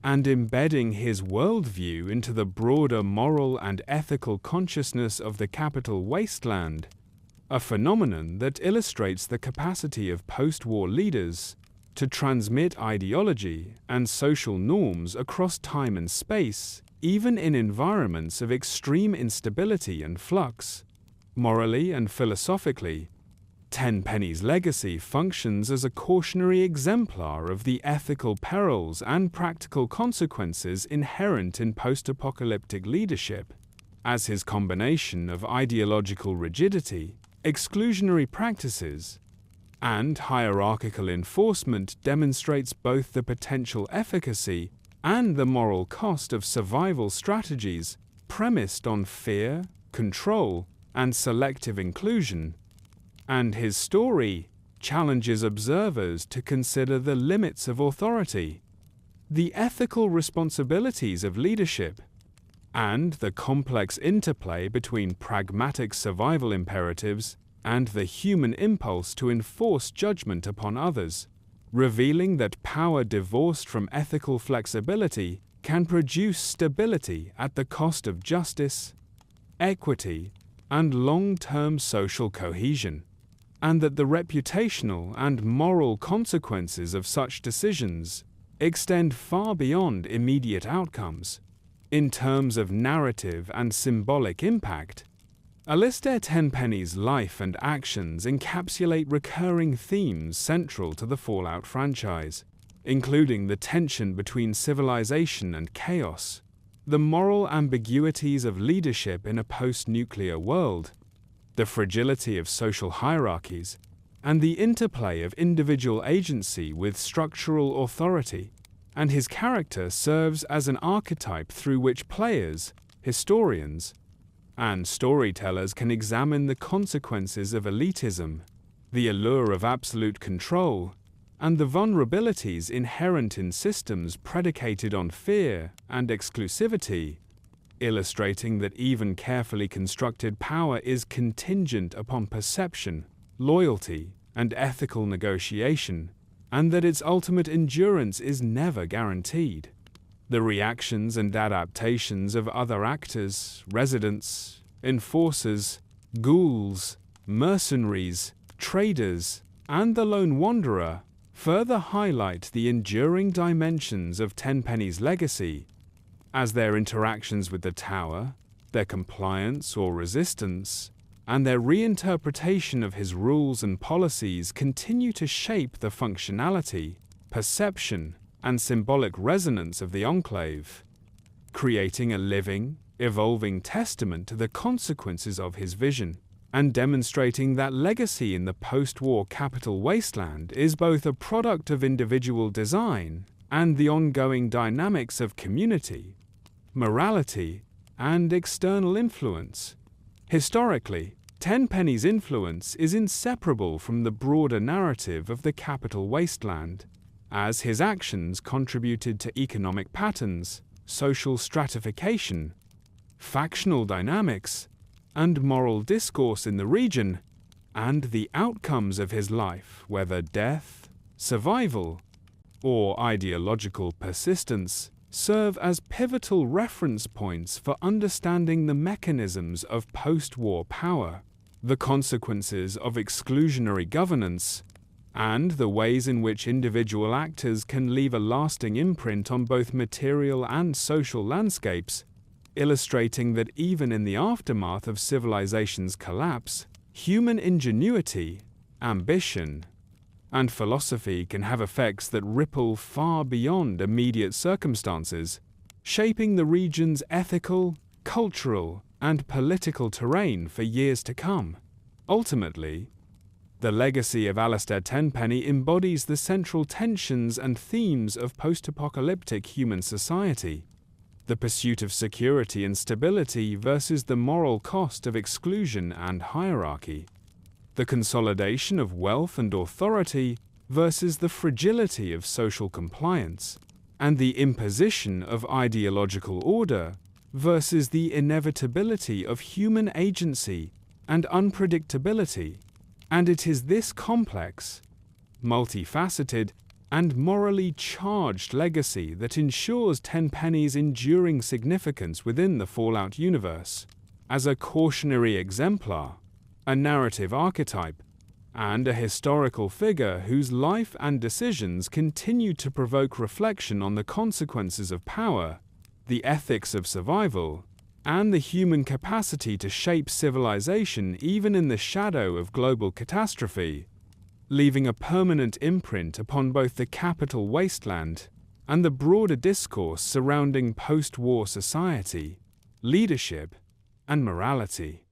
and embedding his worldview into the broader moral and ethical consciousness of the Capital Wasteland, a phenomenon that illustrates the capacity of post-war leaders to transmit ideology and social norms across time and space, even in environments of extreme instability and flux. Morally and philosophically, Tenpenny's legacy functions as a cautionary exemplar of the ethical perils and practical consequences inherent in post-apocalyptic leadership, as his combination of ideological rigidity, exclusionary practices, and hierarchical enforcement demonstrates both the potential efficacy and the moral cost of survival strategies premised on fear, control, and selective inclusion. And his story challenges observers to consider the limits of authority, the ethical responsibilities of leadership, and the complex interplay between pragmatic survival imperatives and the human impulse to enforce judgment upon others, revealing that power divorced from ethical flexibility can produce stability at the cost of justice, equity, and long-term social cohesion, and that the reputational and moral consequences of such decisions extend far beyond immediate outcomes. In terms of narrative and symbolic impact, Allistair Tenpenny's life and actions encapsulate recurring themes central to the Fallout franchise, including the tension between civilization and chaos, the moral ambiguities of leadership in a post-nuclear world, the fragility of social hierarchies, and the interplay of individual agency with structural authority. And his character serves as an archetype through which players, historians, and storytellers can examine the consequences of elitism, the allure of absolute control, and the vulnerabilities inherent in systems predicated on fear and exclusivity, illustrating that even carefully constructed power is contingent upon perception, loyalty, and ethical negotiation, and that its ultimate endurance is never guaranteed. The reactions and adaptations of other actors, residents, enforcers, ghouls, mercenaries, traders, and the lone wanderer further highlight the enduring dimensions of Tenpenny's legacy, as their interactions with the tower, their compliance or resistance, and their reinterpretation of his rules and policies continue to shape the functionality, perception, and symbolic resonance of the Enclave, creating a living, evolving testament to the consequences of his vision, and demonstrating that legacy in the post-war Capital Wasteland is both a product of individual design and the ongoing dynamics of community, morality, and external influence. Historically, Tenpenny's influence is inseparable from the broader narrative of the Capital Wasteland, as his actions contributed to economic patterns, social stratification, factional dynamics, and moral discourse in the region, and the outcomes of his life, whether death, survival, or ideological persistence, serve as pivotal reference points for understanding the mechanisms of post-war power, the consequences of exclusionary governance, and the ways in which individual actors can leave a lasting imprint on both material and social landscapes, illustrating that even in the aftermath of civilization's collapse, human ingenuity, ambition, and philosophy can have effects that ripple far beyond immediate circumstances, shaping the region's ethical, cultural, and political terrain for years to come. Ultimately, the legacy of Allistair Tenpenny embodies the central tensions and themes of post-apocalyptic human society: the pursuit of security and stability versus the moral cost of exclusion and hierarchy, the consolidation of wealth and authority versus the fragility of social compliance, and the imposition of ideological order versus the inevitability of human agency and unpredictability. And it is this complex, multifaceted, and morally charged legacy that ensures Tenpenny's enduring significance within the Fallout universe, as a cautionary exemplar, a narrative archetype, and a historical figure whose life and decisions continue to provoke reflection on the consequences of power, the ethics of survival, and the human capacity to shape civilization even in the shadow of global catastrophe, leaving a permanent imprint upon both the Capital Wasteland and the broader discourse surrounding post-war society, leadership, and morality.